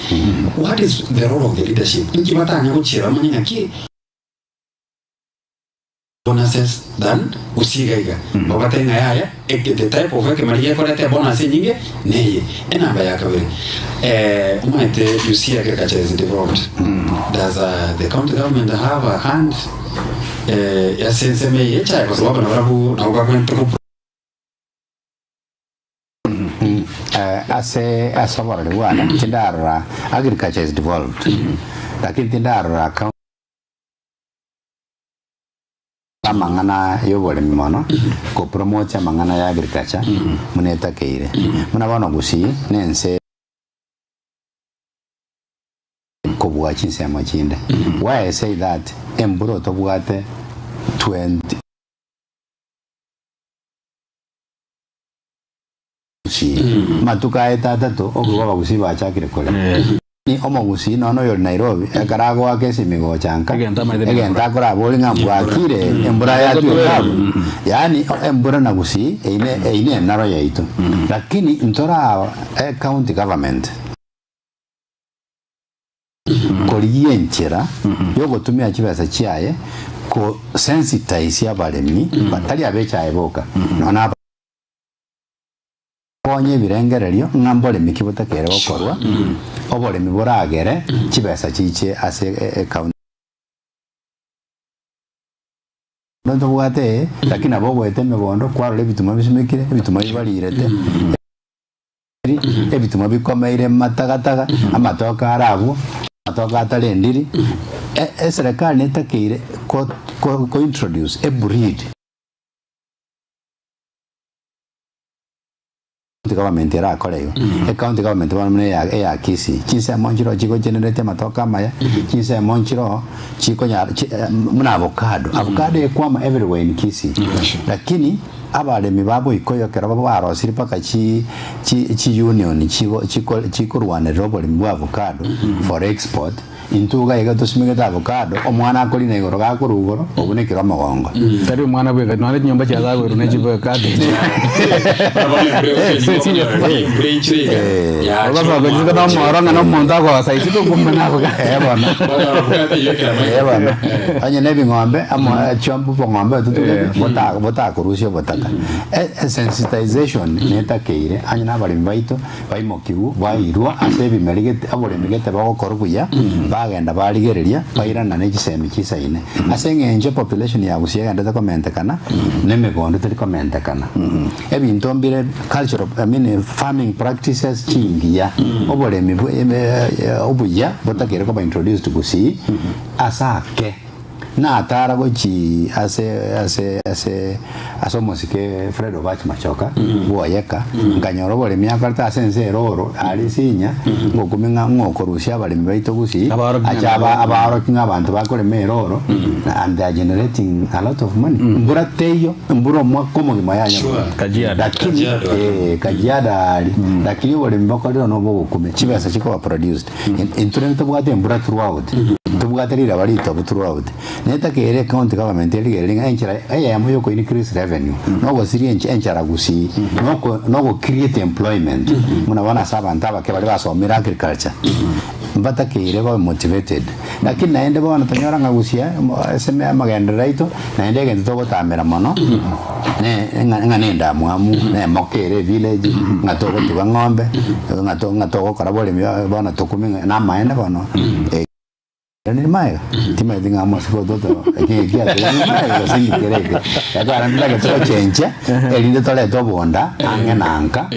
F: What is the role of the leadership inki batanya kuchira manyina ki bonuses than usigaiga babatenga yaya the type of work malia kwa te bonus nyingi neye enamba yakabere umaite you see agriculture is developed. Does the county government have a hand ya senseme yecha kwa sababu na babu na kwa kwento
K: ase wale wana tindara agriculture is developed lakini tindara mangana yobole mimono ko promote mangana ya agriculture muneta keire muna bana gusi nense ko bwa chinse amachinde. Why I say that emburo to bwate 20 matuka etata to ogwa gusi ba chakire kole ni omogusi no yo Nairobi ekarago wake simigo chanka egenda kora boli ngambwa kire embura ya tu yani embura na gusi eine naro ya itu lakini ntora county government koriye nchera yo gotumia kibasa chiaye ko sensitize ya balemi batali abecha eboka nona konye birengererio ngambole mikibota kere okorwa obole miboragere kibesa chiche ase account ndo bwate lakini abo bwete mebondo kwarole bituma bisimikire bituma bibalirete ebituma bikomeire matagataga amatoka arabu amatoka atalendiri serikali netakeire ko introduce a breed government era koleo county government bamune ya kisi kinse monjiro chiko generate matoka maya kinse monjiro chiko nya muna avocado ekwama everywhere in Kisi lakini abale mibabo ikoyo kera babo arosiri paka chi union chiko rwane robole mwa avocado for export intuga ega tosimega avocado omwana akoli na igoro gakurugoro obunekira magongo
D: tari omwana bwe none nyomba cha zawe runechi bwe kade ya baba bagize na moranga no monda kwa saisi to kumana bwa bana anya nebi ngombe ama chombo po ngombe tutu bota kurusio botaka sensitization neta keire anya na bali mbaito baimokibu bairwa asebi merigete abole migete bagokoruya bagenda baligereria bairana n'ekisemi kisaine asengenje population ya busiega ndata komentekana nemegondo tuli komentekana ebintu mbire cultural farming practices chingiya obolemi obuya botakere ko ba introduced busi asake
H: na atara gochi ase musike Fredo Bach Machoka boyeka nganyoro bole myaka ta sense roro ali sinya ngokumenga ngokorusia bali mbaito gusi achaba abaro kinga abantu bakore meroro and they are generating a lot of money mbura teyo mbura mwakomo gimayanya Kajiada lakini bole mbakore no bogo kume chibasa chiko produced internet bwate mbura throughout tubugaterira bali to throughout neta kere county government eligerenga enchira ayamu yoko increase revenue no go siri enchara gusi no go create employment muna wana saba ntaba ke bali basomera agriculture mbata kere ba motivated lakini naende bana tanyora ngagusia sema magenda raito naende gento to tamera mono nga nenda mwamu ne mokere village ngatoko tuga ngombe ngatoko karabole bana tokumenga na maenda bana ni mai tima dinga mosiko toto kia mai singi kereke akara ndila ke chenche elinde tole to bonda angenanka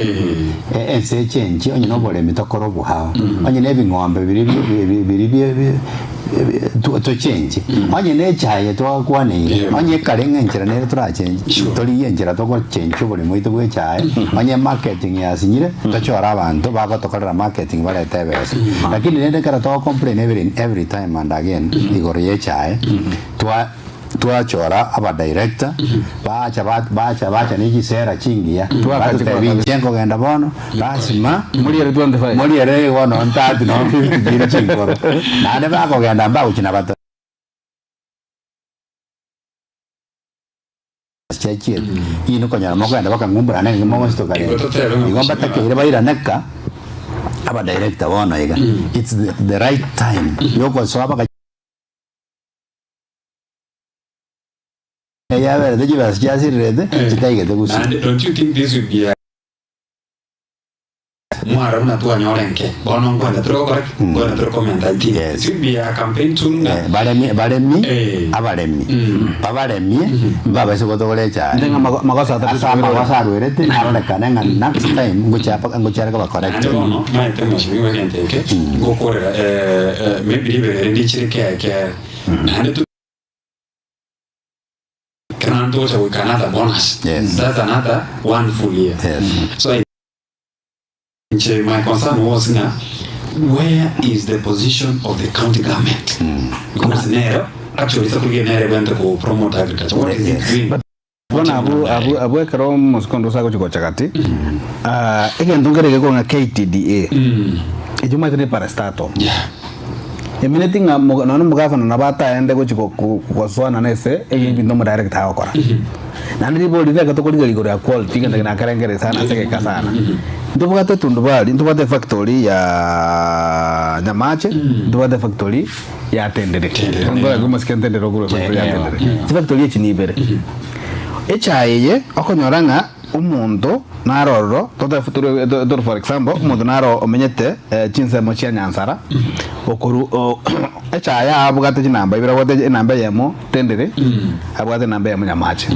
H: ense chenche onye no bole mitokoro buha onye ne bingombe biri to change onye ne chaye to kwane onye karenga nchira ne tura change tori yenchira to ko change bole moito bwe chaye onye marketing ya sinyire to chora abantu baba to kora marketing bale tebes lakini ne kara to complain every time and again igoriye chaye tua chora aba director bacha ni gisera chingia chengo genda bono lazima muliere 25 muliere wono ntatu no 50 chingoro nane bako genda mbao china bato cheche ino konya mo genda baka ngumbura nenge mo sto kare igomba takere baira neka aba director wono iga it's the right time yoko so aba yeah, the US just read it.
J: Don't you think this would be a Mwara na tuwa nyolenke bono ngwanda tro correct ngwanda tro comment I think it should be a campaign tune
H: balemi baba se boto lecha
D: ndenga
H: magosa ruerete arone kanenga next time nguchara ka correct
J: no mai temo shimiwe kenteke ngokora maybe libere ndichireke ke nande with another bonus.
H: Yes.
J: That's another wonderful year.
H: Yes.
J: So my concern was now, where is the position of the county government? Because Nero, actually, Nero went to promote agriculture. What is it doing?
D: Bona abu ekero muskondo sako chiko chakati. Ndungere ko nga KTDA. Ejuma tene para stato.
J: Yeah.
D: Emineti nga nono mugafana na bata ende ko chiko kuswana nese bindo mo direct ha okora. Nandi bodi ka to kuli gori quality ngenda na karengere sana seke kasana. Ndubuga to tundubali ndubate factory ya Nyamache ndubate factory ya Tendere. Ngola gumaske Tendere oguro factory ya Tendere. Factory chinibere. Echaye okonyoranga umuntu naroro tota futuro for example umuntu naro omenyete chinse mochia nyansara okuru echaya abugate chinamba ibira wote namba yemo Tendere abugate namba yemo Nyamache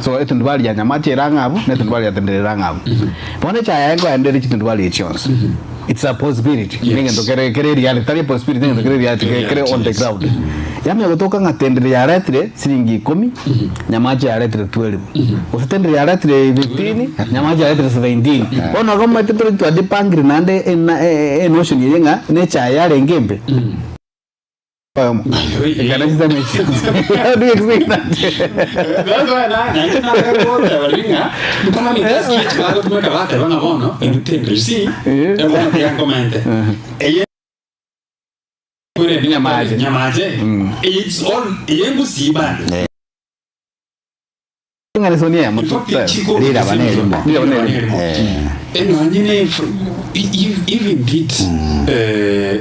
D: so etundubali ya Nyamache rangabu netundubali ya Tendere rangabu bone chaya ngo endere chitundubali echons it's a possibility ninge ndo kere reality tari possibility ninge ndo kere reality kere on the ground yame gotoka nga Tendere ya retire silingi 10 Nyamache ya retire 12 Tendere ya retire 15 Nyamache ya retire 17 ono kama tetro twa dipangri nande en notion yenga ne cha ya rengembe Gana chisa mechi. How do you explain that?
J: That's why Nyamache. It's all Yemusiba.
D: Sonia,
J: Lira Vanelmo. Even did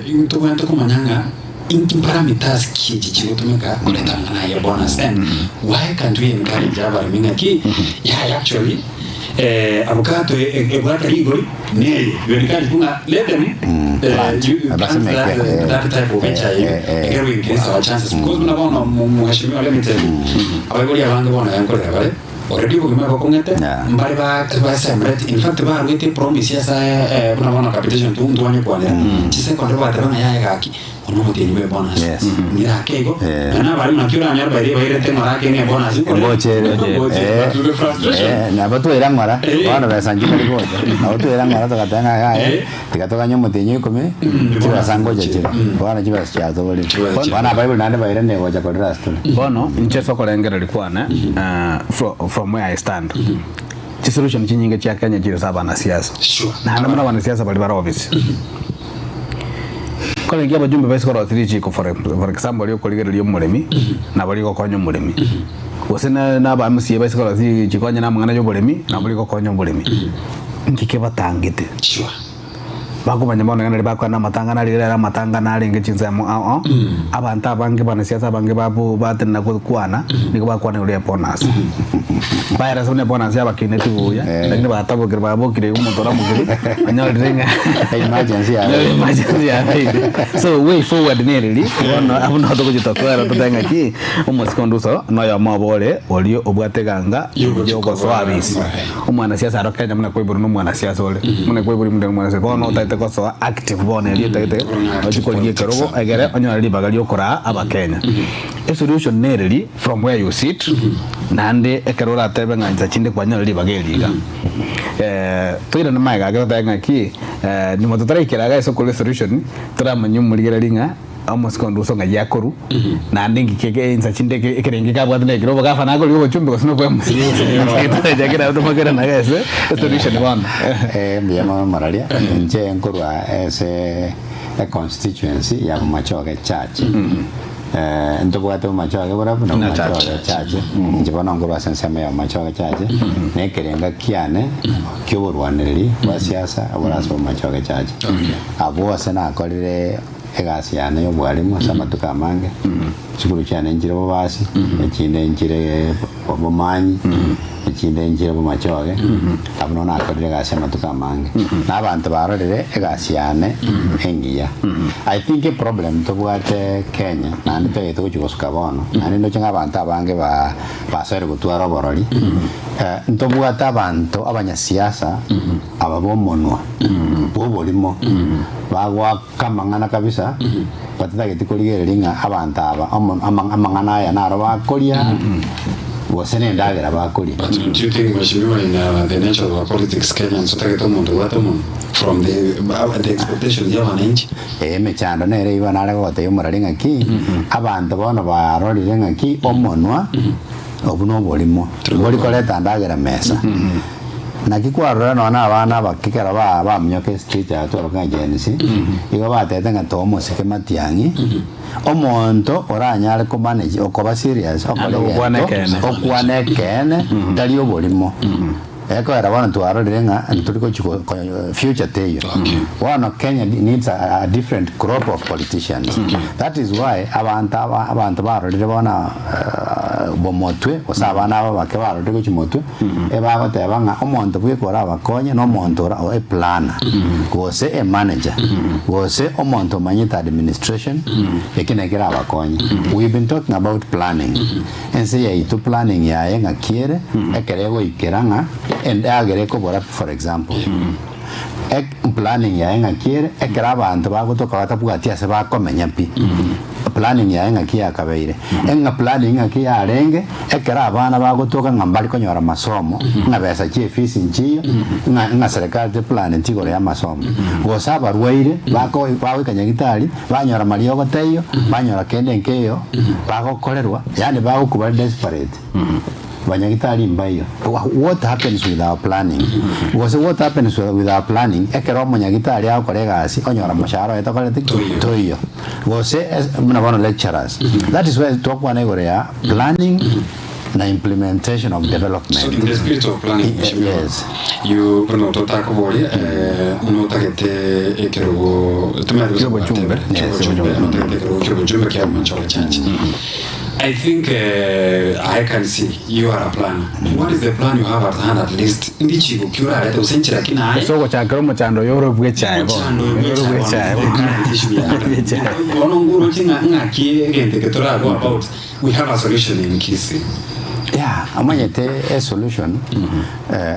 J: into Comandanga. In parameters kinji chigotumika kuletana na ya bonus and why can't we encourage our mingaki yeah actually avocado egwata rigori ne verikali kunga let them that type of venture increase our chances because unaona mheshimiwa let me tell you abagoli abantu bona yankora vale already ko ma ko ngete mbari ba semret in fact ba ngete promise ya sa kuna wana capitation tu ndwanye kwa ne chise kwa ndo ba tanga ya gaki ono mutini we bonus ngira kego na bari makira nyar bari bari te mara ke ne bonus ko
K: boche na batu era ngara wana ba sanji kali ko auto era ngara to katanga ya tikatoka nyomo tenye kome tiba sango jeje wana jiba sia to bali wana bible nande ba irene ko jako drasto
D: bono incheso ko lengera likwana from where I stand solution chinyinge cha Kenya jiro saba na siasa na namna wana siasa bali bara office kwa ngia bajumbe basi kwa 3G ko for example yo koligera lyo mulemi na bali ko konyo mulemi osena na ba msiye basi kwa 3G konya na mangana yo mulemi na bali ko konyo mulemi ndike batangite bakumanya mbona ngana bakwa na matangana lira matangana linge chinza mu abantu abange bana siasa bange babu batina kwana niko bakwana ule bonus bayara sone bonus ya bakine tuya lakini batabo kirba bokire umutora mugiri anyal ringa
K: emergency
D: ya so way forward nearly ono abuno to kujitokera tutanga ki umusikonduso no ya mabole olio obwateganga yogo swabisi umwana siasa arokenya muna kwiburu no mwana siasa ole muna kwiburu munda mwana siasa bono taite ko so active bone ali taite ojikoliye karogo agere onyo libaga lyokora abakenya a solution nearly from where you sit nande ekarora tebe nganja chinde kwanya libaga eliga toira na maiga agera ngaki ni mototara ikiraga eso kole solution turamanyu muligera linga almost konduso ngayakoru na ndingi keke insa chinde ekerenge kabwa tne kirobo gafana ko libo chumbe ko sino kwa msiyo jagira automakera na gese solution one
K: mbiyama maralia nje nkorwa ese a constituency ya Machoge church ndobwate Machoge borabu na Machoge church njibona ngorwa sensema ya Machoge church nekerenga kiane kyoborwaniriri wa siasa aboraso Machoge church abo asena akorire egasi yana yo bwalimu samatuka mange chikuru cyane njire bo basi ekinde njire bo manyi ekinde njire bo Machoge abuno nakorire gasi amatuka mange nabantu barorere egasi yane engiya I think a problem to bwate Kenya na ndite to kugosuka bono ani ndo chenga abantu abange basere gutwara borori nto bwate abantu abanyasiasa ababomonwa bo bolimo bagwa kamangana kabisa patata getikuligere linga abantu aba amangana ya naro bakolia wasene ndagera bakolia.
J: But do you think mheshimiwa in the nature of politics Kenya so take to mundu watu from the expectations ya wananchi
K: mechando nere iba nare gote yomuralinga ki abantu bono barorire ngaki omonwa obuno bolimo boli koleta ndagera mesa nakikwarura nona abana bakikera ba mnyoke street atoro kanjenisi igo batete ngatomo sike matiangi omonto oranyale ko manage okoba serious okwanekene dali obolimo eko era bana tuarorire nga tuliko future teyo one Kenya needs a different crop of politicians that is why abantu barorire bana bomotwe osabana abake barorire ko chimotwe eba batebanga omonto bwekora abakonye no monto ora planner gose a manager gose omonto manyita administration ekinekera abakonye we've been talking about planning and say to planning yae ngakiere ekerego ikeranga and agereko bora for example planning ya ngakiere ekera abantu bagotoka batapugati se bakomenya pi planning ya ngakia kabeire enga planning ngakia arenge ekera abana bagotoka ngambali konyora masomo ngabesa chiefisi nchiyo nga serikali de plan ntigore ya masomo gosaba rweire bako bawe kanyagitari banyora mariyo goteyo banyora kende nkeyo bagokorerwa yani bago kuba desperate banyagitari mbayo. What happens with our planning? What happens with our planning? Ekero manyagitari ao kolega asi onyora masharo etakolete toyo. Gose mnabono lecturers. That is where talk one ya planning na implementation of development.
J: So in the spirit of planning,
K: yes.
J: You put to talk about no target ekero I think I can see you are a planner. What is the plan you have at hand at least? Ndichi kukura leta usenchira kina hai.
D: So chakro machando yoro bwechae bo. Yoro bwechae.
J: Ono nguru chinga ngaki gente que tora go about. We have a solution in Kisi.
K: Yeah,
H: amanyete a solution.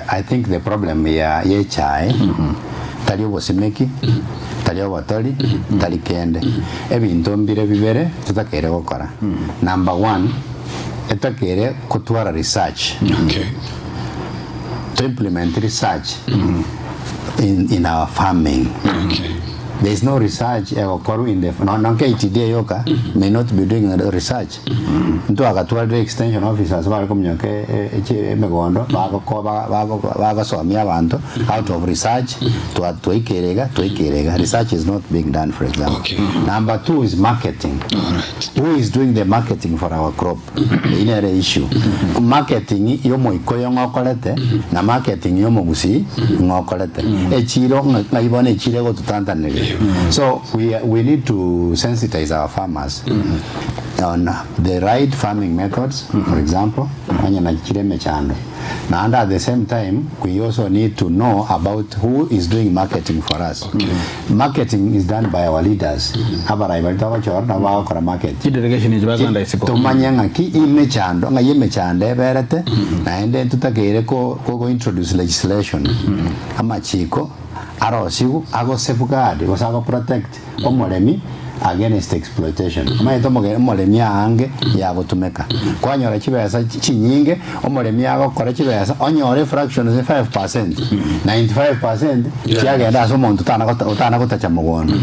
H: I think the problem ya chai tali obosemeki tali obatoli tali kende ebintu mbire bibere tutakere gukora. Number 1 etakere kutwara research. To implement research in our farming. There is no research in the non-KTD yoka may not be doing the research. Nto akatwala extension officers bali kumnyoke megondo bago somia abantu out of research to ikerega. Research is not being done, for example. Number 2 is marketing. Who is doing the marketing for our crop? Inere issue. Marketing yomo ikoyo ngokolete na marketing yomo gusi ngokolete. Echiro ngaibone echire go tutantanele. So we need to sensitize our farmers on the right farming methods, for example, and at the same time we also need to know about who is doing marketing for us. Marketing is done by our leaders. Introduce legislation. Arosigu ago safeguard was ago protect omolemi against exploitation. Omolemi ange yago tumeka kwanyora kibesa chinyinge omolemi ago kora kibesa onyore fractions 5%, 95% kyagenda so muntu utana kutacha mugono.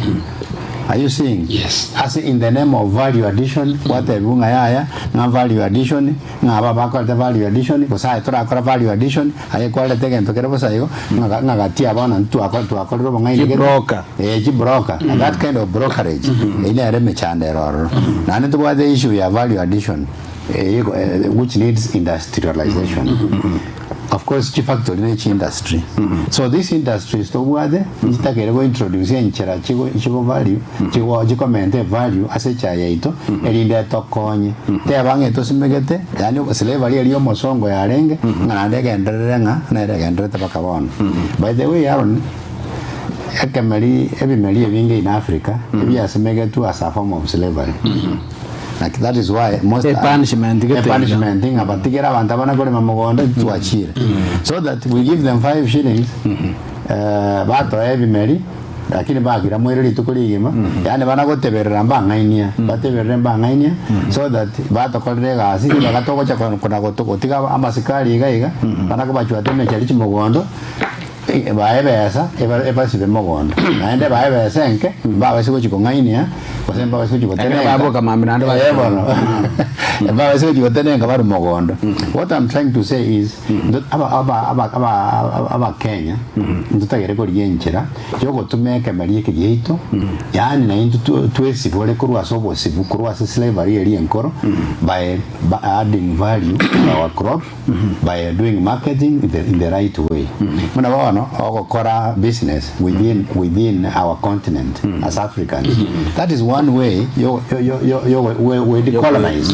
H: Are you seeing?
J: Yes.
H: As in the name of value addition, what ebunga yaya na value addition na baba kwa value addition kusa itora kwa value addition aye kwa lete gento kero kusa yo ngagatia bana ntu akwa ro banga ile broker broker and that kind of brokerage ile are mechande roro na nto kwa the issue ya value addition which needs industrialization. Of course, chief factory in each industry. So this industry is to where they introduce chigo value, chigo maintain value as a chayaito, and that tokonye. They are banging to simegate, Daniel slavery, Yomosongo, Areng, and again, by the way, Aaron, every Maria in Africa, maybe as a mega to as a form of slavery. Like that is why most punishment thing about to achieve. So that we give them 5 shillings bato every Mary lakini bagira mwere tukuliyima yani bana goteberera mbangainia bateberera mbangainia so that bato kolrega asi bagatoko cha kuna gotiga amasikali iga bana kubachwa teme cyari kimogondo baebesa ebasibe mogondo naende baebesa enke babasigo chikongainia basemba basigo chikotene babo kama minando babasigo chikotene ngabaru mogondo. What I'm trying to say is that aba Kenya ndutagere ko rienchera yogo tumeke marieke yeito yani na into twesi bole kurwa sobo sibu kurwa slavery eri enkoro by adding value to our crop by doing marketing in the right way. Muna bano okora business within our continent as Africans. That is one way we decolonize.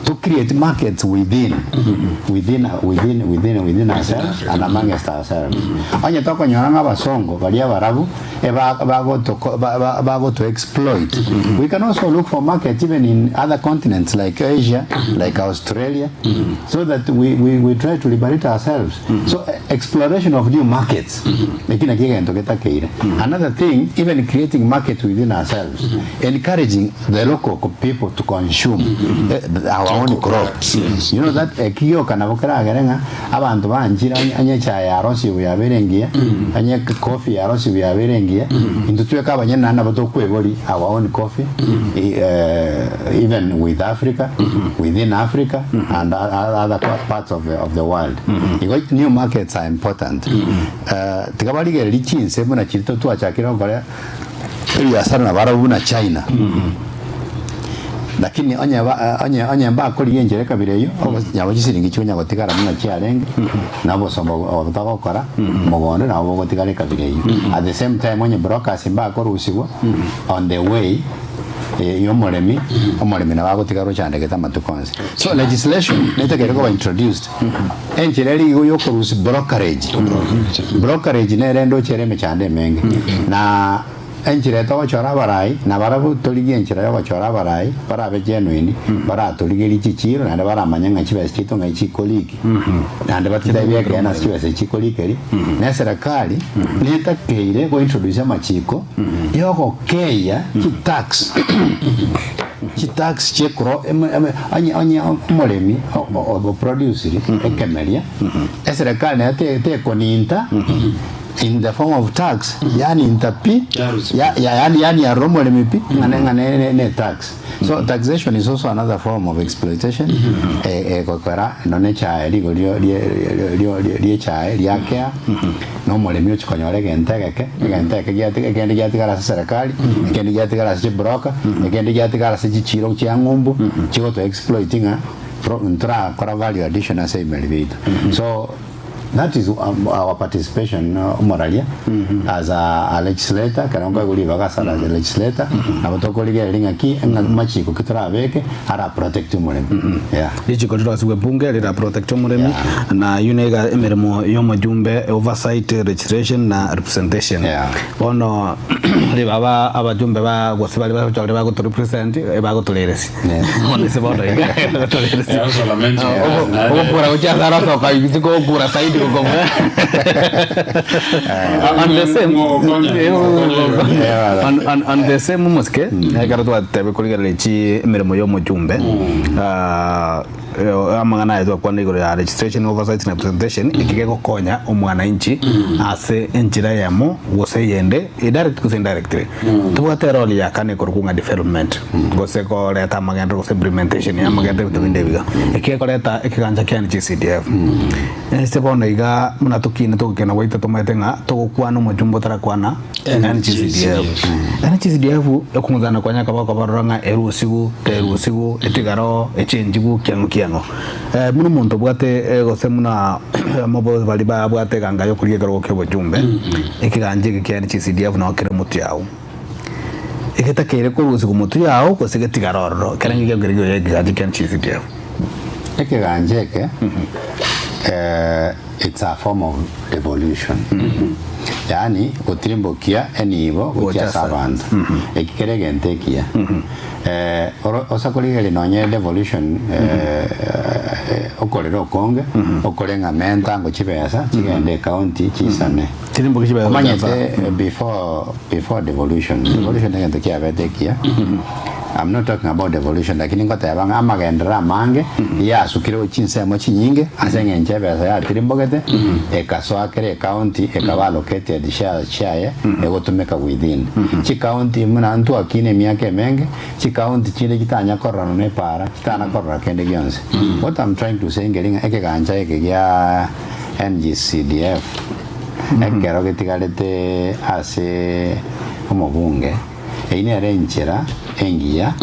H: To create markets within ourselves and amongst ourselves. Onye toko nyanga basongo balia barabu bago to exploit. We can also look for markets even in other continents like Asia, like Australia, so that we try to liberate ourselves. So exploration of new markets. Another thing, even creating markets within ourselves, encouraging the local people to consume our own crops. Yes. You know that kiyo kanabokera agerenga abantu banjira anye chai arosi byaberengia anye coffee arosi byaberengia indutweka abanyana nabato kwebori our own coffee even with Africa within Africa and other parts of the world. New markets are important. Tikabali ge lichinse muna chito tu achakira ngore ya sana barabu na China. Lakini onye mba kuri yenjere kabireyo nyabo gisiringi cyo nyago tigara muna cyarenge nabo sombo otakokora mugondo nabo gotigare kabireyo. At the same time onye brokers mba kora usigo on the way omolemi na bago tigaro cyane geta matukonse. So legislation netegere ko introduced enjeri yo korusi brokerage nerendo cyereme cyane menge na enchire to chora barai na barabu toligi enchire yo chora barai para be genuine bara toligi chichiro na bara manyanga chibe chito ngai chikoliki na batida yake na chibe chikoliki na serikali leta keire go introduce machiko yoko keya tax chekro anya molemi o producer ekemelia serikali na te koninta in the form of tax yani intapi yani ya romo lemipi ngane tax. So taxation is also another form of exploitation kokora no ne cha ligo lie cha yake no molemi chikonyore genteke gyati gara serikali gyati gara broker gyati gara chiro cha ngombo chigo to exploiting intra kora value addition as a elevator. So that is our participation moralia as a legislator karonga guliva kasala as a legislator na batokolige linga ki machiko kitra beke ara protect muremi dichi ko twa siwe bunge lira protect muremi na unega emeremo yomo jumbe oversight registration na representation bono libaba abajumbe ba gosibali ba chole ba go represent e ba go toleresi bono se bono ga toleresi solamente pura uchazara so ka yiko pura saidi on the same muske garotwa tebe kuliga lechi meremo yo mujumbe amangana ezo kwa nigoro ya registration oversight na representation ikigeko konya omwana inchi ase enjira yamo gose yende direct kuse indirectly tubate role ya kane korukunga development gose ko leta magenda gose implementation ya magenda bitabindebiga ikigeko leta ikiganja kya NGCDF este bono iga munatukine tokena waita tomatenga tokwana mujumbo tarakwana NGCDF yakunzana kwanya kabako baranga erusigu etigaro echenjigu kyango muno muntu bwate gose muna mabo bali ba bwate ganga yo kuliga ro kebo jumbe ekiganje kya NGCDF na okere mutu yawo eketakere ko rusigu mutu yawo ko segetigaro karangi ngerigo yeganje kya NGCDF ekiganje ke it's a form of devolution. Yani kutirimbokia enibo kutia savant ekikerege kia osakolige nonye devolution okolero konge okolenga menta ngo chibesa chigende county chisane tirimbo kibesa manyete before devolution ngende kia betekia. I'm not talking about devolution lakini ngota yabanga amagendera mange ya sukiro chinse mo chinyinge asenge nchebe ya tirimbogete ekaswa kere county ekaba located share egotumeka within chi county muna ntu akine miake menge chi county chile kitanya korano ne para kitana korra kende gyonse. What I'm trying to say ngelinga ekeganja ekegya NGCDF ekero getigalete ase omobunge eine renchera engia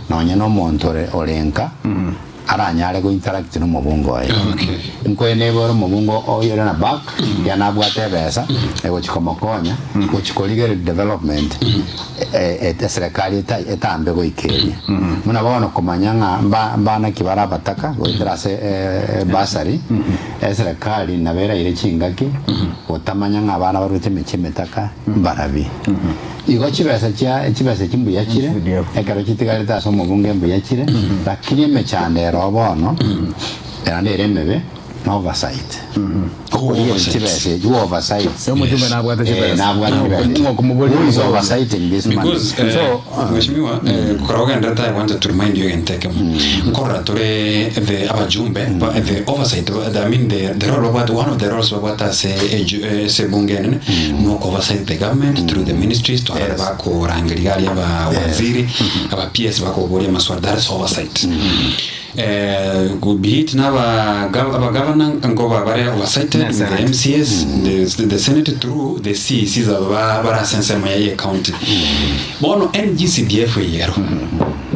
H: nonya no montore olenka aranyare go interact no mobungo ayo nko enebo mobungo oyo na back ya na bwate besa ego chikomokonya go chikoligere development serikali etambe go ikeria muna bono komanyanga mbana kibara bataka go itrase basari serikali na bera ile chingaki otamanyanga abana barute mechemetaka barabi igo chibesa chimbuya chire ekaro chitigaleta so mobunge mbuya chire lakini mechande robono erandere mebe no oversight chibese you oversight so mujumbe na bwata chibese na bwata ngo kumuboli is oversighting this man so
J: mheshimiwa kuroga ndata I want to remind you again take nkora tore the abajumbe the oversight I mean the role of one of the roles of what se bungen no oversight the government through the ministries to have ko rangirigali aba waziri aba PS bako bori maswala that is oversight could be it now governor and go bare oversight the MCS the Senate through the CECs bara sense my account bono NGCDF yero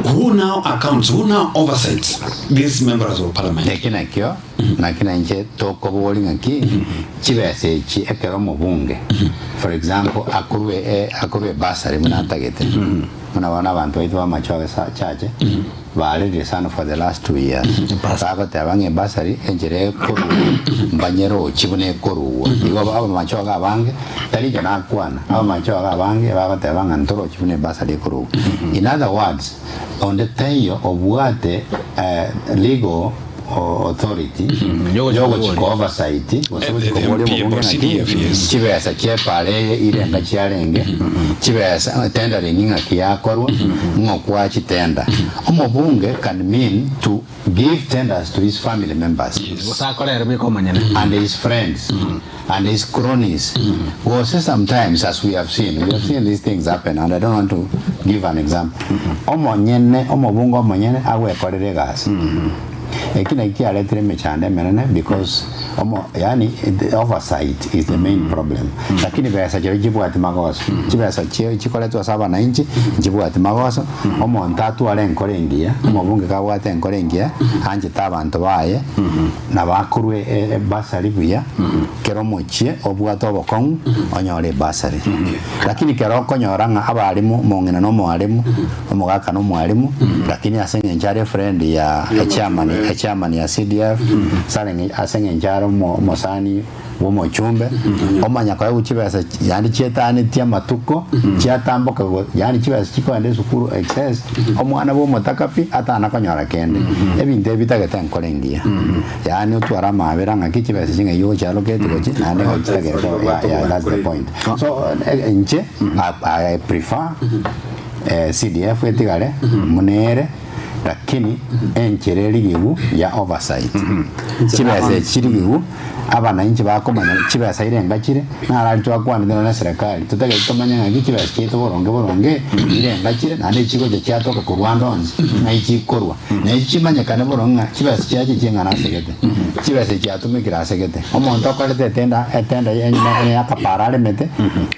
J: who now accounts who now oversights these members of parliament
H: ekinakyo nakina nje toko boli ngaki chibese chi ekero mubunge for example akurwe basari munatagete muna wana abantu baitu bamachoga chache bale lisano for the last 2 years bako tabange basari enjere koru mbanyero chibune koru igo aba machoga abange tali jana kwana aba machoga abange bako tabanga ntoro chibune basari koru. In other words, on the tayo obwate legal authority yogo chiko oversight wasoje kubole mubunge chibesa chepale ile ngacharenge chibesa tendering ngakiyakorwa ngokwa chitenda omubunge can mean to give tenders to his family members and his friends and his cronies. Because sometimes, as we have seen these things happen, and I don't want to give an example. Omobungo monyene awe korere gas. Ekina ikialetere mechande menene because yani the oversight is the main problem. Lakini besa jibu ati magoso. Chibesa chikoleto saba na inchi jibu ati magoso. Omo ntatu ale nkorengia. Omobunge kabwate nkorengia anje tabantu baye na bakurwe basari buya kero mochie obwato bokon onyore basari. Lakini kero konyoranga abalimu mongena no mwalimu omugaka no mwalimu lakini asenge njare friend ya chairman ya CDF salengi asenge njaro mosani womo chumbe omanya kwa uchibesa yani chetani tia matuko chatamboka yani chibesa chiko ande sukuru excess omwana bo motakapi ata anakonyora kende ebinde bitageta nkolengia yani utwara mabera ngakicibesa singa yo chalo kete gochi nane ngakitageta yeah, that's the point. So nje I prefer CDF etigale munere lakini enchereri gibu ya oversight chibese chirigibu abana inchi bakomanya chibesa irenga chire narali twakwanira na serikali tutage tomanya ngaki chibesa cheto boronge irenga chire nande chigo cyatoka ku Rwanda onzi na ichikorwa na ichimanya kane boronga chibesa cyaje cyengana segete chibesa cyatumikira segete omuntu akorete tenda yenye akaparale mete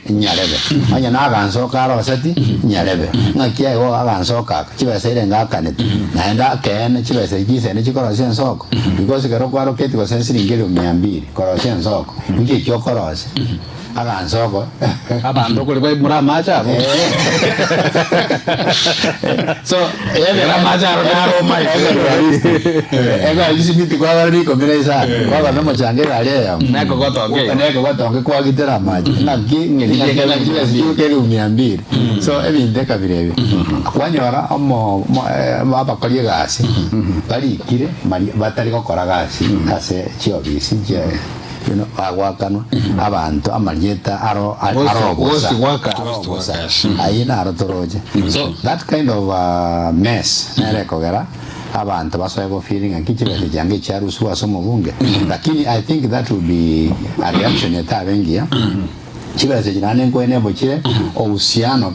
H: nyarebe anya naganso karo sati nyarebe ngakiye ho aganso kaka chibesa irenga kanete naenda kene chibesa gise ne chikoro sensoko because kero kwaro keti ko sensiri ngelo 200 koroshen soko ngi kyo korose agansoko
D: abando kule kwa muramacha
H: so muramacha ro mai ega isibiti kwa bari ko bireza kwa no machangera leo
D: nako gotonge
H: kwa gitera maji na ngeli kela kile kelo 200 so ebindeka birebe kwanyora omo abakaliye gasi bari kire batari gukora gasi ase chiobisi je agwakanwa abantu amalieta aro ayina arotoroje. So that kind of mess nerekogera abantu basoyego feeling akichibese jange charusu asomo bunge lakini I think that will be a reaction yatabengia chibese jinane nkwene bochire obusiano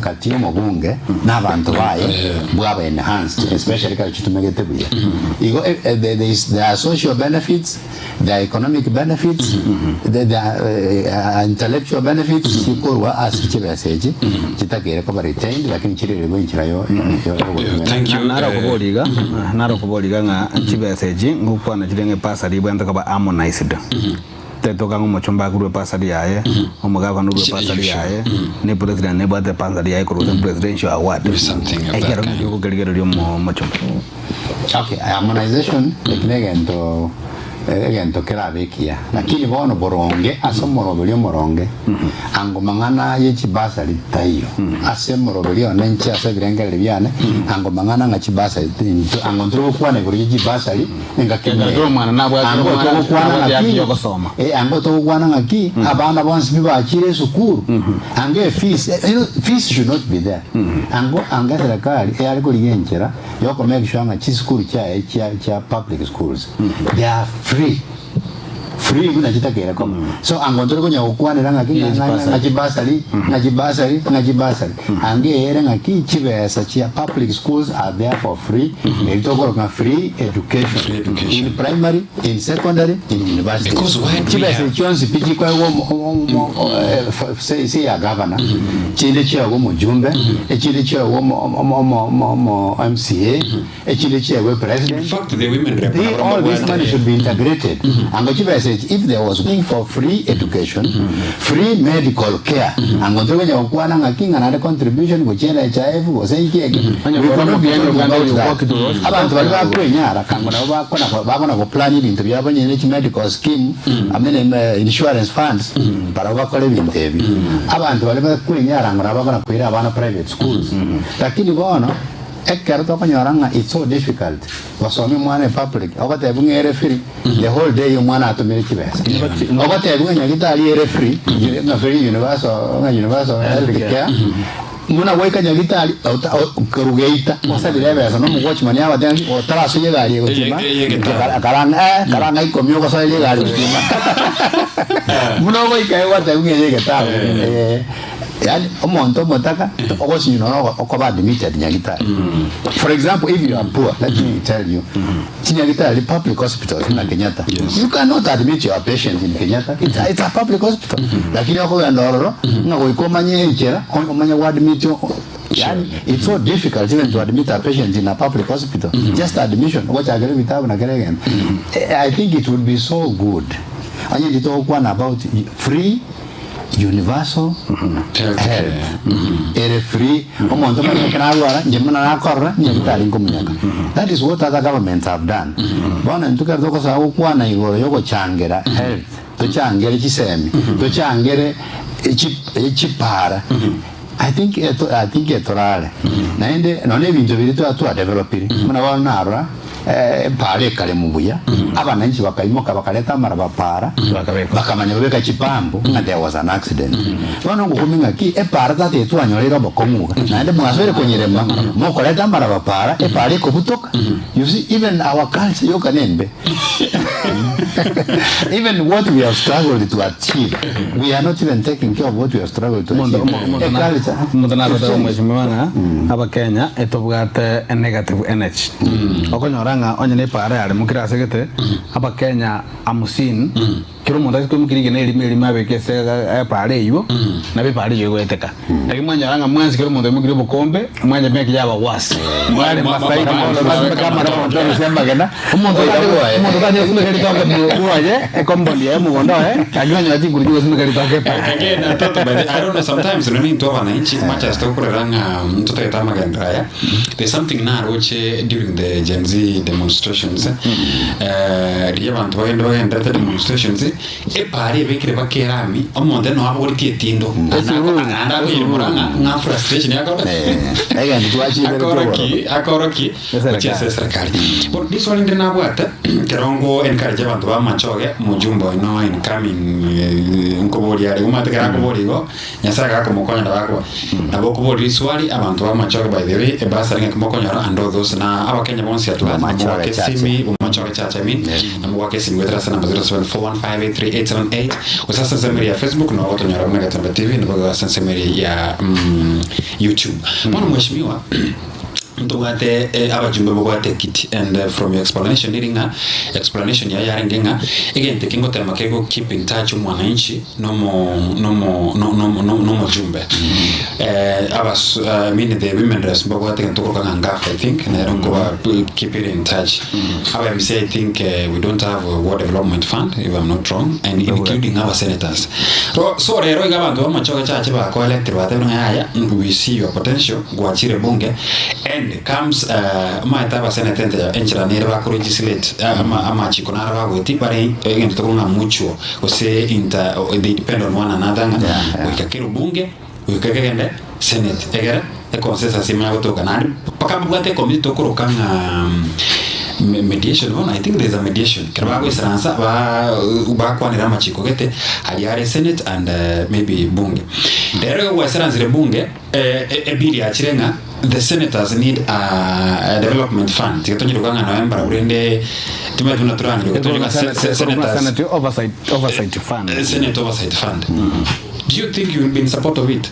H: kati mu bunge n'abantu baye bwaba enhanced especially kali chitumegete buye igo there are social benefits, there are economic benefits, there are intellectual benefits sikorwa as chibese chitakere ko retained lakini chirere go inchirayo.
D: Thank you. Naro kuboliga nga chibese ngukwana chirenge pasa libwenda kaba harmonized toka ngomo chomba kuru pasari yae omugava nuru pasari yae ne president ne bate pasari yae kuru presidential award
F: something
D: egero yuko geligero lyo mo chomba.
H: Okay, harmonization egento kerabekia lakini bono boronge asomorobelio moronge ango mangana yechibasari tayo asemorobelio nenche asebirengere byane ango mangana ngachibasari ango ndro kwane kuri yechibasari ngakemera
D: ndro mwana nabwa
H: ango to kwana ngaki
D: yokosoma
H: ango to kwana ngaki abana bonse bibakire sukuru ange fees should not be there ango anga serikali yali kuri yenchera yoko make sure nga chisukuru cha public schools they are free free kuna chitakera ko so angontore kunya ukwanira ngakibasari ange era ngaki chibesa chia public schools are there for free elitokoro ka free education in primary, in secondary, in university
J: because why
H: chibesa chonsi piji kwa say a governor chinde chia wo mujumbe chinde chia wo MCA chinde chia wo president.
J: In fact the women
H: all this money should be integrated and chibesa if there was thing for free education free medical care and ngotonya ukwana ngakinga na contribution kuchela HIV wasengeke abantu bali bakwenyara kangona bakona ko plan ibintu byabanye ne medical scheme amene insurance funds para bakole ibintu ebi abantu bali bakwenyara ngora bakona kwira abana private schools lakini bono ekero tokonyaranga it's so difficult wasomi mwana public obate bungere free the whole day mwana atumire kibesa obate bunga gitali ere free na free universal health care muna weka nyagitali kurugeita wasalire besa no watchman yaba then otaraso yegari gotima karanga ikomyo ko salire gari gotima muna weka wata bunga gitali yani omonto motaka okosinyo no okoba admitted nyagitali for example if you are poor let me tell you nyagitali public hospital in Kenyatta you cannot admit your patient in Kenyatta it's a public hospital lakini wako ya ndororo ngako ikomanye ichera omanya admit yani it's so difficult even to admit a patient in a public hospital just admission what I agree with na again I think it would be so good anye nditokwa about free universal health ere free omonto kana alwara njemana nakorra nyabitali ngomunyaka that is what other governments have done bona ntuka doko sa ukwana igoro yoko changera health to changere chisemi to changere chipara I think etorale naende none bintu biri to developing muna wana ara pale kale mubuya abana nchi bakaimoka bakaleta marabapara bakamanya beka chipambo and there was an accident bano ngukuminga ki para tate twanyolera bokomuga naende mwasore konyerema mokoleta marabapara pale ko butoka you see even our culture yokanembe even what we have struggled to achieve we are not even taking care of what we have struggled to achieve
D: mutana roda mweshimiwana aba Kenya etobugate negative energy okonyora onye para ari mukira segete aba Kenya amusin kiro monda ko mukiri ne limi mabeke se para yo na be para yo eteka agi mwanya nga mwanzi kiro monda mukiri bokombe mwanya beke yaba was mwale masai kamera ndo semba gena umuntu kanje kumekeri toke muwaje ekomboli ya mugondo aganya ati nguriji kumekeri toke pa again
J: I don't know sometimes running to wana inchi much as to kuranga mtoto etama gendaya there's something now which during the Gen Z demonstrations riya bantu baendo enda demonstrations pare bekire bakerami omonde no abo kuti etindo anda ko yimuranga na frustration yako
H: ega ndwachi
J: akoroki chese serikali but this one ndina bwata kerongo encourage bantu ba machoge mujumbo no incoming nkobori ari umatekera koborigo nyasaka komokonya ndabako nabo kobori swali abantu ba machoge by the way ebasa nge komokonya and those na abakenya bonsi atwa machoge simi umachoge chacha mimi na mwake simu wetra sana 0741583878 usasa semeri ya Facebook na watu nyara mna Gatembe TV na kwa semeri ya YouTube mwana mheshimiwa mtugate abajumbe bogwate kit and from your explanation needing explanation ya yarengenga again taking what time akego keep in touch mwananchi no jumbe abas mean the women dress bogwate ntoko kanga I think na rongo keep it in touch I say I think we don't have a water development fund if I'm not wrong and including our senators so rero gabantu bamachoka chache ba ko elected bateno haya we see your potential gwachire bunge and comes maitaba senatente enchira nerva ku legislate ama chikonara bagoti pare ngento tokuna mucho ose inter they depend on one another wikakero bunge wikakegende senate egera e consensus sima gotoka nari pakambugate komite tokorokanga mediation one I think there's a mediation kirabago isransa ba kwanira machiko gete aliare senate and maybe bunge rero wasranzire bunge ebiri achirenga the senators need a development fund. Tikatonyo kanga November urende tima tunaturanga
D: Senate oversight fund.
J: Senate oversight fund. Do you think you will be in support of it?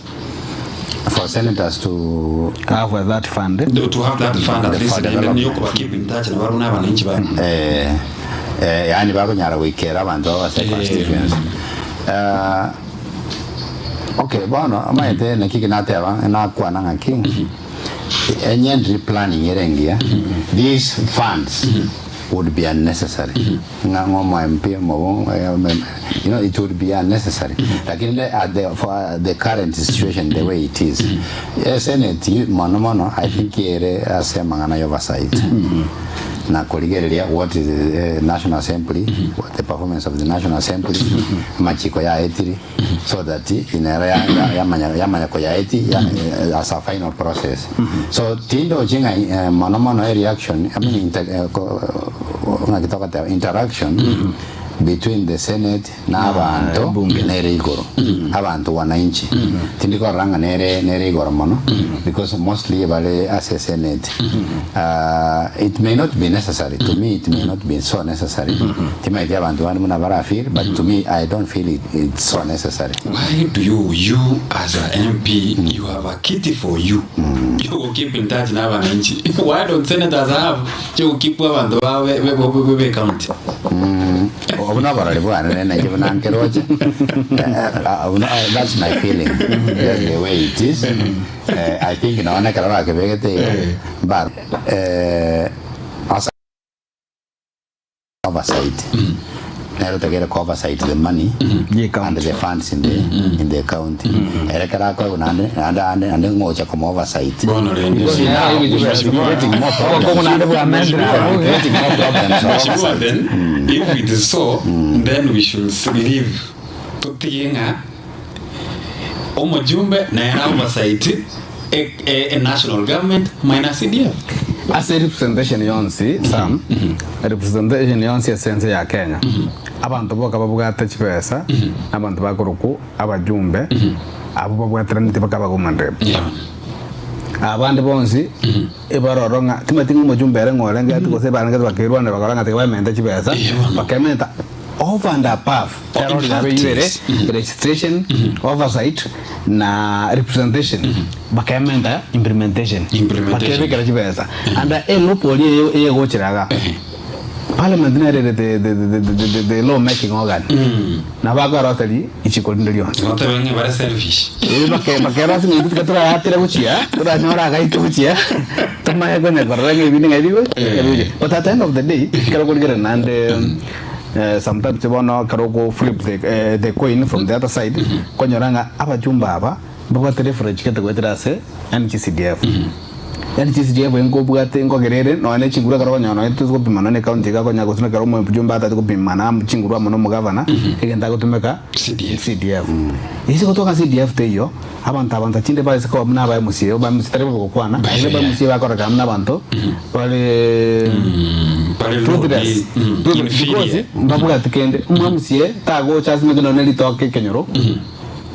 K: For senators to
D: have that fund,
J: to have that fund at least, and then you keep in touch na baruna bananchi ba
K: yani bako nyara wikera bantu oversight constituency. Okay, bono amaite nakiki nateba na kwa nanga king entry planning erengia these funds would be unnecessary. Ngoma MP mo, you know, it would be unnecessary. Like for the current situation, the way it is, Senate mono, I think here as mangana oversight. Na kuligerelia what is the National Assembly, what the performance of the National Assembly, machiko ya etiri, so that in yamanya ko ya eti as a final process. So tindo jinga mono reaction, I mean interaction between the Senate na abantu nere igoro abantu wananchi tindiko ranga nere igoro mono because mostly vale as a Senate it may not be necessary to me, it may not be so necessary tima idia abantu wanmuna bara feel, but to me I don't feel it's so necessary.
J: Why do you as an MP you have a kitty for you will keep in touch na wananchi? Why don't senators have you keep abantu we count?
K: That's my feeling. That's the way it is. I think but as oversight, to get a oversight the money and the funds in the county. And then more oversight.
J: If it is so, then we should leave Tutinga Omojumbe na oversight a national government minus CDF.
D: As a representation yonsi, Sam, a representation yonsi a sense ya Kenya. Abantu boka babuga touch pesa, abantu bakuruku, abajumbe, abubuga traniti bakaba kumandre. Abandi bonsi ibaroronga timatingu mujumbe ngolenge atukose balanga bakirwana bakaranga tekwamenda chipesa bakementa over and above registration oversight na representation bakemenda implementation bakebekera chipesa and elopoli yegochiraga Parliament the law making organ. Na baga rotary ichikolindirion.
J: Not very selfish.
D: Bakera sini itu ketua hati ragucia, ketua nyora gai tucia. Tama ya ganya korang ini ngaji. But at the end of the day, kalau kau lihat nanti sometimes sebab kalau kau flip the coin from the other side, kau nyoranga apa jumpa apa, bawa reference kita kau terasa NCCDF. NCCDF engko bugate engko gerere no ane chingura karo nyono etu ko pimana ne county ka konya gusuna karo mo jumba ta ko pimana chingura mono mo governor egenda ko tumeka CDF isi ko to ka CDF te yo abanta chinde ba se ko mna ba musie ba musie tare ko kwana ile ba musie ba ko ka mna banto pale because mbabuga tikende musie ta go chas me no ne litoke kenyoro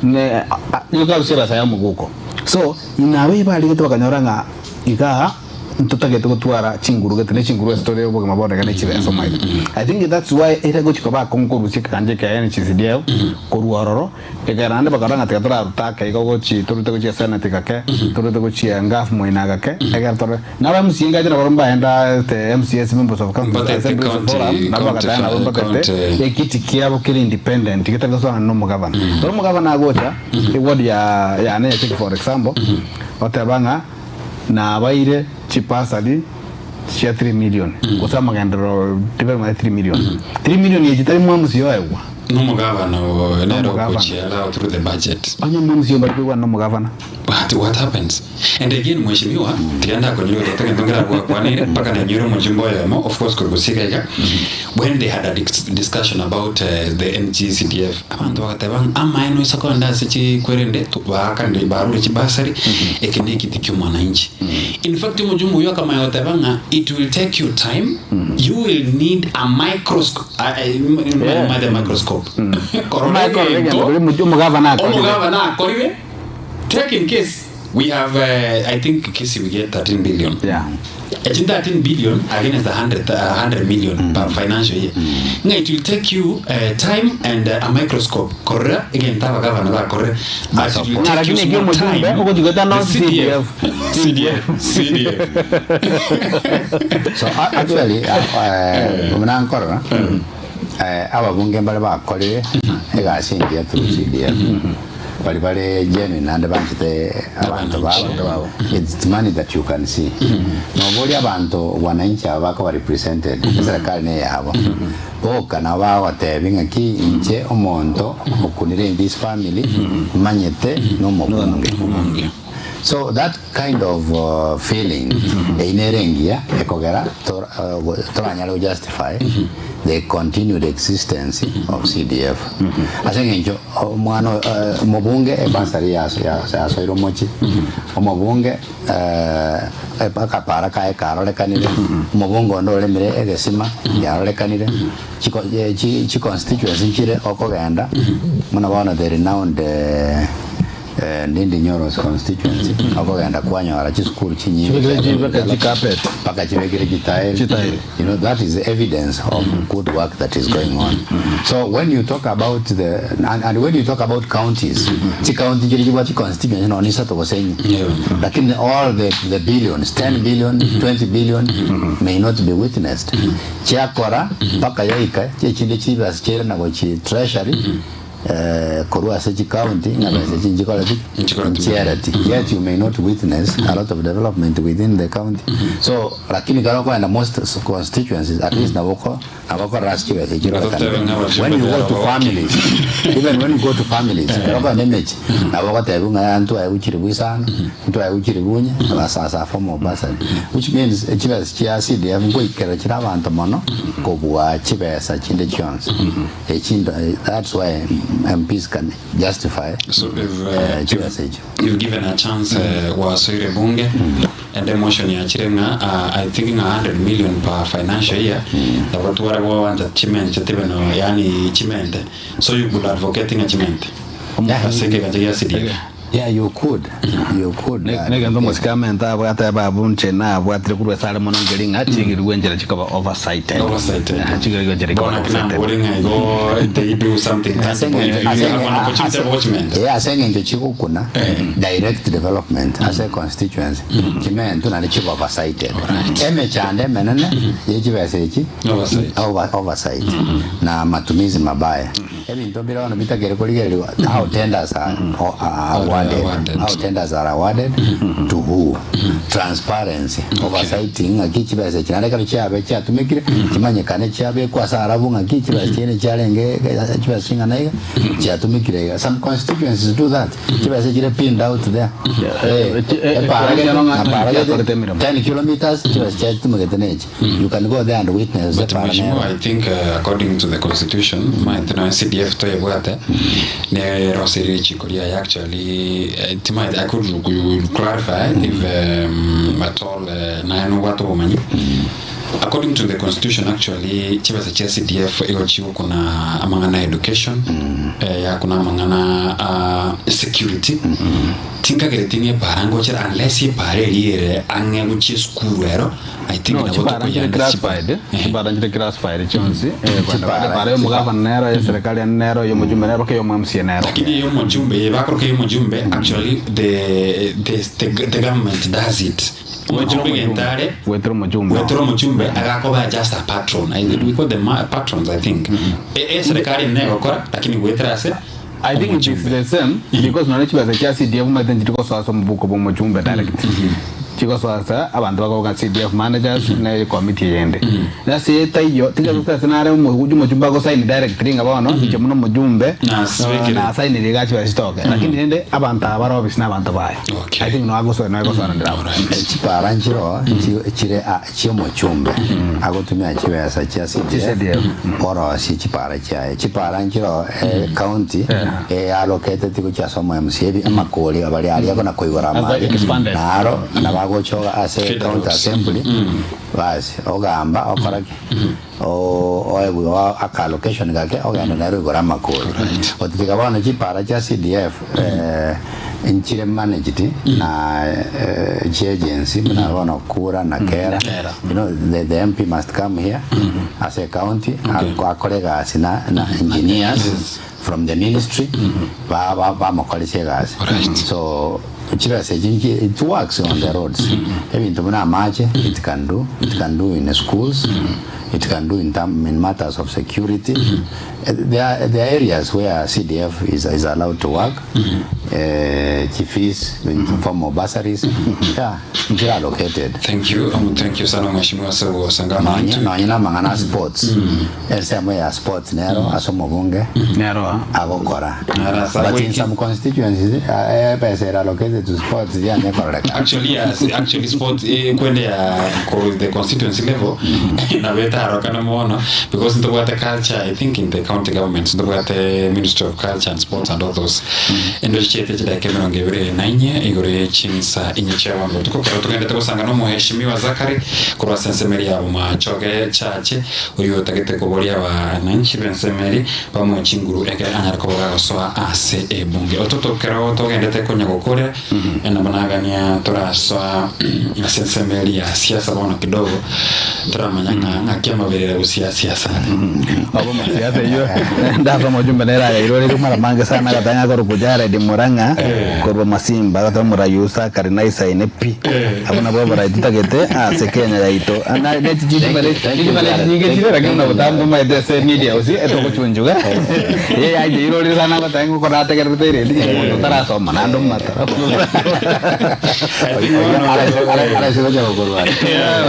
D: ne yo ka usira sa ya muguko so inawe ba ligito kanyoranga iga ntotake to tuara chinguru getene chinguru story obo mabona kana chibe so mai I think that's why ere go chikoba konkuru sikanje ka yani chizidio koruororo ke garande bakaranga tetra ta ke go chi turute go chi senate ka ke turute go chi ngaf moina ka ke egar tore na ba musinga jina barumba enda te MCS members of council assembly forum na ba ka na ba kete e kiti kiabo kile independent kita go so no mo governor to mo governor gocha e word ya ne take for example otabanga na baire chipasali chia 3 million kusama gandro development 3 million 3 million yejitari mwamusi yoewa
J: no mugavana nero kuchela through the budget
D: anya mwamusi yobarikwa no mugavana
J: but what happens and again mheshimiwa tienda kwa nyoro tete ndongera kwa nini paka na nyoro mjimbo yamo of course kurusika ya when they had a discussion about the NGCDF abantu bakatebanga amaino isakonda sichi kwerende tubaka ndi baru chibasari ekiniki tikyo mwananchi in fact mjimbo yo kama yotebanga it will take you time you will need a microscope a microscope corona mjimbo gavana koriwe take in case We have, I think, Kisi, we get 13 billion.
D: Yeah.
J: It's 13 billion against the 100 million per financial year. It will take you time and a microscope. Correct? Again, Tava Governor, correct? But it will take you some time. CDF.
H: So actually, ababunge mbale bakolere egasingia through CDF. Bali genuine and banchite abantu babo. It's money that you can see. Nobody abantu wananchi abako represented. Serikali ne yabo. Boka na bawa tebinga ki inche omonto okunire in this family manyete no mobunge. So that kind of feeling inerengia ekogera toranyalo justify the continued existence of CDF. I think mwana mobunge ebansari yaso iromochi omobunge epaka para kae karole kanile mobungo ndole mire egesima yarole kanile chi constituency chire okogenda mwana bana the renowned Ndindi Nyoro's constituency akogenda kwanyora chi school chinyi paka chibegere chitael. You know, that is evidence of good work that is going on. So when you talk about and when you talk about counties, chi county chi constituency no nisa to gosenyi, lakini all the billions, 10 billion, 20 billion may not be witnessed. Chiakora paka yaika chinde chibas chere na go chi treasury Korua Sechi County, charity. Yet you may not witness a lot of development within the county. So, lakini Karoko and most constituencies, at least Naboko Raski, when you go to families, even when you go to families, Karoko and Image, Naboko Tabunga and to Uchiribusan, to Uchiribunya, as a form of Basan, which means Chivas Chiasi, they have quick Kerachava and Tomono, Kobua, Chivas, Chindichons. That's why MPs can justify
J: you've given a chance Wasire Bunge and the motion ya Chirenga, I think 100 million per financial year. The what want achievement yani achievement. So you could advocating achievement.
H: Yeah, you could.
D: Negando musicamenta bwata babunche na bwatre kurwe sale monongering achigiri wenjera chikaba oversight. Achigiri wenjera oversight.
J: They do something.
H: Yeah, saying into Chikukuna, direct development as a constituency. Chimen to na chiba oversight. Eme chande menene yejiba sechi oversight. Na matumizi mabaya. Ebi ntobira wana bita gere koligere how tenders are how tenders are awarded to who. Transparency, oversighting akichiba sechi na kale chabe cha tumekire chimanye kane chabe kwa sarabu ngakichiba chene chalenge chiba singa naiga cha tumekire. Some constituencies do that. Chiba sechi pinned out there. 10 kilometers chiba sechi tumegetenechi. You can go there and witness.
J: But I think according to the constitution, my CDF to Ebuate, ne Rosiri Chikoria actually, I could clarify if at all, Nayan Wato. According to the constitution, actually, Chivas CDF iwachiwa kuna amangana education, ya kuna amangana security. Tinka geretinge parango chira unless ye pare liere ange uchi school ero. I think
D: no, chiparanjire grass-fired, chiparanjire grass-fired chonsi. Pare mugava nero ya serikali nero yo mjumbe nero ke yo MMC nero.
J: Lakini yo mjumbe bakro ke yo mjumbe actually the government does it. Wetro Mujumbe agakoba just a patron. We call them patrons, I think. Serikali nego kora lakini wetrase
D: I think it is the same because no chiba za kiasi CDF matendiko so mbuko bo Mujumbe direct. Chiko so abantu bako CDF managers na committee yende. Na se tayo tinga so scenario Mujumbe ko sign direct ringa bano chemuno Mujumbe na sign riga chiba stock. Lakini yende abantu abaro office na abantu bae. I think no ago so ndira.
H: Chiparanjiro chire chio Mujumbe. Ago tumia chiba sa kiasi CDF. Oro si chipara chai. Chiparanjiro county allocated to cha somo MCB makoli abali ali akona koigora mali. Naro na gochoga as a county assembly was ogamba okoraki o allocation gake oganda naro gorama ko otikabana chipara cha CDF inchire managed na agency na wana kura na kera. You know, the MP must come here as a county akolega sina na engineers from the ministry ba makolise gas. So it works on the roads. It can do in the schools. It can do in matters of security. There are areas where CDF is allowed to work. Fees in form of bursaries. Yeah, they are located.
J: Thank you sana mheshimiwa Sewo Sangama.
H: Na ina mangana sports. Elsema ya sports nero asomo bunge.
D: Nero
H: agokora. But in some constituencies pesa are allocated to sports ya ne correct.
J: Actually sports kwende ya the constituency level na beta rokana muona because the water culture I think in the county government the water Ministry of Culture and Sports and all those chete chida kemero ngebere nanye igore chinsa inyecha wangu tuko tugende kusanga no muheshimiwa Zakari kwa sensemeri ya machoge chache uyo tagete kuboria wa nanchi bensemeri pamwe chinguru eke anyara kuboga so ase ebunge ototo kero tugende tekonya gukore ena banagania turaswa sensemeri ya siasa bona kidogo turamanya ngakiama bere usiasa
K: abo masiasa hiyo ndava mojumbe nera irore kumara mange sana katanya ko rukujara di Muranga korbo Masimba gato murayusa karinaisa inepi abona bo barayitagete ase Kenya yaito ana neti jibale nyinge chire rakina butambo maidese media usi etoko chunjuga ye yaje irore sana katanya ko rategere tere ndi tara soma nando matara ara sigo jago korwa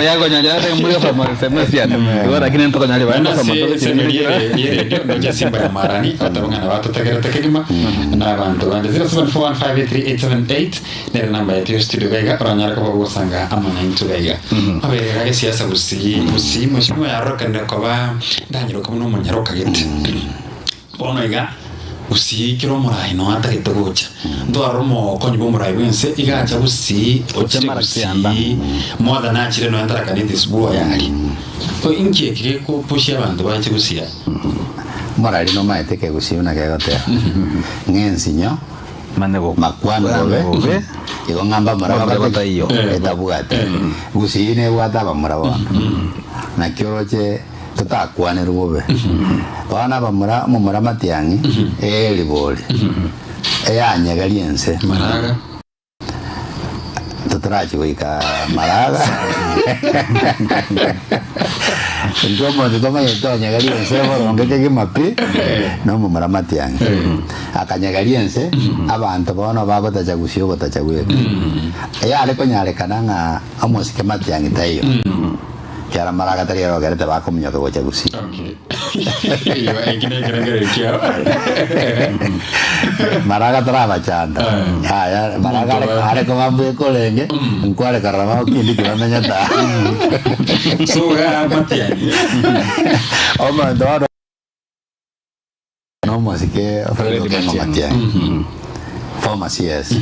K: ya ko nyanja te muri soma semestia ora kinen to nyanja bana soma
J: ye ndio Simba ya marani atabangana watu tegerima na abantu bande 0741538878 nere namba ya studio Vega oranyara ko bosanga amana into Vega abe gage siasa busi mheshimiwa yaroka ndeko ba ndanyiro ko no munyaroka gete bonoiga usi kiro murai no atagete gocha ndo aromo konyibo murai wense igacha busi ochemara kianda moda na chire no antara kanite subuwa yali ko inkie kire ko pushia abantu bache gusia
H: morari no maete ke gusi una ke gotea ngensinyo
K: manego
H: makwano gobe igo ngamba maraba bata iyo etabugate gusi ne wata ba maraba na kyoroche tutakwane rugobe bana bamura mu muramatiangi liboli eyanyagaliense
J: maraga
H: tutarachi goika maraga ngomo ndoma yanyagaliense boronge ke mapi no mu muramatiangi akanyagaliense abantu bono bagotacha gusio gotacha gwe ale konyare kananga amosike matiangi tayo Kiara maraga tari ro garete ba komnya ko gocha gusi.
J: Okay. Iyo ikine kia.
H: Maraga traba chanda. Ya maraga ale ko mambu ko lenge. Nkwale karama ko ndi kirana nyata.
J: So ya matiani.
H: O ma do. No mo sike Alfredo que no matiani. Forma CS.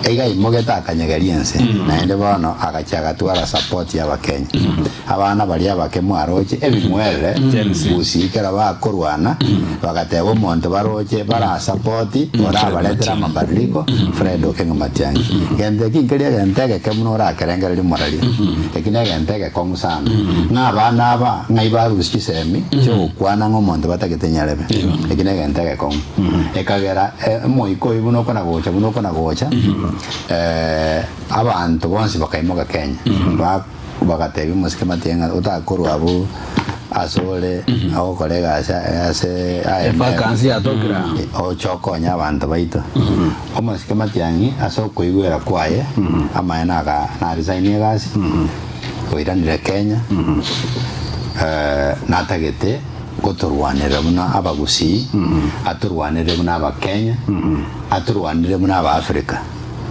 H: Ega imogeta kanyagaliense na ende bono agachaga twara support ya bakenya abana bali abake mwaroche ebimwele usikera bakorwana bagatebo monto baroche bara support ora baletera mabadiliko Fredo Kengo Matiang'i gende kinkeria gentege kemnora kerengera li morali ekine gentege komusana ngabana aba ngaiba ruskisemi cyo kwana ngomonto batagetenyarebe ekine gentege kom ekagera moiko ibuno kona gocha abantu bonse bakaimoga Kenya bagatebi musike Matiang'i utakorwa abo asole aho kolega ase
K: vacancy atokira
H: o chokonya abantu baito omusike Matiang'i aso kuigwera kwaye amaena ga na resign gasi oiranire Kenya natagete gotorwanira muna abagusi aturwanire muna abakenya aturwanire muna aba Africa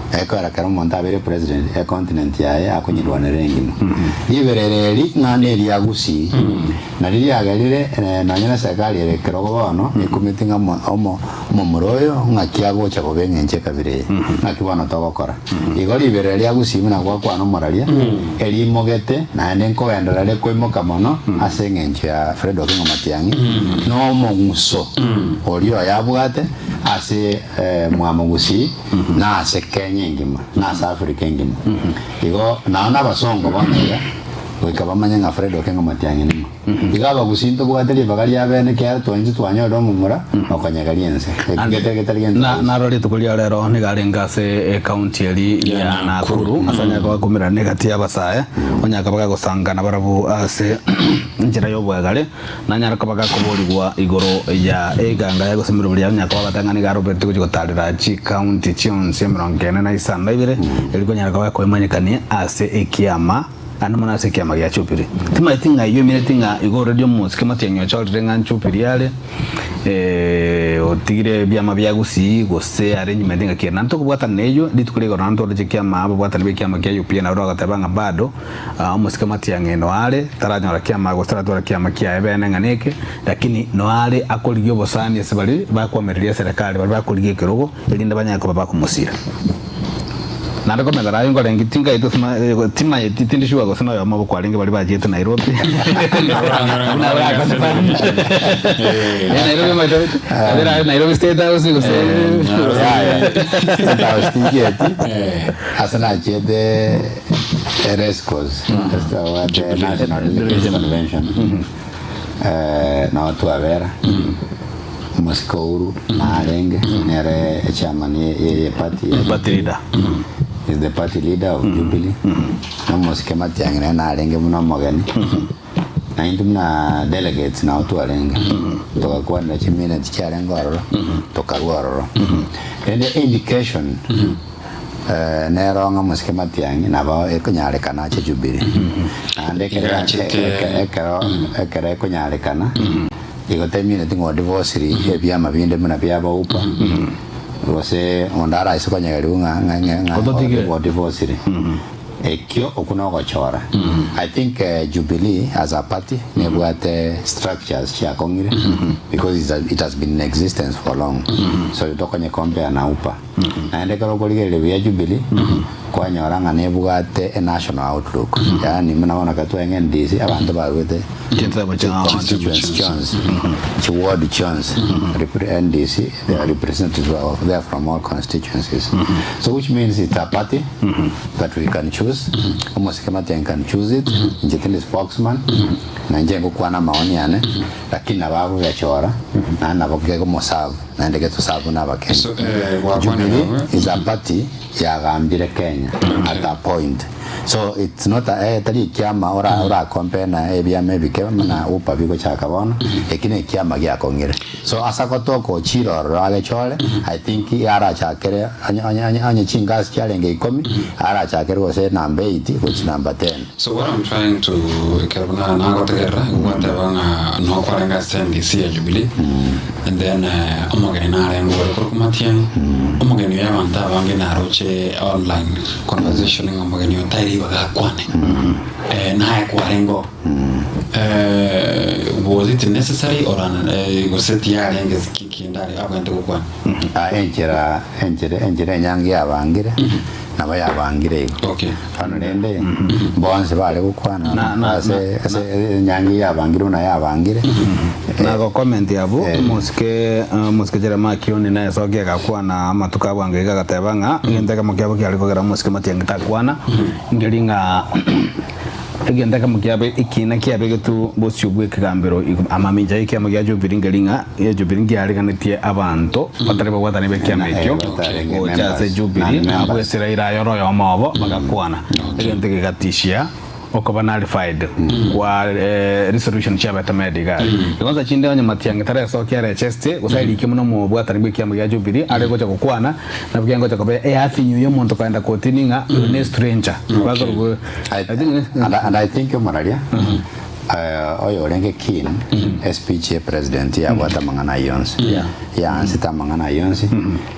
H: ekora karo monta bere president e continent yae akunyirwana rengino liberereri nganeri yagusi na riri agarire na nyana sakali ere kirogo bono ikumitinga omo muroyo ngakiago cha gobengenche kabire ngakibona togokora igo liberereri yagusi muna kwa no moraria eri mogete na nenko endorale koimoka mono asengenche ya Fredo Kengo Matiang'i no monguso orio yabugate ase mwamugusi na ase Kenya ngima na ase Africa ngima igo naona basongo bamenya wikaba manyanga Fredo kenga matyange nimo igaba gusinto bwateli bagari abene kya tonje twanyoro mumura okanyagaliense
D: na rori tukulia rero ni garenga se county eri ya Nakuru asanya kwa kumira negati abasae onyaka baga gusangana barabu ase njira yo bwagale na nyara kabaga kuborigwa igoro ya eganga ya gusemira buri nyaka bagatangani ga Robert kujigotarira chi county chionse mrongene na isanda ibire eriko nyara kabaga kwemanyekanie ase ekiama ana mana se kiama ya chupiri tima tinga iyo mine tinga igoro dio musike matenyo chawre nga chupiri yale otigire byama byagusi gose arrangement nga kena ntoko bwata neyo ditukule go nanto de kiama abo bwata be kiama kya UPN na roga tabanga bado musike matenyo no ale taranya la kiama go strato la kiama kya ebene nganeke lakini no ale akoligyo bosani sebali bakwamereria serikali bali bakoligye kirogo elinda banyako baba kumusira nandiko medara yungo lengi tinga ito tima yitindi shuwa go sino yama boko alinge bali baje to Nairobi Nairobi mai to Nairobi State House go
H: asana jede Erescos esta wa de National Convention na watu avera Moscow na Arenge nere chairman ye party leader is the party leader of Jubilee na Moskema tiangene na Arenge muna mogani na indumna delegates na watu Arenge toka kwa na chimina ticharengo aroro toka waroro and the indication nero nga Moskema tiangi na ba ekonyare kana cha Jubilee ande ekere ekonyare kana igotemine tingo divorce ebyama binde muna byaba upa rose ondara isokanya nga divorce ekyo okuno gochora I think Jubilee as a party nebwate structures cha kongire because it has been in existence for long so itokanye compare na upa naende karo koligere bya Jubilee kwa nyoranga nebwate a national outlook yani mnaona katwa NDC abantu bagwete chance ward chance NDC they are representatives of there from all constituencies so which means it's a party that we can choose almost kama can choose it njitini spokesman na njengo kwa na maoni yane lakini ababu ya chora na nabokego mosavu na ndege to savu na bake Jubilee is a party ya gambire Kenya at that point so it's not a tari kiama ora compare na ebia maybe kema na upa biko chaka bona ekine kiama gya kongire so asakoto ko chiro rale chole I think ara chakere anya chingas challenge ikomi ara chakere was number 8 which number 10
J: so what I'm trying to kelbana na gotegera whatever no kwarenga stand this year Jubilee and then omogena rengo ko kumatian omogeni yabanta bange na roche online conversation omogeni tayri bagakwane na kwarengo was it necessary or was it yarenga kikindari abante kokwana
H: enjere nyangi abangire naba yabangire
J: okay
H: hano nende bonse bale gukwana ase nyangi yabangire na yabangire
D: na go comment yabo muske jera makioni na soke gakwana amatuka bwange gagatebanga ngende kama kyabo kyali kogera muske matianga takwana ngelinga egenda kama kyabe ikina kyabe getu bosubwe kagambero amaminja ikyama gya Jubilee ngelinga ya Jubilee ngyaliganitie abantu batari bagwatani bekyamekyo ochaze Jubilee abwesera irayoro yomobo bagakwana egende gegatishia okoba nullified kwa resolution chaba tamediga kwanza chinde onye matianga tare so kyare cheste usaili kimuno mu bwatani bekyama gya Jubilee ale gocha kokwana na byango chakobe afinyu yo muntu kaenda kotininga ne stranger
H: and I think Moralia oyo renge kin SPG president ya wata mangana yonsi ya ansita mangana yonsi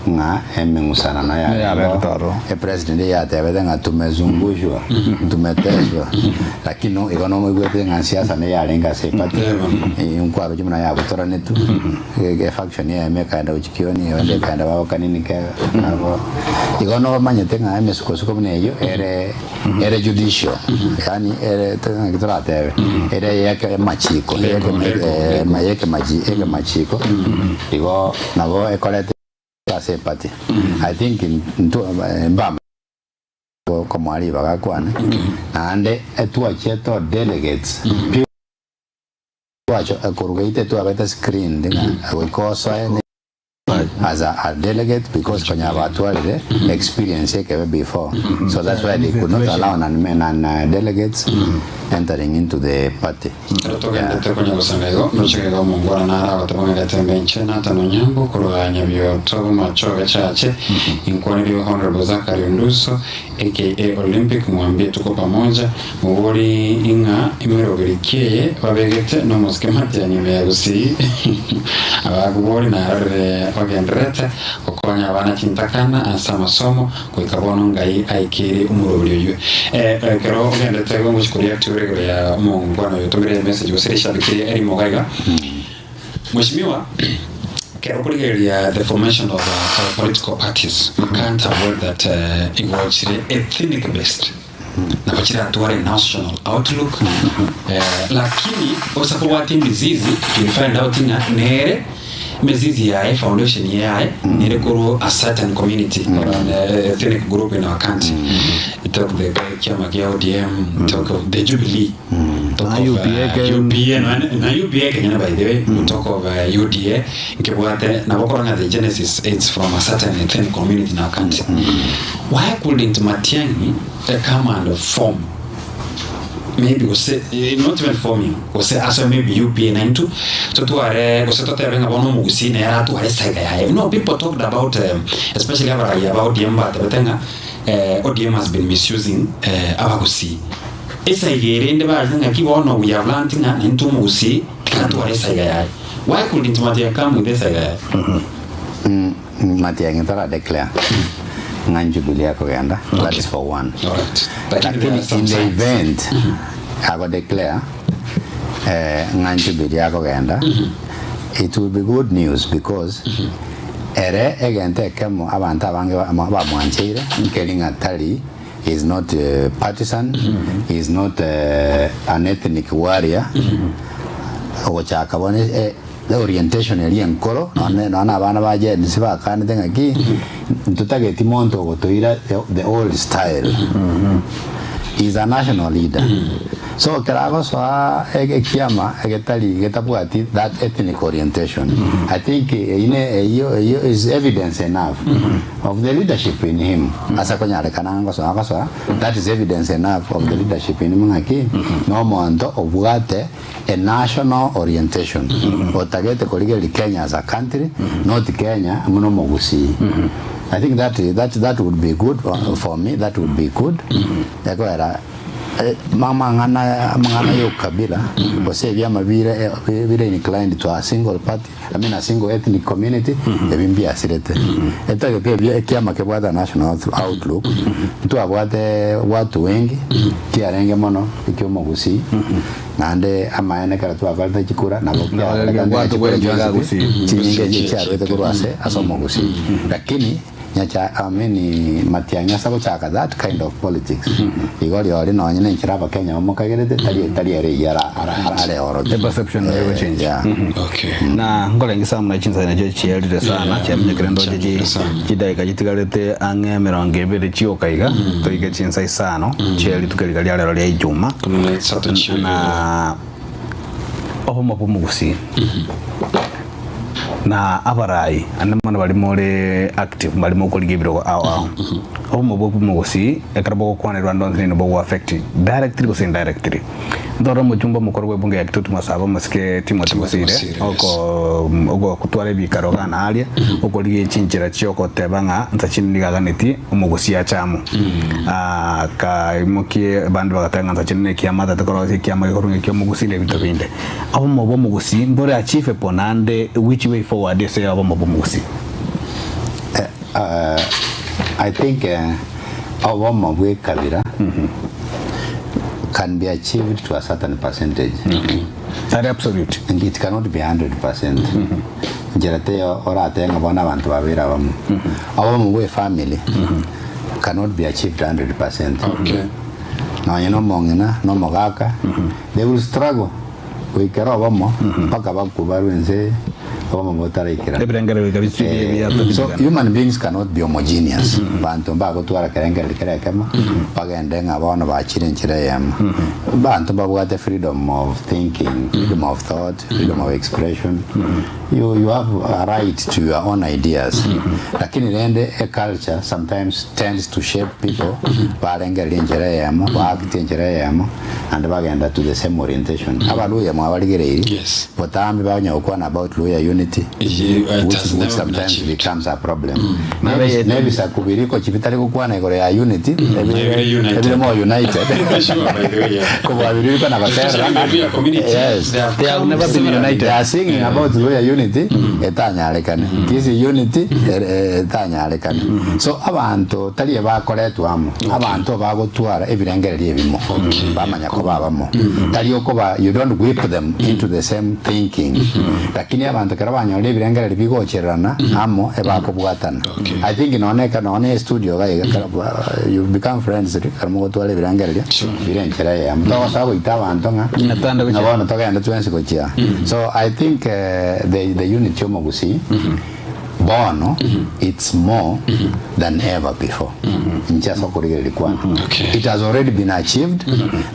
H: nga emengusana na ya president ya tebede nga tumezungushwa tumetezwa lakini no ikonomo igwete nga siasa ne ya renga sepati unkwaro jumna ya butora netu faction ya emeka uchikioni wende kaenda baba kanini ka ikonomo manyete nga emesuko mneyo ere judicial yani ere kitora tebe yake machiko yake machiko igo nabo ekolete say party. I think in Mbama como arriba kakwane and etua cheto delegates wacho akurugite tu abeta screen dinga we cause as a delegate because kanya watualire experience yake before, so that's why they could not allow non-men and delegates entering into the party.
J: Honorable Zachary Nduso aka Olympic mwambie tuko pamoja mugori inga imerogerikie babegete no muskemati ya nyime ya rusi abagubori na ogendrete okonya abana kintakana asa masomo kuikabono ngai aikiri umurobiri yue kero ogendrete go mushikuria turego ya mungwana yotumire message usirisha bikiri eri mogaiga Mheshimiwa the formation of political parties, we can't avoid that it was ethnic based. Na wachira tuware national outlook. Lakini osapowati mizizi find out nga nere mizizi ya foundation ya nere kuru a certain community or an ethnic group in our country. We talk the Kiama ODM, talk of the Jubilee, talk of UPA Kenya by the way, we talk of UDA. Nkebwate na wakoranga the genesis it's from a certain ethnic community in our country. Why couldn't Matiang'i come and form? Maybe we say not even forming. We say as maybe UPA 92. So to are we say to tell about no mugusi na ya to are side. You know, people talked about especially about Yemba Tebenga. ODM has been misusing abagusi. Esa igere ndeba zinga kibono we have learned na into mugusi kantu are side. Why couldn't Matiang'i come with this side?
H: Matiang'i tara declare Jubilee kugenda. That is for one.
J: Alright.
H: In the event I will declare Jubilee kugenda, it will be good news because ere egente kemo abantu abange bamwanchire Kelinga Tali is not partisan, he is not an ethnic warrior. Ogochakabone the orientation eri enkoro nona abana baje nisiba kandi ngaki tutageti monto gotoira the old style. He's a national leader. So kerago so ekiama egetali getapuati that ethnic orientation. I think is evidence enough of the leadership in him. Asakonyare kananga so akaso that is evidence enough of the leadership in him ngaki no monto obwate a national orientation. Otagete koligeli Kenya as a country, not Kenya muno mogusi. I think that would be good for me. That would be good. Mama ngana yo kabila bose vyama vile inclined to a single party, I mean a single ethnic community ebimbi asirete eta ke kiama ke bwada national outlook mtu abwate watu wengi kiarenge mono ikiomo gusi nande amaene kara tu avalta chikura na watu wengi gusi chinyenge jicharo kurwase asomo gusi lakini nyacha ameni Matiang'i sabo chaka that kind of politics igori ori no nyine nkiraba Kenya omukagerete tali ere yara are oro
D: the perception never change.
J: Okay.
D: Na ngole ngisa mna chinza na jechi yelire sana cyamye krendo jeji kidaiga gitigarete ange mirongo ibiri chiokaiga toige chinza isano cheli tukaliga lyarero lya Ijuma na oho mapumugusi na abarai anamana bali more active bali mo koligibiro awo omo bobu mogosi ekarabo ko kwanirwa ndonze no bo affect directly ko indirectly ndoro mo jumba mo korwe bunga yakitutu masaba maske Timothy Musire oko kutware bikaro kana alia okoligie chinchira chioko tebanga ntachiniga ganeti omogosi achamu ka imokie bandu bagatanga ntachinene kiamata tekorozi kiama korunge kyomogosi le bitabinde abo mo bo mogosi mbore achieve ponande which way forward say abo mo bo mogosi.
H: I think our Mabwe Kabira can be achieved to a certain percentage.
D: That absolute.
H: And it cannot be 100%. Jerateo or Ateng of one avant to Avira. Our Mabwe family cannot be achieved 100%.
J: Okay.
H: Now, you know, Mongina, no Mogaka, they will struggle. We care about more. Pakabaku Baru and say, koma motara ikira
D: ebrengere wikabisu
H: so human beings cannot be homogeneous bantu mbago twara kerengere kema bagende ngabona bachirenchira yema bantu babwate freedom of thinking, freedom of thought, freedom of expression. You have a right to your own ideas. Lakini rende a culture sometimes tends to shape people barengere njere yema bakitinjere yema and bagenda to the same orientation abaluya mwabaligere but ambi banya ukwana about lawyer unity which sometimes becomes a problem maybe sakubiriko chipitali kukwana igore ya unity every more united kwa biriko na batera yes they have never been united they are singing about lawyer unity etanyalekane kisi unity etanyalekane so abantu taliye bakoletu amo abantu bagotwara ebirengere ebimo bamanya ko babamo taliyo ko ba you don't whip them into the same thinking lakini abantu karabanya ole ebirengere bigocherana amo ebakobwatana I think inaoneka naone studio you become friends karamo gotwara ebirengere birenchera ya mtawa sabo itabantu nga nabona togenda twensi kochia so I think the unity omogusi bono it's more than ever before njasa kurigere likwana it has already been achieved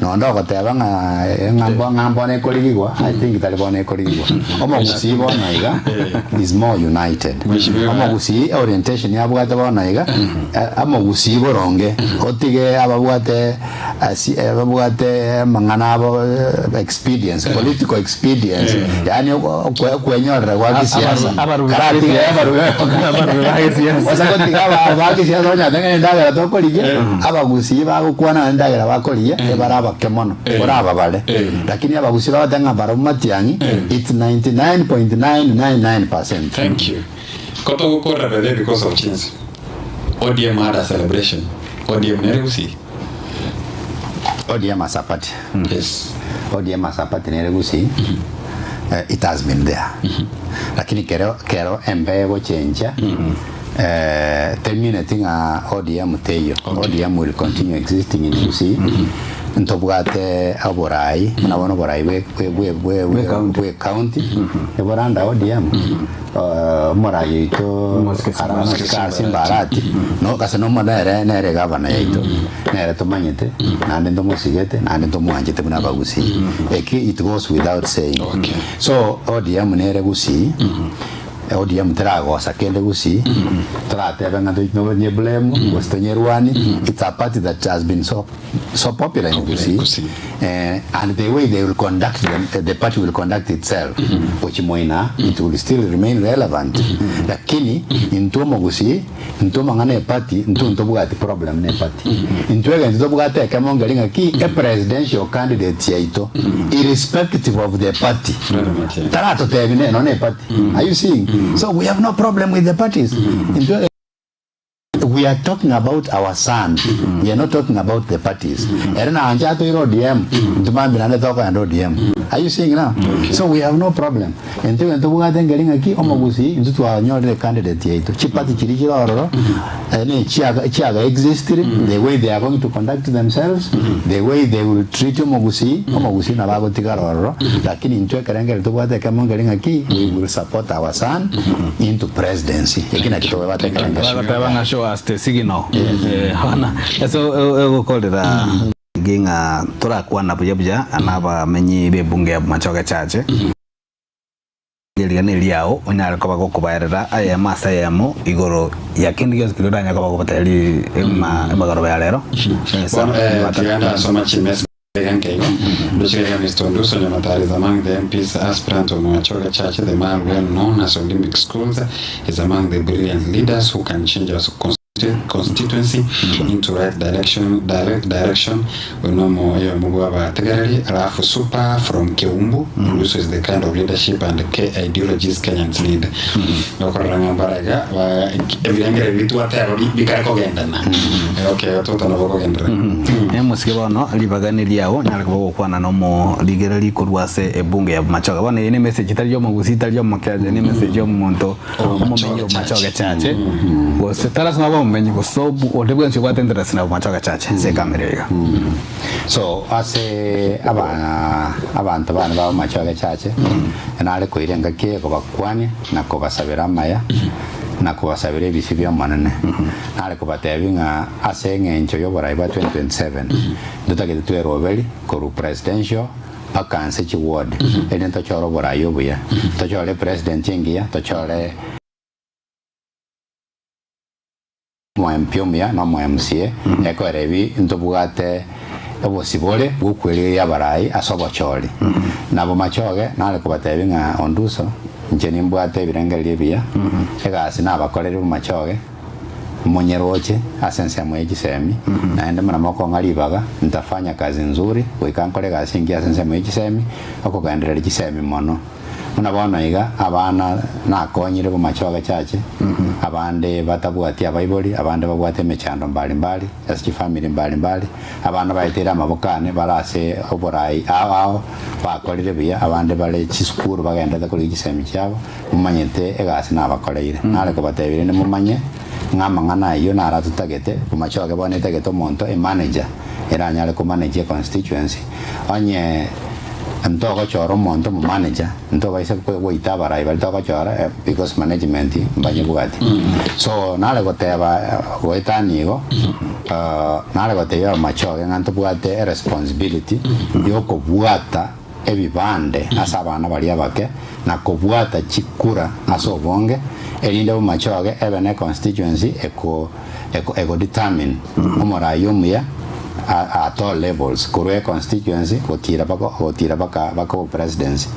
H: no ndo koteba ngambo ne koligwa I think talibone koligwa omogusi bona iga is more united omogusi orientation yabwate bona iga amogusi boronge otige ababwate mangana abo experience political experience yani kwenyorra kwa kisiasa ndagera tokoliye abagusi bagukwana ndagera bakoliye baraba kemono baraba bale lakini abagusi batanga baromatiangi it's 99.999%.
J: Thank you. Koto gukora bele because of change. ODM had a celebration. ODM neregusi.
H: ODM asapati. Yes. ODM asapati neregusi. It has been there. Lakini kero embego chenja terminating ODM teyo. ODM will continue existing in Lucy. Ntobwate aborai nabona borai we county eboranda ODM morai ito arama simbarati no kase no modere nere gavana yaito nere tomanyete nande ndomusigete nande ndomuanjete buna bagusi it goes without saying so ODM nere gusi ODM trago sakende gusi tratebe ngado no blame westonyerwani it's a party that has been so popular in Gusi and the way they will conduct them the party will conduct itself which moina it will still remain relevant lakini intomo Gusi intoma ngane party ntobuga problem ne party intwega ntobuga te kama ngalinga ki a presidential candidate yaito irrespective of the party tarato tebine no ne party are you seeing so we have no problem with the parties we are talking about our son we are not talking about the parties erna anja to ODM tumambi na toka and ODM are you seeing now so we have no problem ento buga tengelinga ki omogusi ntutu anyore candidate yeto chipati chirichiro ne chiaga exist the way they are going to conduct themselves the way they will treat omogusi na bago tigaroro lakini ntwe karengere tubwate kama ngelinga ki we will support our son into presidency yakina kitowe bate karengere
D: show us the signal hana so ukolera ginga turakwa na bujabuja anaba menyi bebunge ya machoka chache geliganeli yao onyara ko bagokubayarira aya masa yamo igoro yakindi gyo kilodanya ko bagopateli magaro ya lero
J: tianda so much mess Kaigo, Bishop Mr. Nduso Jonathan is among the MPs aspirant of Machoka Church, the man well known as Olympic Schools, is among the brilliant leaders who can change us constituency into right direction. We know more Mugwaba Tegarari, Rafu Super from Keumbu, Nduso is the kind of leadership and ideologies Kenyans need. Nokoranga Baraga, Evidengere Lituata, Bikako Gendana. Okay, total of Gendra.
D: Muskibano, Libaganili. Nyalako kwana no mo ligerali kurwase ebunge ya machoka bana ine message talyo magusita talyo makaje ni message yo monto mo menyo machoka chache was taras mabo umenyi kusobu odebwensi kwa tendera sina machoka chache se kamera
H: so ase abantu bana ba machoka chache nale kuirenga kie ko bakwani na ko basabira maya na kubasabira ebisi bya manene nale kubatebinga ase ngencho yobora iba 2027 ndutagete twerobeli ko presidential pakanse chi ward ene to choro bora yobuya to chore president ingia to chore mo MPMia no mo MCA eko rebi ntobugate obosibole bukweli ya barai asobo chori nabo machoge nale kubatebinga onduso njeni mbwate birengeli bia egasi nabakorera mu machoge munyeroche asense mweji semi naende mwana moko ngalibaga nitafanya kazi nzuri wikankole gasi ngia asense mweji semi okugenderera gisemi mono unabona iga abana nakonyire mu machoge chache abande batabwati abayiboli abande babwate mechando mbali asi family mbali abana bayitera amabokane barase oborai aho bakorire bia abande bale chisukuru bagenda kuri gisemi cyabo mumanyete egasi nabakoreire nale ko batebire ne mumanye ngama ngana iyo nara tutagete kumachoge bone tegete monto e manager eranyale ko manage constituency onye ntoko choro monto mu manager ntoko isa ko wita bara iba ntoko chora because management mbanye bugati so nale goteba goetanigo nale goteba machoge nganto bugate responsibility yoko bugata ebibande asabana bali abake na kobwata chikura asobonge elinde mu machoge ebene constituency eko determine umora yomya at all levels kurwe constituency gotira baka presidency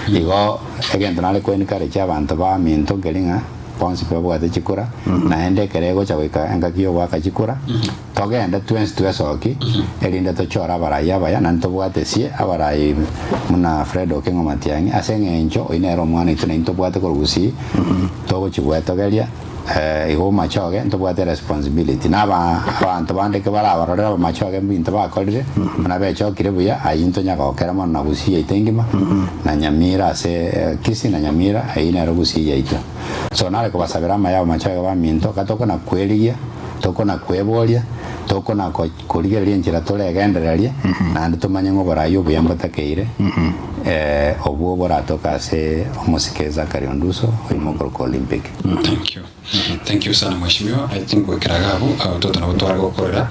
H: igo again nale ko enikare cy'abantu ba minto gelinga ponsi pe bwate chikura naende kerego chawika engakio waka chikura togenda twesoki elinde to chora baraya baya nanto bwate sie abarai muna Fredo Kengo Matiangi asengencho inero mwana itune into bwate korusi togo chibwete gelia igo machoge into bwate responsibility naba abantu bande ke barabarora machoge mbinto bakorire muna becho kirebuya ayinto nyaka okera mwana busi itengima na nyamira se kisi na nyamira ayina robusi yaita so nale ko basabira maya machoge ba minto katoko na kweligia toko na kwebolia toko na kurigeria njira tulegendereria na ndutumanye ngobora yubu yambatakeire obuo boratoka se omusikeza Karionduso oimokoro Olympic.
J: Thank you sana mheshimiwa. I think wekiragabu toto na utwara gokorera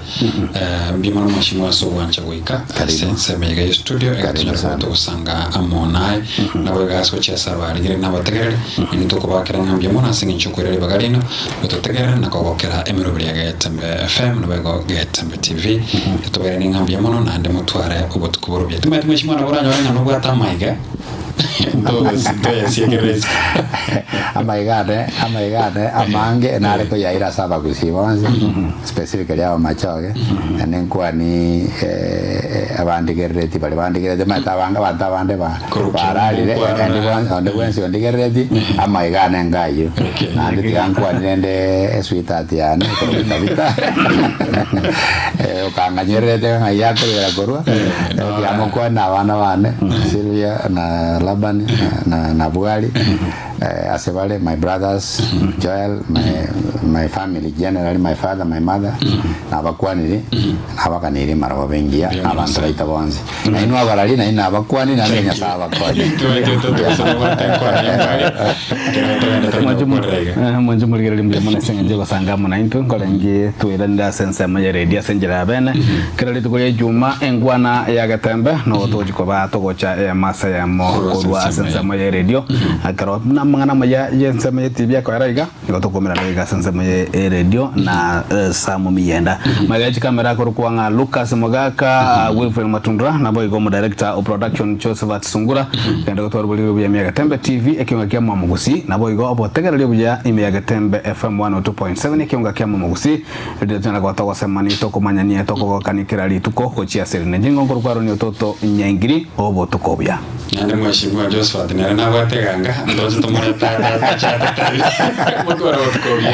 J: mbimano mheshimiwa so wancha wika sense mega studio ekatunya kwato usanga amonai na wegasko chesa bari gire na bategere ni toko bakira ngambye mona singi chukurere bagarino utotegere na kogokera emirobiri ya Getembe FM na bego Getembe TV tobere ni ngambye mono na ande mutware ubotukuburu bye tumwe mheshimiwa na buranya wena no bwata maiga
H: amaigade amange nale ko yaira saba kusibanze specifically aba machoge nenkwa ni abandigereti bali bandigereti matabanga batabande ba baralire andi wensi ondigereti amaigane ngayo andi yankwa nende sweetheart yani kabita okanganyerete ngayako ya korwa yamokwa na bana bane Silvia na Labani na Bugali asebale my brothers Joel my family generally my father my mother na bakwaniri abakaniri marabo bengia abantu baita bonze na ino abarali na ina bakwani na nya saba kwani
D: mwanzo muligere limbe mona senje basanga mona into ngolengi tuiranda sense ma radio senjera bene kirali tukoye juma engwana ya Getembe no tojiko ba togocha masa ya mo korwa sense ma radio akaro na mangana maya yense ma TV ko raiga ngotokomera raiga sense ma radio na samu miyenda magaji kamera ko kwanga Lucas Mogaka Wilfred Matundra na boy go director of production Josephat Sungura kenda ko torbuli ya Getembe TV ekiwa kia mamugusi na boy go obotegera ya Getembe FM 102.7 ekiwa kia mamugusi ndio tena kwa tawa semani toko manyania toko kanikira lituko hochia seri njingo ko kwaro ni ototo nyangiri obo tukobya
J: nande mheshimiwa Josephat na wateganga ndozo tomora tata chata mukoro tukobya